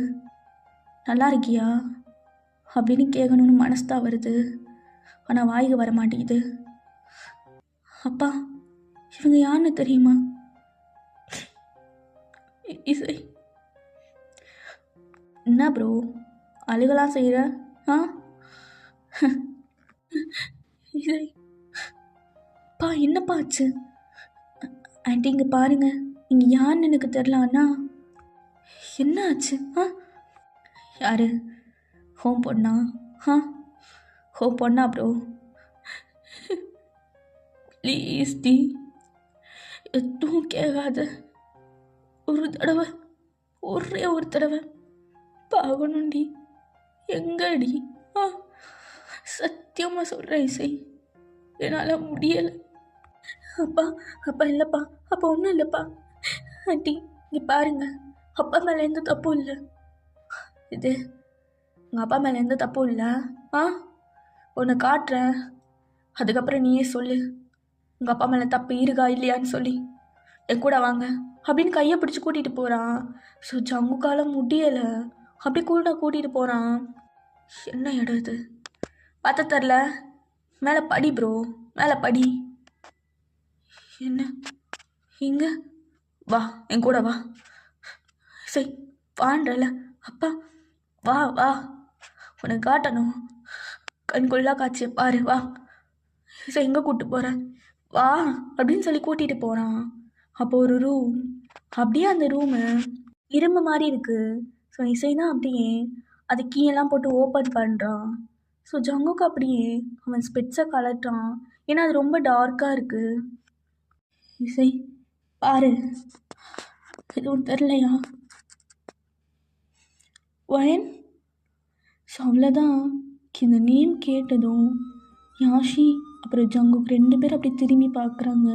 நல்லா இருக்கியா அப்படின்னு கேட்கணுன்னு மனசு தான் வருது, ஆனால் வாய்க்கு வர மாட்டேங்குது. அப்பா இவங்க யாருன்னு தெரியுமா? இசை. என்ன ப்ரோ அழுகலாம் செய்கிற? இசை. பா என்னப்பா ஆச்சு? ஆண்டி இங்கே பாருங்க, இங்கே யாருன்னு எனக்கு தெரில. அண்ணா என்ன ஆச்சு? யாரு? ஹோம் பொண்ணா? ஹோம் பொண்ணா ப்ரோ? ப்ளீஸ் டி, எதுவும் கேட்காத. ஒரு தடவை, ஒரே ஒரு தடவை பார்க்கணுண்டி. எங்கடி? சத்தியமாக சொல்கிறேன் இசை, என்னால் முடியலை. அப்பா அப்பா இல்லைப்பா, அப்பா ஒன்றும் இல்லைப்பா. ஆண்டி இங்கே பாருங்க, அப்பா மேலே எந்த தப்பும் இல்லை. இது உங்கள் அப்பா மேலே எந்த தப்பும் இல்லை. உன்னை காட்டுறேன், அதுக்கப்புறம் நீயே சொல்லு உங்கள் அப்பா மேலே தப்பு இருக்கா இல்லையான்னு சொல்லி. என் கூட வாங்க அப்படின்னு கையை பிடிச்சி கூட்டிகிட்டு போகிறான். ஸோ ஜங்குக்கால முடியலை, அப்படி கூட கூட்டிகிட்டு போகிறான். என்ன இடம் இது? பார்த்த தெரில. மேலே படி ப்ரோ, மேலே படி. என்ன இங்கே? வா என் கூட வா. சரி வான்றல. அப்பா வா வா, உனக்கு காட்டணும். கண்கொள்ளா காட்சியை பாரு, வா. சரி எங்கே கூப்பிட்டு போகிறேன் வா அப்படின்னு சொல்லி கூட்டிகிட்டு போகிறான். அப்போ ஒரு ரூம், அப்படியே அந்த ரூமு இரும்பு மாதிரி இருக்குது. ஸோ இசை தான் அப்படியே அது கீழெல்லாம் போட்டு ஓப்பன் பண்ணுறான். ஸோ ஜங்குக்கு அப்படியே அவன் ஸ்பெட்ஸை கலட்டுறான், ஏன்னா அது ரொம்ப டார்க்காக இருக்குது. இசை பாரு, எதுவும் தெரிலையா? வயன். ஸோ அவ்வளோதான். இந்த நேம் கேட்டதும் யாஷி அப்புறம் ஜங்குக் 2 பேர் அப்படி திரும்பி பார்க்குறாங்க.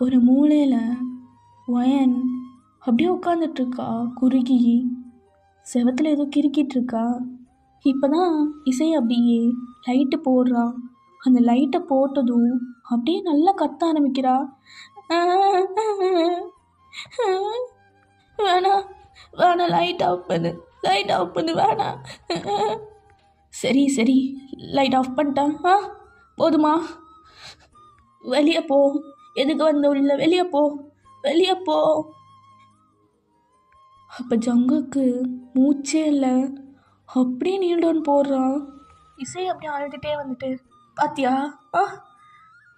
ஒரு மூலையில் வயன் அப்படியே உட்காந்துட்ருக்கா குறுகி, செவத்தில் ஏதோ கிறுக்கிட்டுருக்கா. இப்போ தான் இசை அப்படியே லைட்டு போடுறான். அந்த லைட்டை போட்டதும் அப்படியே நல்லா கத்த ஆரம்பிக்கிறா. வேணாம் வேணாம், லைட் ஆஃப் பண்ணு, லைட் ஆஃப் பண்ணு, வேணாம். சரி சரி லைட் ஆஃப் பண்ணிட்டேன். போதுமா? வெளியே போ. எதுக்கு வந்த உள்ள? வெளியே போ, வெளியே போ. அப்போ ஜங்குக்கு மூச்சே இல்லை, அப்படியே நீல்டோன் போடுறான். இசை அப்படியே அழுதுகிட்டே வந்துட்டு, பாத்தியா?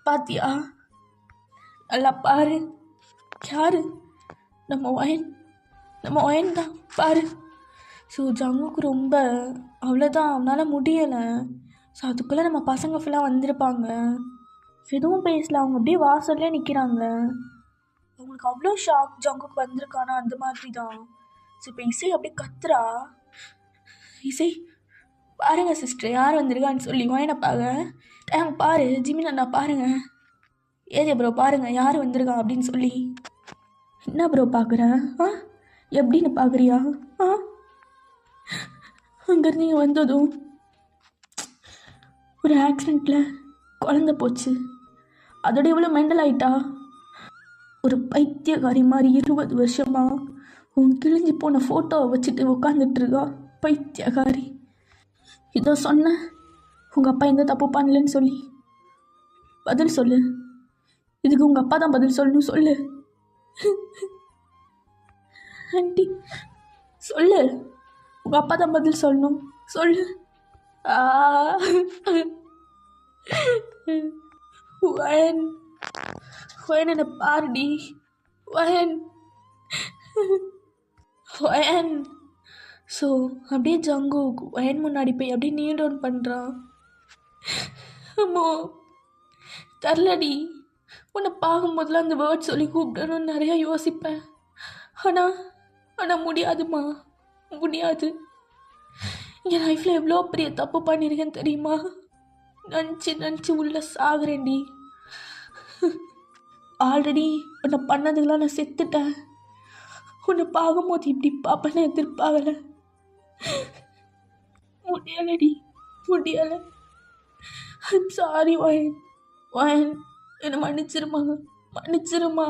பாத்தியா? நல்லா பாரு. யாரு? நம்ம ஒயன் தான், பாரு. ஸோ ஜங்குக்கு ரொம்ப அவ்வளோதான், அவனால் முடியலை. ஸோ அதுக்குள்ளே நம்ம பசங்க ஃபுல்லாக வந்திருப்பாங்க. எதுவும் பேசல, அவங்க அப்படியே வாசல்லே நிற்கிறாங்க. அவங்களுக்கு அவ்வளோ ஷாக், ஜங்குக்கு வந்திருக்கானா அந்த மாதிரி தான். ஸோ இப்போ இசை அப்படியே கத்துறா. இசை பாருங்க சிஸ்டர், யார் வந்திருக்கான்னு சொல்லி. வாயினப்பாக பாரு, ஜிமின் அண்ணா பாருங்க, ஏதே ப்ரோ பாருங்க யார் வந்திருக்கா அப்படின்னு சொல்லி. என்ன ப்ரோ பார்க்குற? எப்படின்னு பார்க்குறியா? அங்கேருந்து நீங்கள் வந்ததும் ஒரு ஆக்சிடெண்ட்டில் குழந்த போச்சு, அதோட எவ்வளோ மெண்டல் ஆயிட்டா. ஒரு பைத்தியக்காரி மாதிரி 20 வருஷமாக உன் கிழிஞ்சி போன ஃபோட்டோவை வச்சுட்டு உட்காந்துட்ருக்கா, பைத்தியக்காரி. இதோ சொன்ன உங்கள் அப்பா எந்த தப்பு பண்ணலன்னு சொல்லி. பதில் சொல்லு, இதுக்கு உங்கள் அப்பா தான் பதில் சொல்லணும், சொல்லு. ஆண்டி சொல்லு, உங்கள் அப்பா தான் பதில் சொல்லணும், சொல்லு. வயன் என்னை பாருடி. வயன் ஸோ அப்படியே ஜங்கு வயன் முன்னாடி போய் அப்படியே நீல் டவுன் பண்ணுறான். அம்மோ தரலடி, உன்னை பார்க்கும்போதெல்லாம் அந்த வேர்ட் சொல்லி கூப்பிடணும்னு நிறையா யோசிப்பேன். ஆனால் முடியாதுமா, முடியாது. என் லைஃப்பில் எவ்வளோ பெரிய தப்பு பண்ணியிருக்கேன்னு தெரியுமா? நினச்சி உள்ள சாகுறேன்டி. ஆல்ரெடி உன்னை பண்ணதுக்கெல்லாம் நான் செத்துட்டேன். உன்னை பார்க்கும்போது இப்படி பார்ப்பேன்னு எதிர்பார்க்கல. முடியலடி, முடியலை. I'm sorry வயன். வயன் என்னை மன்னிச்சிருமா, மன்னிச்சிருமா,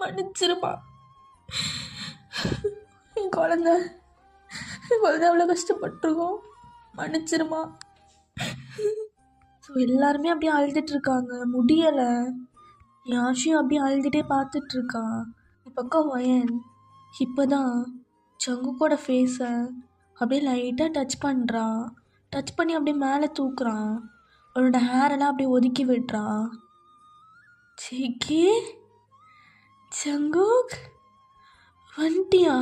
மன்னிச்சிருமா. என் குழந்தை அவ்வளோ கஷ்டப்பட்டுருக்கோம், மன்னிச்சிருமா. ஸோ எல்லாருமே அப்படியே அழுதுட்ருக்காங்க, முடியலை. யாஷியும் அப்படியே அழுதுகிட்டே பார்த்துட்ருக்கான். பக்கம் வயன் இப்போ தான் ஜங்குக்கோட ஃபேஸை அப்படியே லைட்டாக டச் பண்ணுறான். டச் பண்ணி அப்படியே மேலே தூக்குறான். அவனோட ஹேரெல்லாம் அப்படியே ஒதுக்கி விடுறான். ஜெகி, ஜங்குக் வந்துட்டியா?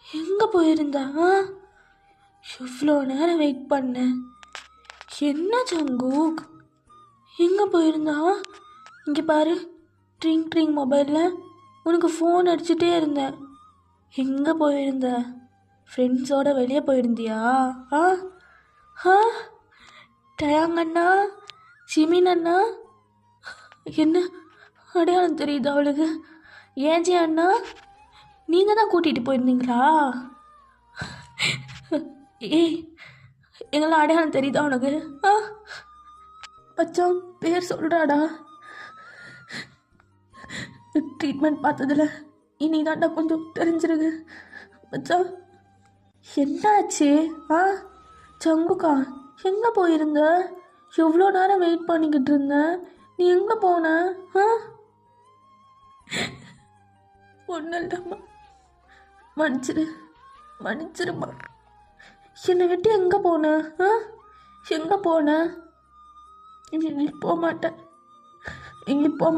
எங்கே போயிருந்தா? எவ்வளோ நேரம் வெயிட் பண்ணேன். என்ன ஜங்குக், எங்கே போயிருந்தா? இங்கே பாரு, ட்ரிங் மொபைலில் உனக்கு ஃபோன் அடிச்சுட்டே இருந்தேன். எங்கே போயிருந்த? ஃப்ரெண்ட்ஸோடு வெளியே போயிருந்தியா? டயாங் அண்ணா, சிமின் அண்ணா, என்ன அடையாளம் தெரியுது அவளுக்கு? ஏஜி அண்ணா, நீங்கள் தான் கூட்டிகிட்டு போயிருந்தீங்களா? ஏய், எங்களாம் அடையாளம் தெரியுதா உனக்கு? மச்சான் பேர் சொல்கிறாடா. ட்ரீட்மெண்ட் பார்த்ததில் இனி தாண்டா கொஞ்சம் தெரிஞ்சிருக்கு மச்சான். என்னாச்சு? ஜங்குக்கா, எங்கே போயிருந்த? எவ்வளோ நேரம் வெயிட் பண்ணிக்கிட்டு இருந்த. நீ எங்கே போன? ஒன்றும் இல்லைம்மா, மன்னிச்சிருமா. என்னை விட்டு எங்கே போன? எங்கே போன? எங்கேயும் போக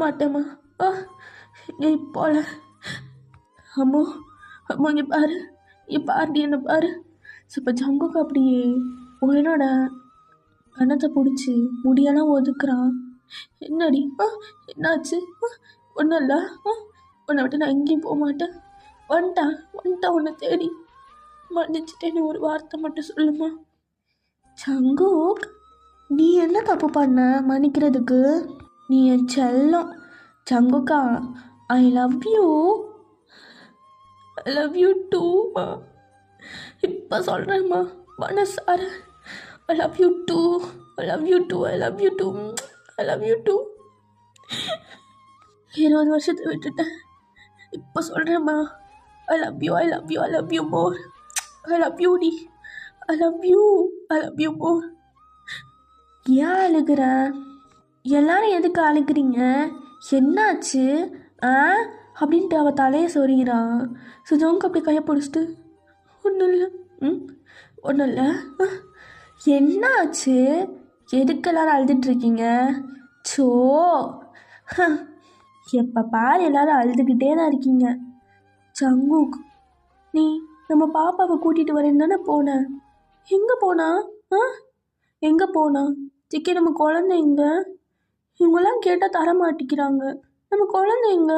மாட்டேம்மா. எங்கேயும் போகல. அம்மோ இங்கே பாரு, என்ன பாரு. இப்போ ஜங்குக்கு அப்படியே உன்னோட கணத்தை பிடிச்சி முடியெல்லாம் ஒதுக்குறான். என்னடி, என்னாச்சு? ஒன்றும் இல்லை, உன்னை விட்டு நான் எங்கேயும் போக மாட்டேன். வந்துட்டேன் உன்னை தேடி. மன்னிச்சுட்டேன்னு ஒரு வார்த்தை மட்டும் சொல்லுமா. ஜங்குக், நீ என்ன தப்பு பண்ண மன்னிக்கிறதுக்கு? நீ என் செல்லம். ஜங்குக்கா, ஐ லவ் யூ டூமா. இப்போ சொல்கிறேம்மா, மனசார ஐ லவ் யூ டூ. 20 வருஷத்தை விட்டுட்டேன். இப்போ சொல்கிறேம்மா, I love you more. I love you டி. I love you more. ஏன் அழுகிற? எல்லாரும் எதுக்கு அழுகிறீங்க? என்னாச்சு அப்படின்ட்டு அவள் தலையை சொறிகிறான். சுஜோங்க அப்படி கையை பிடிச்சிட்டு, ஒன்றும் இல்லை. என்னாச்சு? எதுக்கு எல்லாரும் அழுதுட்ருக்கீங்க? சோ, எப்போ பாரு எல்லாரும் அழுதுகிட்டே தான் இருக்கீங்க. ஜங்குக், நீ நம்ம பாப்பாவை கூட்டிகிட்டு வரேன்னு தானே போனேன். எங்கே போனா? சிக்கி, நம்ம குழந்தை எங்க? இவங்கெல்லாம் கேட்டால் தர மாட்டேங்கிறாங்க. நம்ம குழந்தை எங்க?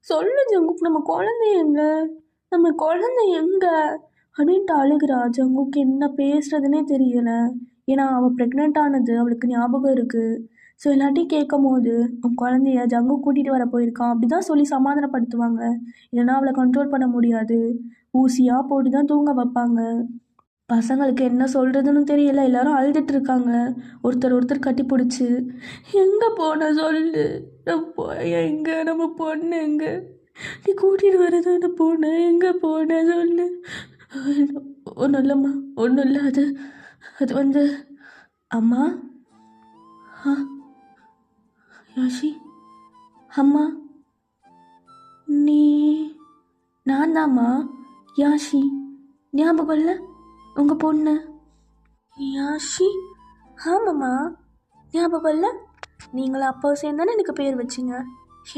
சொல்லு ஜங்குக், நம்ம குழந்தை எங்க அப்படின்ட்டு அழுகிறா. ஜங்குக்கு என்ன பேசுறதுனே தெரியலை. ஏன்னா அவள் ப்ரெக்னென்ட் ஆனது அவளுக்கு ஞாபகம் இருக்குது. ஸோ எல்லாத்தையும் கேட்கும் போது உன் குழந்தைய ஜங்கு கூட்டிகிட்டு வர போயிருக்கான் அப்படி தான் சொல்லி சமாதானப்படுத்துவாங்க. இல்லைன்னா அவளை கண்ட்ரோல் பண்ண முடியாது. ஊசியாக போட்டு தான் தூங்க வைப்பாங்க. பசங்களுக்கு என்ன சொல்கிறதுன்னு தெரியல. எல்லாரும் அழுதுட்டு இருக்காங்க. ஒருத்தர் கட்டி பிடிச்சி, எங்கே போன சொல்லு, நம்ம பொண்ணு எங்கே? நீ கூட்டிகிட்டு வரதான போன, எங்கே போன சொல்லு. ஒன்றும் இல்லைம்மா, ஒன்றும் இல்லை. அது அம்மா. யாஷி, அம்மா, நான் தாம்மா யாஷி. ஞாபகம் இல்லை உங்கள் பொண்ணு யாஷி? ஆமாம்மா, ஞாபகம் இல்லை. நீங்களும் அப்பாவும் சேர்ந்தானே எனக்கு பேர் வச்சிங்க.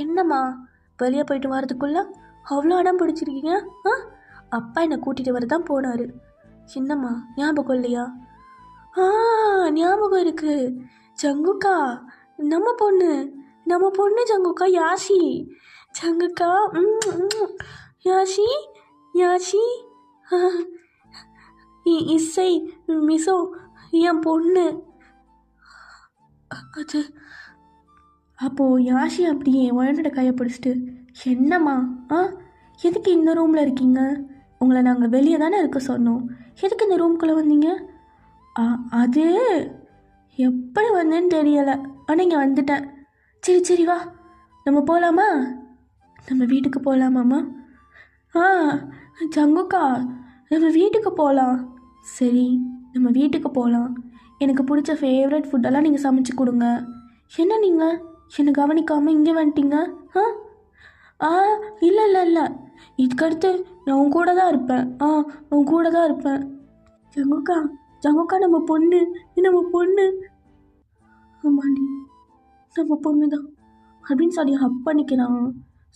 என்னம்மா வெளியே போயிட்டு வரதுக்குள்ள அவ்வளோ அடம் பிடிச்சிருக்கீங்க? ஆ, அப்பா என்னை கூட்டிகிட்டு வர தான் போனார். என்னம்மா ஞாபகம் இல்லையா? ஆ, ஞாபகம் இருக்கு. ஜங்குக்கா, நம்ம பொண்ணு, நம்ம பொண்ணு ஜங்குக்கா, யாஷி. ஜங்குக்கா, யாஷி, யாஷி. ஆ, இசை மிசோ, என் பொண்ணு. அது அப்போது யாஷி அப்படியே உடனோட கையை பிடிச்சிட்டு, என்னம்மா, ஆ, எதுக்கு இந்த ரூமில் இருக்கீங்க? உங்களை நாங்கள் வெளியே தானே இருக்க சொன்னோம், எதுக்கு இந்த ரூம்குள்ளே வந்தீங்க? அது எப்படி வந்தேன்னு தெரியலை, ஆனால் இங்கே வந்துட்டேன். சரி சரி வா, நம்ம போகலாமா? நம்ம வீட்டுக்கு போகலாமாம்மா? ஆ, ஜங்குக்கா, நம்ம வீட்டுக்கு போகலாம். சரி, நம்ம வீட்டுக்கு போகலாம். எனக்கு பிடிச்ச ஃபேவரட் ஃபுட்டெல்லாம் நீங்கள் சமைச்சு கொடுங்க. என்ன நீங்கள் என்னை கவனிக்காமல் இங்கே வந்துட்டீங்க? ஆ ஆ, இல்லை இல்லை இல்லை, இதுக்கடுத்து நான் உன் கூட தான் இருப்பேன். உன் கூட தான் இருப்பேன். ஜங்குக்கா, ஜங்குக்கா, நம்ம பொண்ணு, நம்ம பொண்ணு. ஆமாண்டி, நம்ம பொண்ணு தான் அப்படின்னு சொல்லி ஹக் பண்ணிக்கிறான்.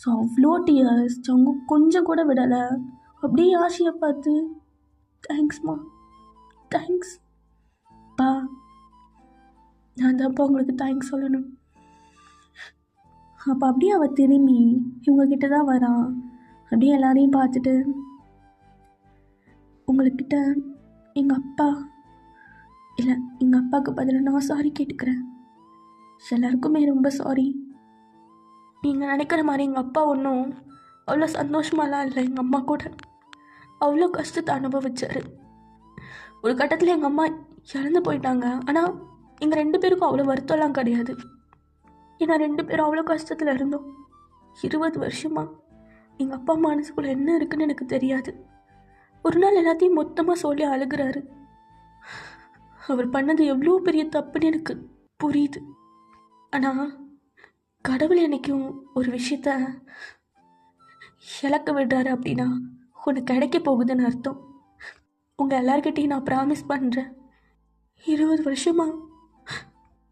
ஸோ அவ்வளோ டியர்ஸ். ஜங்கு கொஞ்சம் கூட விடலை. அப்படியே ஆசையை பார்த்து, தேங்க்ஸ்மா, தேங்க்ஸ் பா, நான் தான்ப்பா உங்களுக்கு தேங்க்ஸ் சொல்லணும். அப்போ அப்படியே அவள் திரும்பி இவங்கக்கிட்ட தான் வரான். அப்படியே எல்லாரையும் பார்த்துட்டு, உங்கள்கிட்ட எங்கள் அப்பா இல்லை, எங்கள் அப்பாவுக்கு பதிலாக நான் சாரி கேட்டுக்கிறேன். எல்லாருக்குமே ரொம்ப சாரி. நீங்கள் நினைக்கிற மாதிரி எங்கள் அப்பா ஒன்றும் அவ்வளோ சந்தோஷமாலாம் இல்லை. எங்கள் அம்மா கூட அவ்வளோ கஷ்டத்தை அனுபவிச்சார். ஒரு கட்டத்தில் எங்கள் அம்மா இறந்து போயிட்டாங்க. ஆனால் எங்கள் 2 பேருக்கும் அவ்வளோ வருத்தம்லாம் கிடையாது. ஏன்னா 2 பேரும் அவ்வளோ கஷ்டத்தில் இருந்தோம். 20 வருஷமாக எங்கள் அப்பா மனசுக்குள்ளே என்ன இருக்குன்னு எனக்கு தெரியாது. ஒரு நாள் எல்லாத்தையும் மொத்தமாக சொல்லி அழுகிறாரு. அவர் பண்ணது எவ்வளோ பெரிய தப்புன்னு எனக்கு புரியுது. ஆனால் கடவுள் என்னைக்கும் ஒரு விஷயத்த இழக்க விடுறாரு அப்படின்னா உனக்கு கிடைக்க போகுதுன்னு அர்த்தம். உங்கள் எல்லார்கிட்டையும் நான் ப்ராமிஸ் பண்ணுறேன், 20 வருஷமாக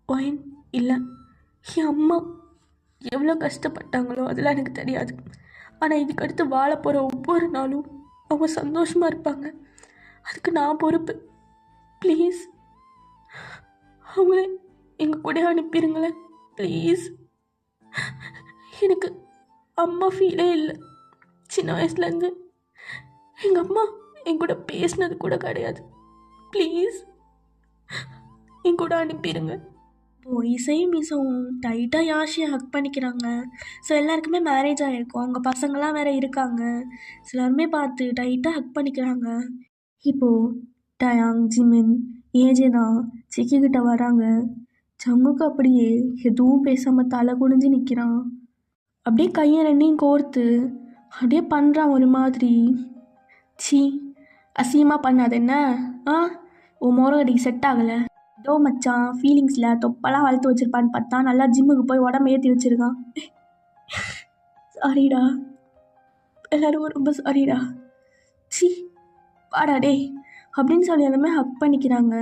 ஒயின் இல்லை, என் அம்மா எவ்வளோ கஷ்டப்பட்டாங்களோ அதெல்லாம் எனக்கு தெரியாது. ஆனால் இதுக்கடுத்து வாழ போகிற ஒவ்வொரு நாளும் அவங்க சந்தோஷமாக இருப்பாங்க. அதுக்கு நான் பொறுப்பு. ப்ளீஸ் அவங்கள எங்கள் கூட அனுப்பிடுங்களேன் ப்ளீஸ். எனக்கு அம்மா ஃபீலே இல்லை. சின்ன வயசுலேருந்து எங்கள் அம்மா என் கூட பேசினது கூட கிடையாது. ப்ளீஸ் என் கூட அனுப்பிடுங்க. இசையும் மிசவும் டைட்டாக யாஷியை ஹக் பண்ணிக்கிறாங்க. ஸோ எல்லாருக்குமே மேரேஜ் ஆகிருக்கும். அவங்க பசங்களாம் வேறு இருக்காங்க. ஸோ எல்லாருமே பார்த்து டைட்டாக ஹக் பண்ணிக்கிறாங்க. இப்போது டயாங், ஜிமின், ஏஜேனா சிக்கிக்கிட்ட வராங்க. ஜங்குக்கு அப்படியே எதுவும் பேசாமல் தலை குனிஞ்சு நிற்கிறான். அப்படியே கையை 2ஐயும் கோர்த்து அப்படியே பண்ணுறான் ஒரு மாதிரி. சி, அசியமாக பண்ணாது என்ன? உன் மோரடி செட் ஆகலை. ஏதோ மச்சான் ஃபீலிங்ஸில் தொப்பெல்லாம் வளர்த்து வச்சுருப்பான்னு பார்த்தா நல்லா ஜிம்முக்கு போய் உடம்பு ஏற்றி வச்சுருக்கான். சாரிடா, எல்லோரும் ரொம்ப சாரிடா. சி, வாடா டே அப்படின்னு சொல்லி எல்லாமே ஹக் பண்ணிக்கிறாங்க.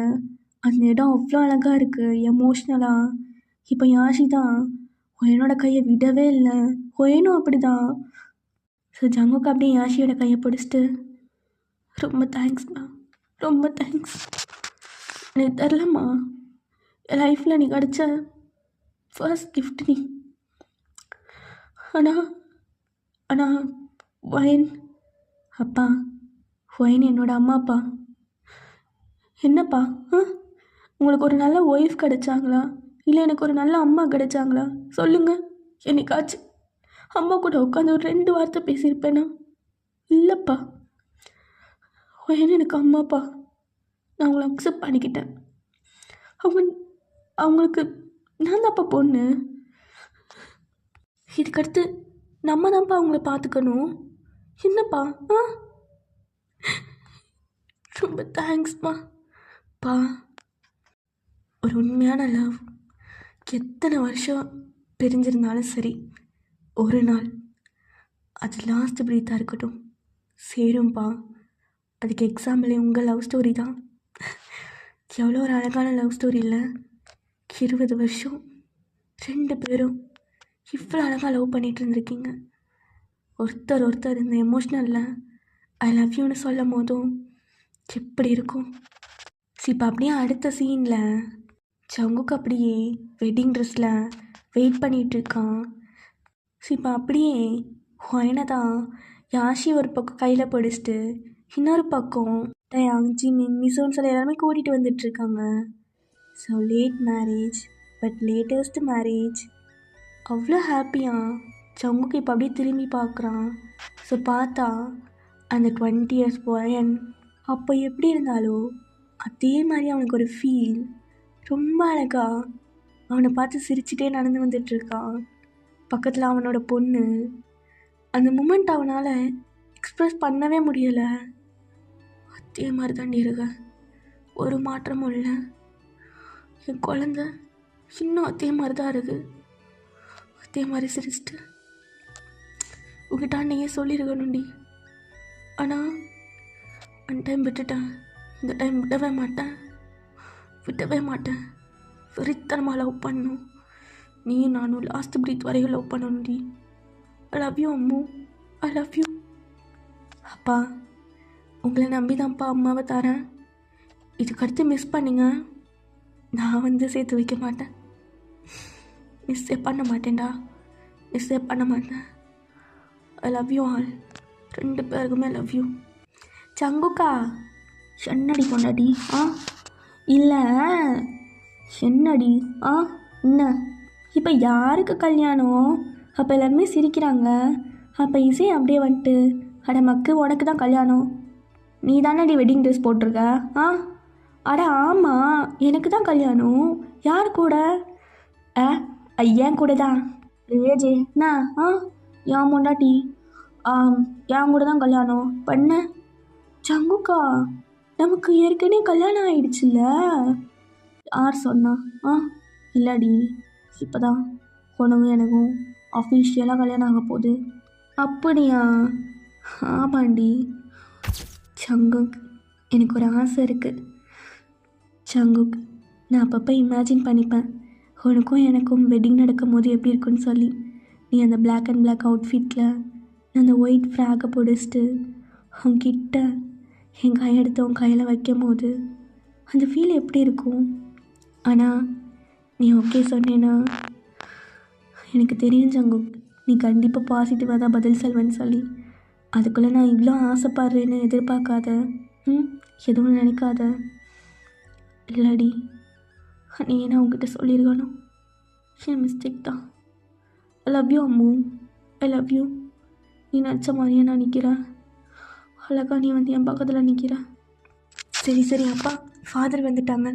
அந்த இடம் அவ்வளோ அழகாக இருக்குது எமோஷ்னலாக. இப்போ யாஷி தான் ஒயனோட கையை விடவே இல்லை. ஒயனும் அப்படி தான். ஸோ ஜங்குக்கு அப்படியே யாஷியோட கையை பிடிச்சிட்டு, ரொம்ப தேங்க்ஸ்மா, ரொம்ப தேங்க்ஸ். எனக்கு தெரிலம்மா, என் லைஃப்பில் நீ கிடச்ச ஃபர்ஸ்ட் கிஃப்ட் நீ. ஆனால் ஒயன் அப்பா, ஒயன் என்னோட அம்மா அப்பா. என்னப்பா, உங்களுக்கு ஒரு நல்ல ஒய்ஃப் கிடைச்சாங்களா இல்லை எனக்கு ஒரு நல்ல அம்மா கிடைச்சாங்களா சொல்லுங்கள். என்னைக்காச்சும் அம்மா கூட உட்காந்து ஒரு 2 வார்த்தை பேசியிருப்பேனா? இல்லைப்பா, ஒயன் எனக்கு அம்மாப்பா. நான் அவங்கள அக்செப்ட் பண்ணிக்கிட்டேன். அவங்களுக்கு நான் தான்ப்பா பொண்ணு. இதுக்கடுத்து நம்ம தான்ப்பா அவங்கள பார்த்துக்கணும். என்னப்பா? ரொம்ப தேங்க்ஸ்ப்பா. பா, ஒரு உண்மையான லவ் எத்தனை வருஷம் பிரிஞ்சிருந்தாலும் சரி, ஒரு நாள் அது லாஸ்ட் பிரீத்தாக இருக்கட்டும் சேரும்பா. அதுக்கு எக்ஸாம்பிளே உங்கள் லவ் ஸ்டோரி தான். எவ்வளோ ஒரு அழகான லவ் ஸ்டோரி இல்லை? 20 வருஷம் 2 பேரும் இவ்வளோ அழகாக லவ் பண்ணிகிட்டு இருந்திருக்கீங்க. ஒருத்தர் ஒருத்தர் இந்த எமோஷ்னலில் ஐ லவ் யூன்னு சொல்லும் போதும் எப்படி இருக்கும். இப்போ அப்படியே அடுத்த சீனில் ஜங்குக்கு அப்படியே வெட்டிங் ட்ரெஸ்ஸில் வெயிட் பண்ணிகிட்டு இருக்கான். இப்போ அப்படியே ஒயனை தான் யாஷி ஒரு பக்கம் கையில் பிடிச்சிட்டு இன்னொரு பக்கம் டயாங் ஜிமின் மிசோன்னு சொல்லி எல்லாருமே கூட்டிகிட்டு வந்துட்டுருக்காங்க. So late marriage but latest marriage. அவ்வளோ ஹாப்பியாக ஜங்குக்கு இப்போ அப்படியே திரும்பி பார்க்குறான். ஸோ பார்த்தா அந்த 20 years ஒயன் அப்போ எப்படி இருந்தாலோ அதே மாதிரி அவனுக்கு ஒரு ஃபீல். ரொம்ப அழகா அவனை பார்த்து சிரிச்சிட்டே நடந்து வந்துட்டுருக்கான். பக்கத்தில் அவனோட பொண்ணு. அந்த மூமெண்ட் அவனால் எக்ஸ்ப்ரெஸ் பண்ணவே முடியலை. அதே மாதிரி தாண்டி இருக்க, ஒரு மாற்றமும் இல்லை. என் குழந்த இன்னும் அதே மாதிரி தான் இருக்குது. அதே மாதிரி சிரிச்சிட்டு உங்ககிட்ட அன்னையே சொல்லியிருக்கணும்டி. ஆனால் அந்த டைம் விட்டுட்டேன். இந்த டைம் விடவே மாட்டேன். வெறித்தனமாக லவ் பண்ணணும். நீயும் நானும் லாஸ்ட் பிரீத் வரையும் லவ் பண்ணணும்டி. I love you Ammu, I love you. அப்பா உங்களை நம்பி தான்ப்பா அம்மாவை தரேன். இதுக்கடுத்து மிஸ் பண்ணிங்க நான் சேர்த்து வைக்க மாட்டேன். மிஸ்ஸே பண்ண மாட்டேன்டா, மிஸ்ஸே பண்ண மாட்டேன். ஐ லவ் யூ ஆல், 2 பேருக்குமே லவ் யூ. சங்குக்கா என்னடி பொண்டாடி? இல்லை என்னடி? என்ன இப்போ யாருக்கு கல்யாணம்? அப்போ எல்லாருமே சிரிக்கிறாங்க. அப்போ இசை அப்படியே வந்துட்டு அட மக்கு உனக்கு தான் கல்யாணம், நீ தானடி வெட்டிங் ட்ரெஸ் போட்டிருக்க? அட ஆமாம் எனக்கு தான் கல்யாணம். யார் கூட? ஐயன் கூட தான். ஏஜே என்ன? என் முண்டாட்டி என் கூட தான் கல்யாணம் பண்ண. சங்குக்கா நமக்கு ஏற்கனவே கல்யாணம் ஆயிடுச்சுல்ல? யார் சொன்னா? இல்லடி இப்போ தான் உனக்கும் எனக்கும் அஃபிஷியலாக கல்யாணம் ஆக போகுது. அப்படியா? ஆமாண்டி. சங்குக் எனக்கு ஒரு ஆசை இருக்குது. சங்குக் நான் அப்பப்போ இமேஜின் பண்ணிப்பேன் உனக்கும் எனக்கும் வெட்டிங் நடக்கும் போது எப்படி இருக்குன்னு சொல்லி. நீ அந்த பிளாக் அண்ட் பிளாக் அவுட்ஃபிட்டில் அந்த ஒயிட் ஃப்ராகை பிடிச்சிட்டு உன்கிட்ட என் கையெடுத்து உன் கையில் வைக்கும் போது அந்த ஃபீல் எப்படி இருக்கும்? ஆனால் நீ ஓகே சொன்னேன்னா எனக்கு தெரியும் சங்குக், நீ கண்டிப்பாக பாசிட்டிவாக தான் பதில் சொல்வேன்னு சொல்லி. அதுக்குள்ளே நான் இவ்வளோ ஆசைப்படுறேன்னு எதிர்பார்க்காத. எதுவும் நினைக்காத. இல்லடி நீ நான் உங்ககிட்ட சொல்லியிருக்கணும். என் மிஸ்டேக் தான். ஐ love you Ammu, I love you. நீ நினச்ச மாதிரியே நான் நிற்கிறேன். அழகா நீ என் பக்கத்தில் நிற்கிற. சரி அப்பா ஃபாதர் வந்துட்டாங்க.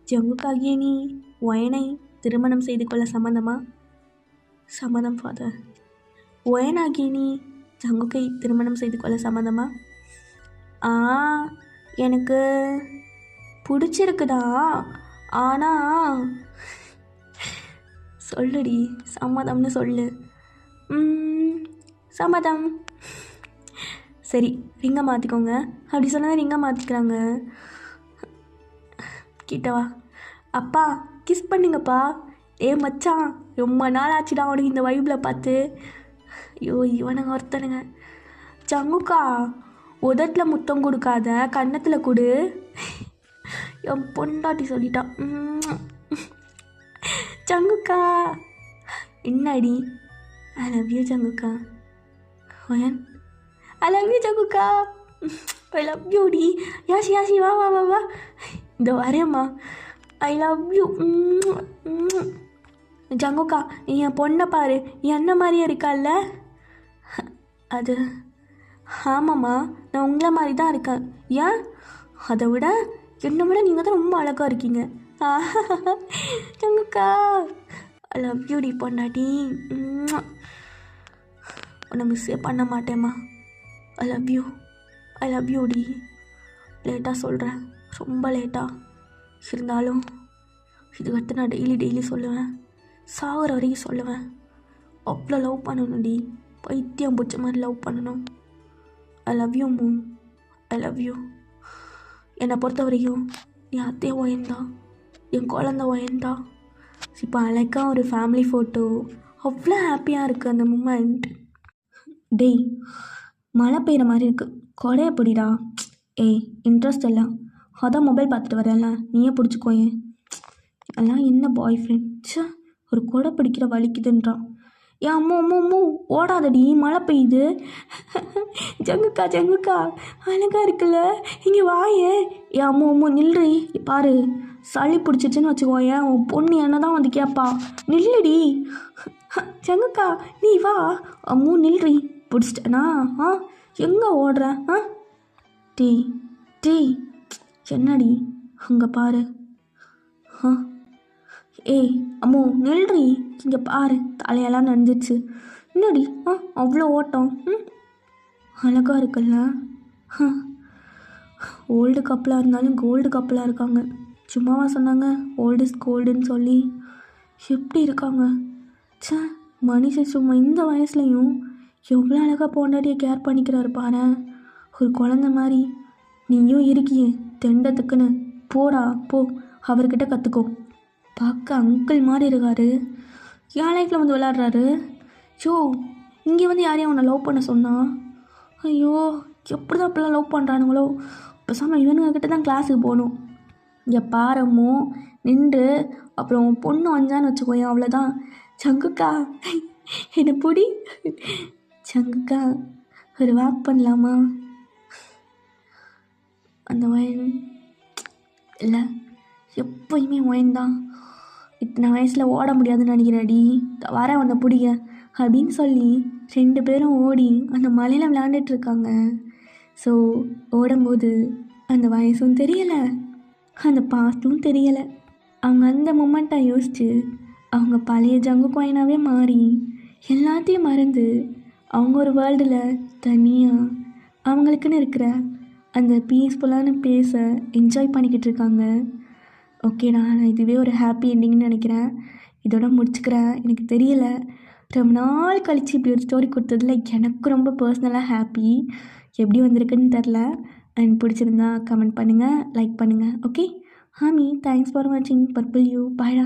ஜங்குக்காகிய நீ ஒயனை திருமணம் செய்து கொள்ள சம்மந்தமா? சம்மதம் ஃபாதர். ஒயனாகிய நீ ஜங்குக்கை திருமணம் செய்து கொள்ள சம்மந்தமா? எனக்கு பிடிச்சிருக்குதா, ஆனால் சொல்லுடி சம்மதம்னு சொல்லு. சம்மதம். சரி ரிங்கை மாற்றிக்கோங்க. அப்படி சொன்னதை ரிங்கை மாற்றிக்கிறாங்க. கிட்டவா அப்பா கிஸ் பண்ணுங்கப்பா. மச்சான் ரொம்ப நாள் ஆச்சுடா அவனுக்கு இந்த வைப்பில் பார்த்து. ஐயோ இவனுங்க ஒருத்தனுங்க. சங்குக்கா உதட்டில் முத்தம் கொடுக்காத, கன்னத்தில் கொடு. என் பொண்டாட்டி சொல்லிட்டான். சங்குக்கா என்னடி? ஐ லவ் யூ சங்குக்கா. ஒயன் ஐ லவ் யூ சங்குக்கா. ஐ லவ் யூ டி. யாசி வா வா வா வா. இந்த வரேம்மா. ஐ லவ் யூ. ஜங்குக்கா நீ என் பொண்ணை பாரு, என்ன மாதிரியே இருக்கால்ல? அது ஆமாம்மா நான் உங்களை மாதிரி தான் இருக்கேன். ஏன் அதை விட என்னை விட நீங்கள் தான் ரொம்ப அழகாக இருக்கீங்க. ஜங்குக்கா ஐ லவ் யூ டி பொண்டாட்டி. உன்னை மிஸ்ஸே பண்ண மாட்டேம்மா. ஐ லவ் யூ டி. லேட்டாக சொல்கிறேன், ரொம்ப லேட்டாக இருந்தாலும் இதுக்கடுத்து நான் டெய்லி சொல்லுவேன், சாகிற வரைக்கும் சொல்லுவேன். அவ்வளோ லவ் பண்ணணும் டி, பைத்தியம் பிடிச்ச மாதிரி லவ் பண்ணணும். ஐ லவ் யூ மூ, ஐ லவ் யூ. என்னை பொறுத்த வரைக்கும் என் அத்தைய ஒயன்தான், என் குழந்த ஒயன்தான். இப்போ அழகாக ஒரு ஃபேமிலி ஃபோட்டோ அவ்வளோ ஹாப்பியாக இருக்குது அந்த மூமெண்ட். டேய், மழை பெய்கிற மாதிரி இருக்குது, கொடையை பிடிடா. ஏய், இன்ட்ரெஸ்ட் இல்லை, அதான் மொபைல் பார்த்துட்டு வரல, நீயே பிடிச்சிக்கோயேன். எல்லாம் என்ன பாய் ஃப்ரெண்ட், ச்சே, ஒரு கொடை பிடிக்கிற வலிக்குதுன்றான். ஏன் அம்மோ அம்மோ அம்மோ, ஓடாதடி, மழை பெய்யுது. ஜங்குக்கா அழகா இருக்குல்ல, இங்கே வாயே. ஏன் அம்மோ அம்மோ நில்றி, பாரு சளி பிடிச்சிச்சுன்னு வச்சுக்கோயேன், உன் பொண்ணு என்ன தான் வந்து கேட்பா. நில்லுடி ஜங்குக்கா, நீ வா. அம்மோ நில்றி, பிடிச்சிட்டேனா? எங்கே ஓடுற? டேய் டேய், என்னடி அங்கே பாரு. ஏய் அம்மோ நில்றி, இங்கே பாரு, தலையெல்லாம் நனைஞ்சிச்சு. என்னடி அவ்வளோ ஓட்டம்? அழகாக இருக்குல்ல. ஓல்டு கப்பலாக இருந்தாலும் கோல்டு கப்பலாக இருக்காங்க. சும்மாவா சொன்னாங்க ஓல்டு இஸ் கோல்டுன்னு சொல்லி? எப்படி இருக்காங்க? ச்சே, மனுஷன் சும்மா இந்த வயசுலையும் எவ்வளோ அழகாக பொண்டாட்டியை கேர் பண்ணிக்கிறாரு பாரு, ஒரு குழந்த மாதிரி. நீயும் இருக்கியே தெண்டத்துக்குன்னு, போடா போ, அவர்கிட்ட கற்றுக்கோ. பார்க்க அங்கிள் மாதிரி இருக்காரு, என் லைஃப்பில் வந்து விளாட்றாரு. ஷோ, இங்கே வந்து யாரையும் அவனை லவ் பண்ண சொன்னா? ஐயோ, எப்படி தான் அப்படிலாம் லவ் பண்ணுறானுங்களோ. பேசாமல் இவனுங்கக்கிட்ட தான் கிளாஸுக்கு போகணும். இங்கே பாரமோ நின்று, அப்புறம் பொண்ணு வந்தான்னு வச்சுக்கோயேன், அவ்வளோதான். சங்குக்கா என்னை பிடி. சங்குக்கா ஒரு வாக் பண்ணலாமா? அந்த வயன் இல்லை, எப்போயுமே ஒயன் தான். இத்தனை வயசில் ஓட முடியாதுன்னு நினைக்கிறடி, வர உன்னை பிடிக்க அப்படின்னு சொல்லி 2 பேரும் ஓடி அந்த மலையில் விளையாண்டுட்ருக்காங்க. ஸோ ஓடும்போது அந்த வயசும் தெரியலை, அந்த பாஸ்ட்டும் தெரியலை. அவங்க அந்த மொமெண்ட்டை யோசித்து அவங்க பழைய ஜங்கு கோயினாகவே மாறி எல்லாத்தையும் மறந்து அவங்க ஒரு வேர்ல்டில் தனியாக அவங்களுக்குன்னு இருக்கிற அந்த பீஸ்ஃபுல்லான பேஸை என்ஜாய் பண்ணிக்கிட்டு இருக்காங்க. ஓகேடா, நான் இதுவே ஒரு ஹாப்பி எண்டிங்னு நினைக்கிறேன். இதோட முடிச்சுக்கிறேன். எனக்கு தெரியலை, ரொம்ப நாள் கழித்து இப்படி ஒரு ஸ்டோரி கொடுத்ததில் எனக்கு ரொம்ப பர்சனலாக ஹாப்பி. எப்படி வந்திருக்குன்னு தெரில. அண்ட் பிடிச்சிருந்தா கமெண்ட் பண்ணுங்கள், லைக் பண்ணுங்கள். ஓகே ஹாமி, தேங்க்ஸ் ஃபார் வாட்சிங். பர்பிள் யூ, பாய்டா.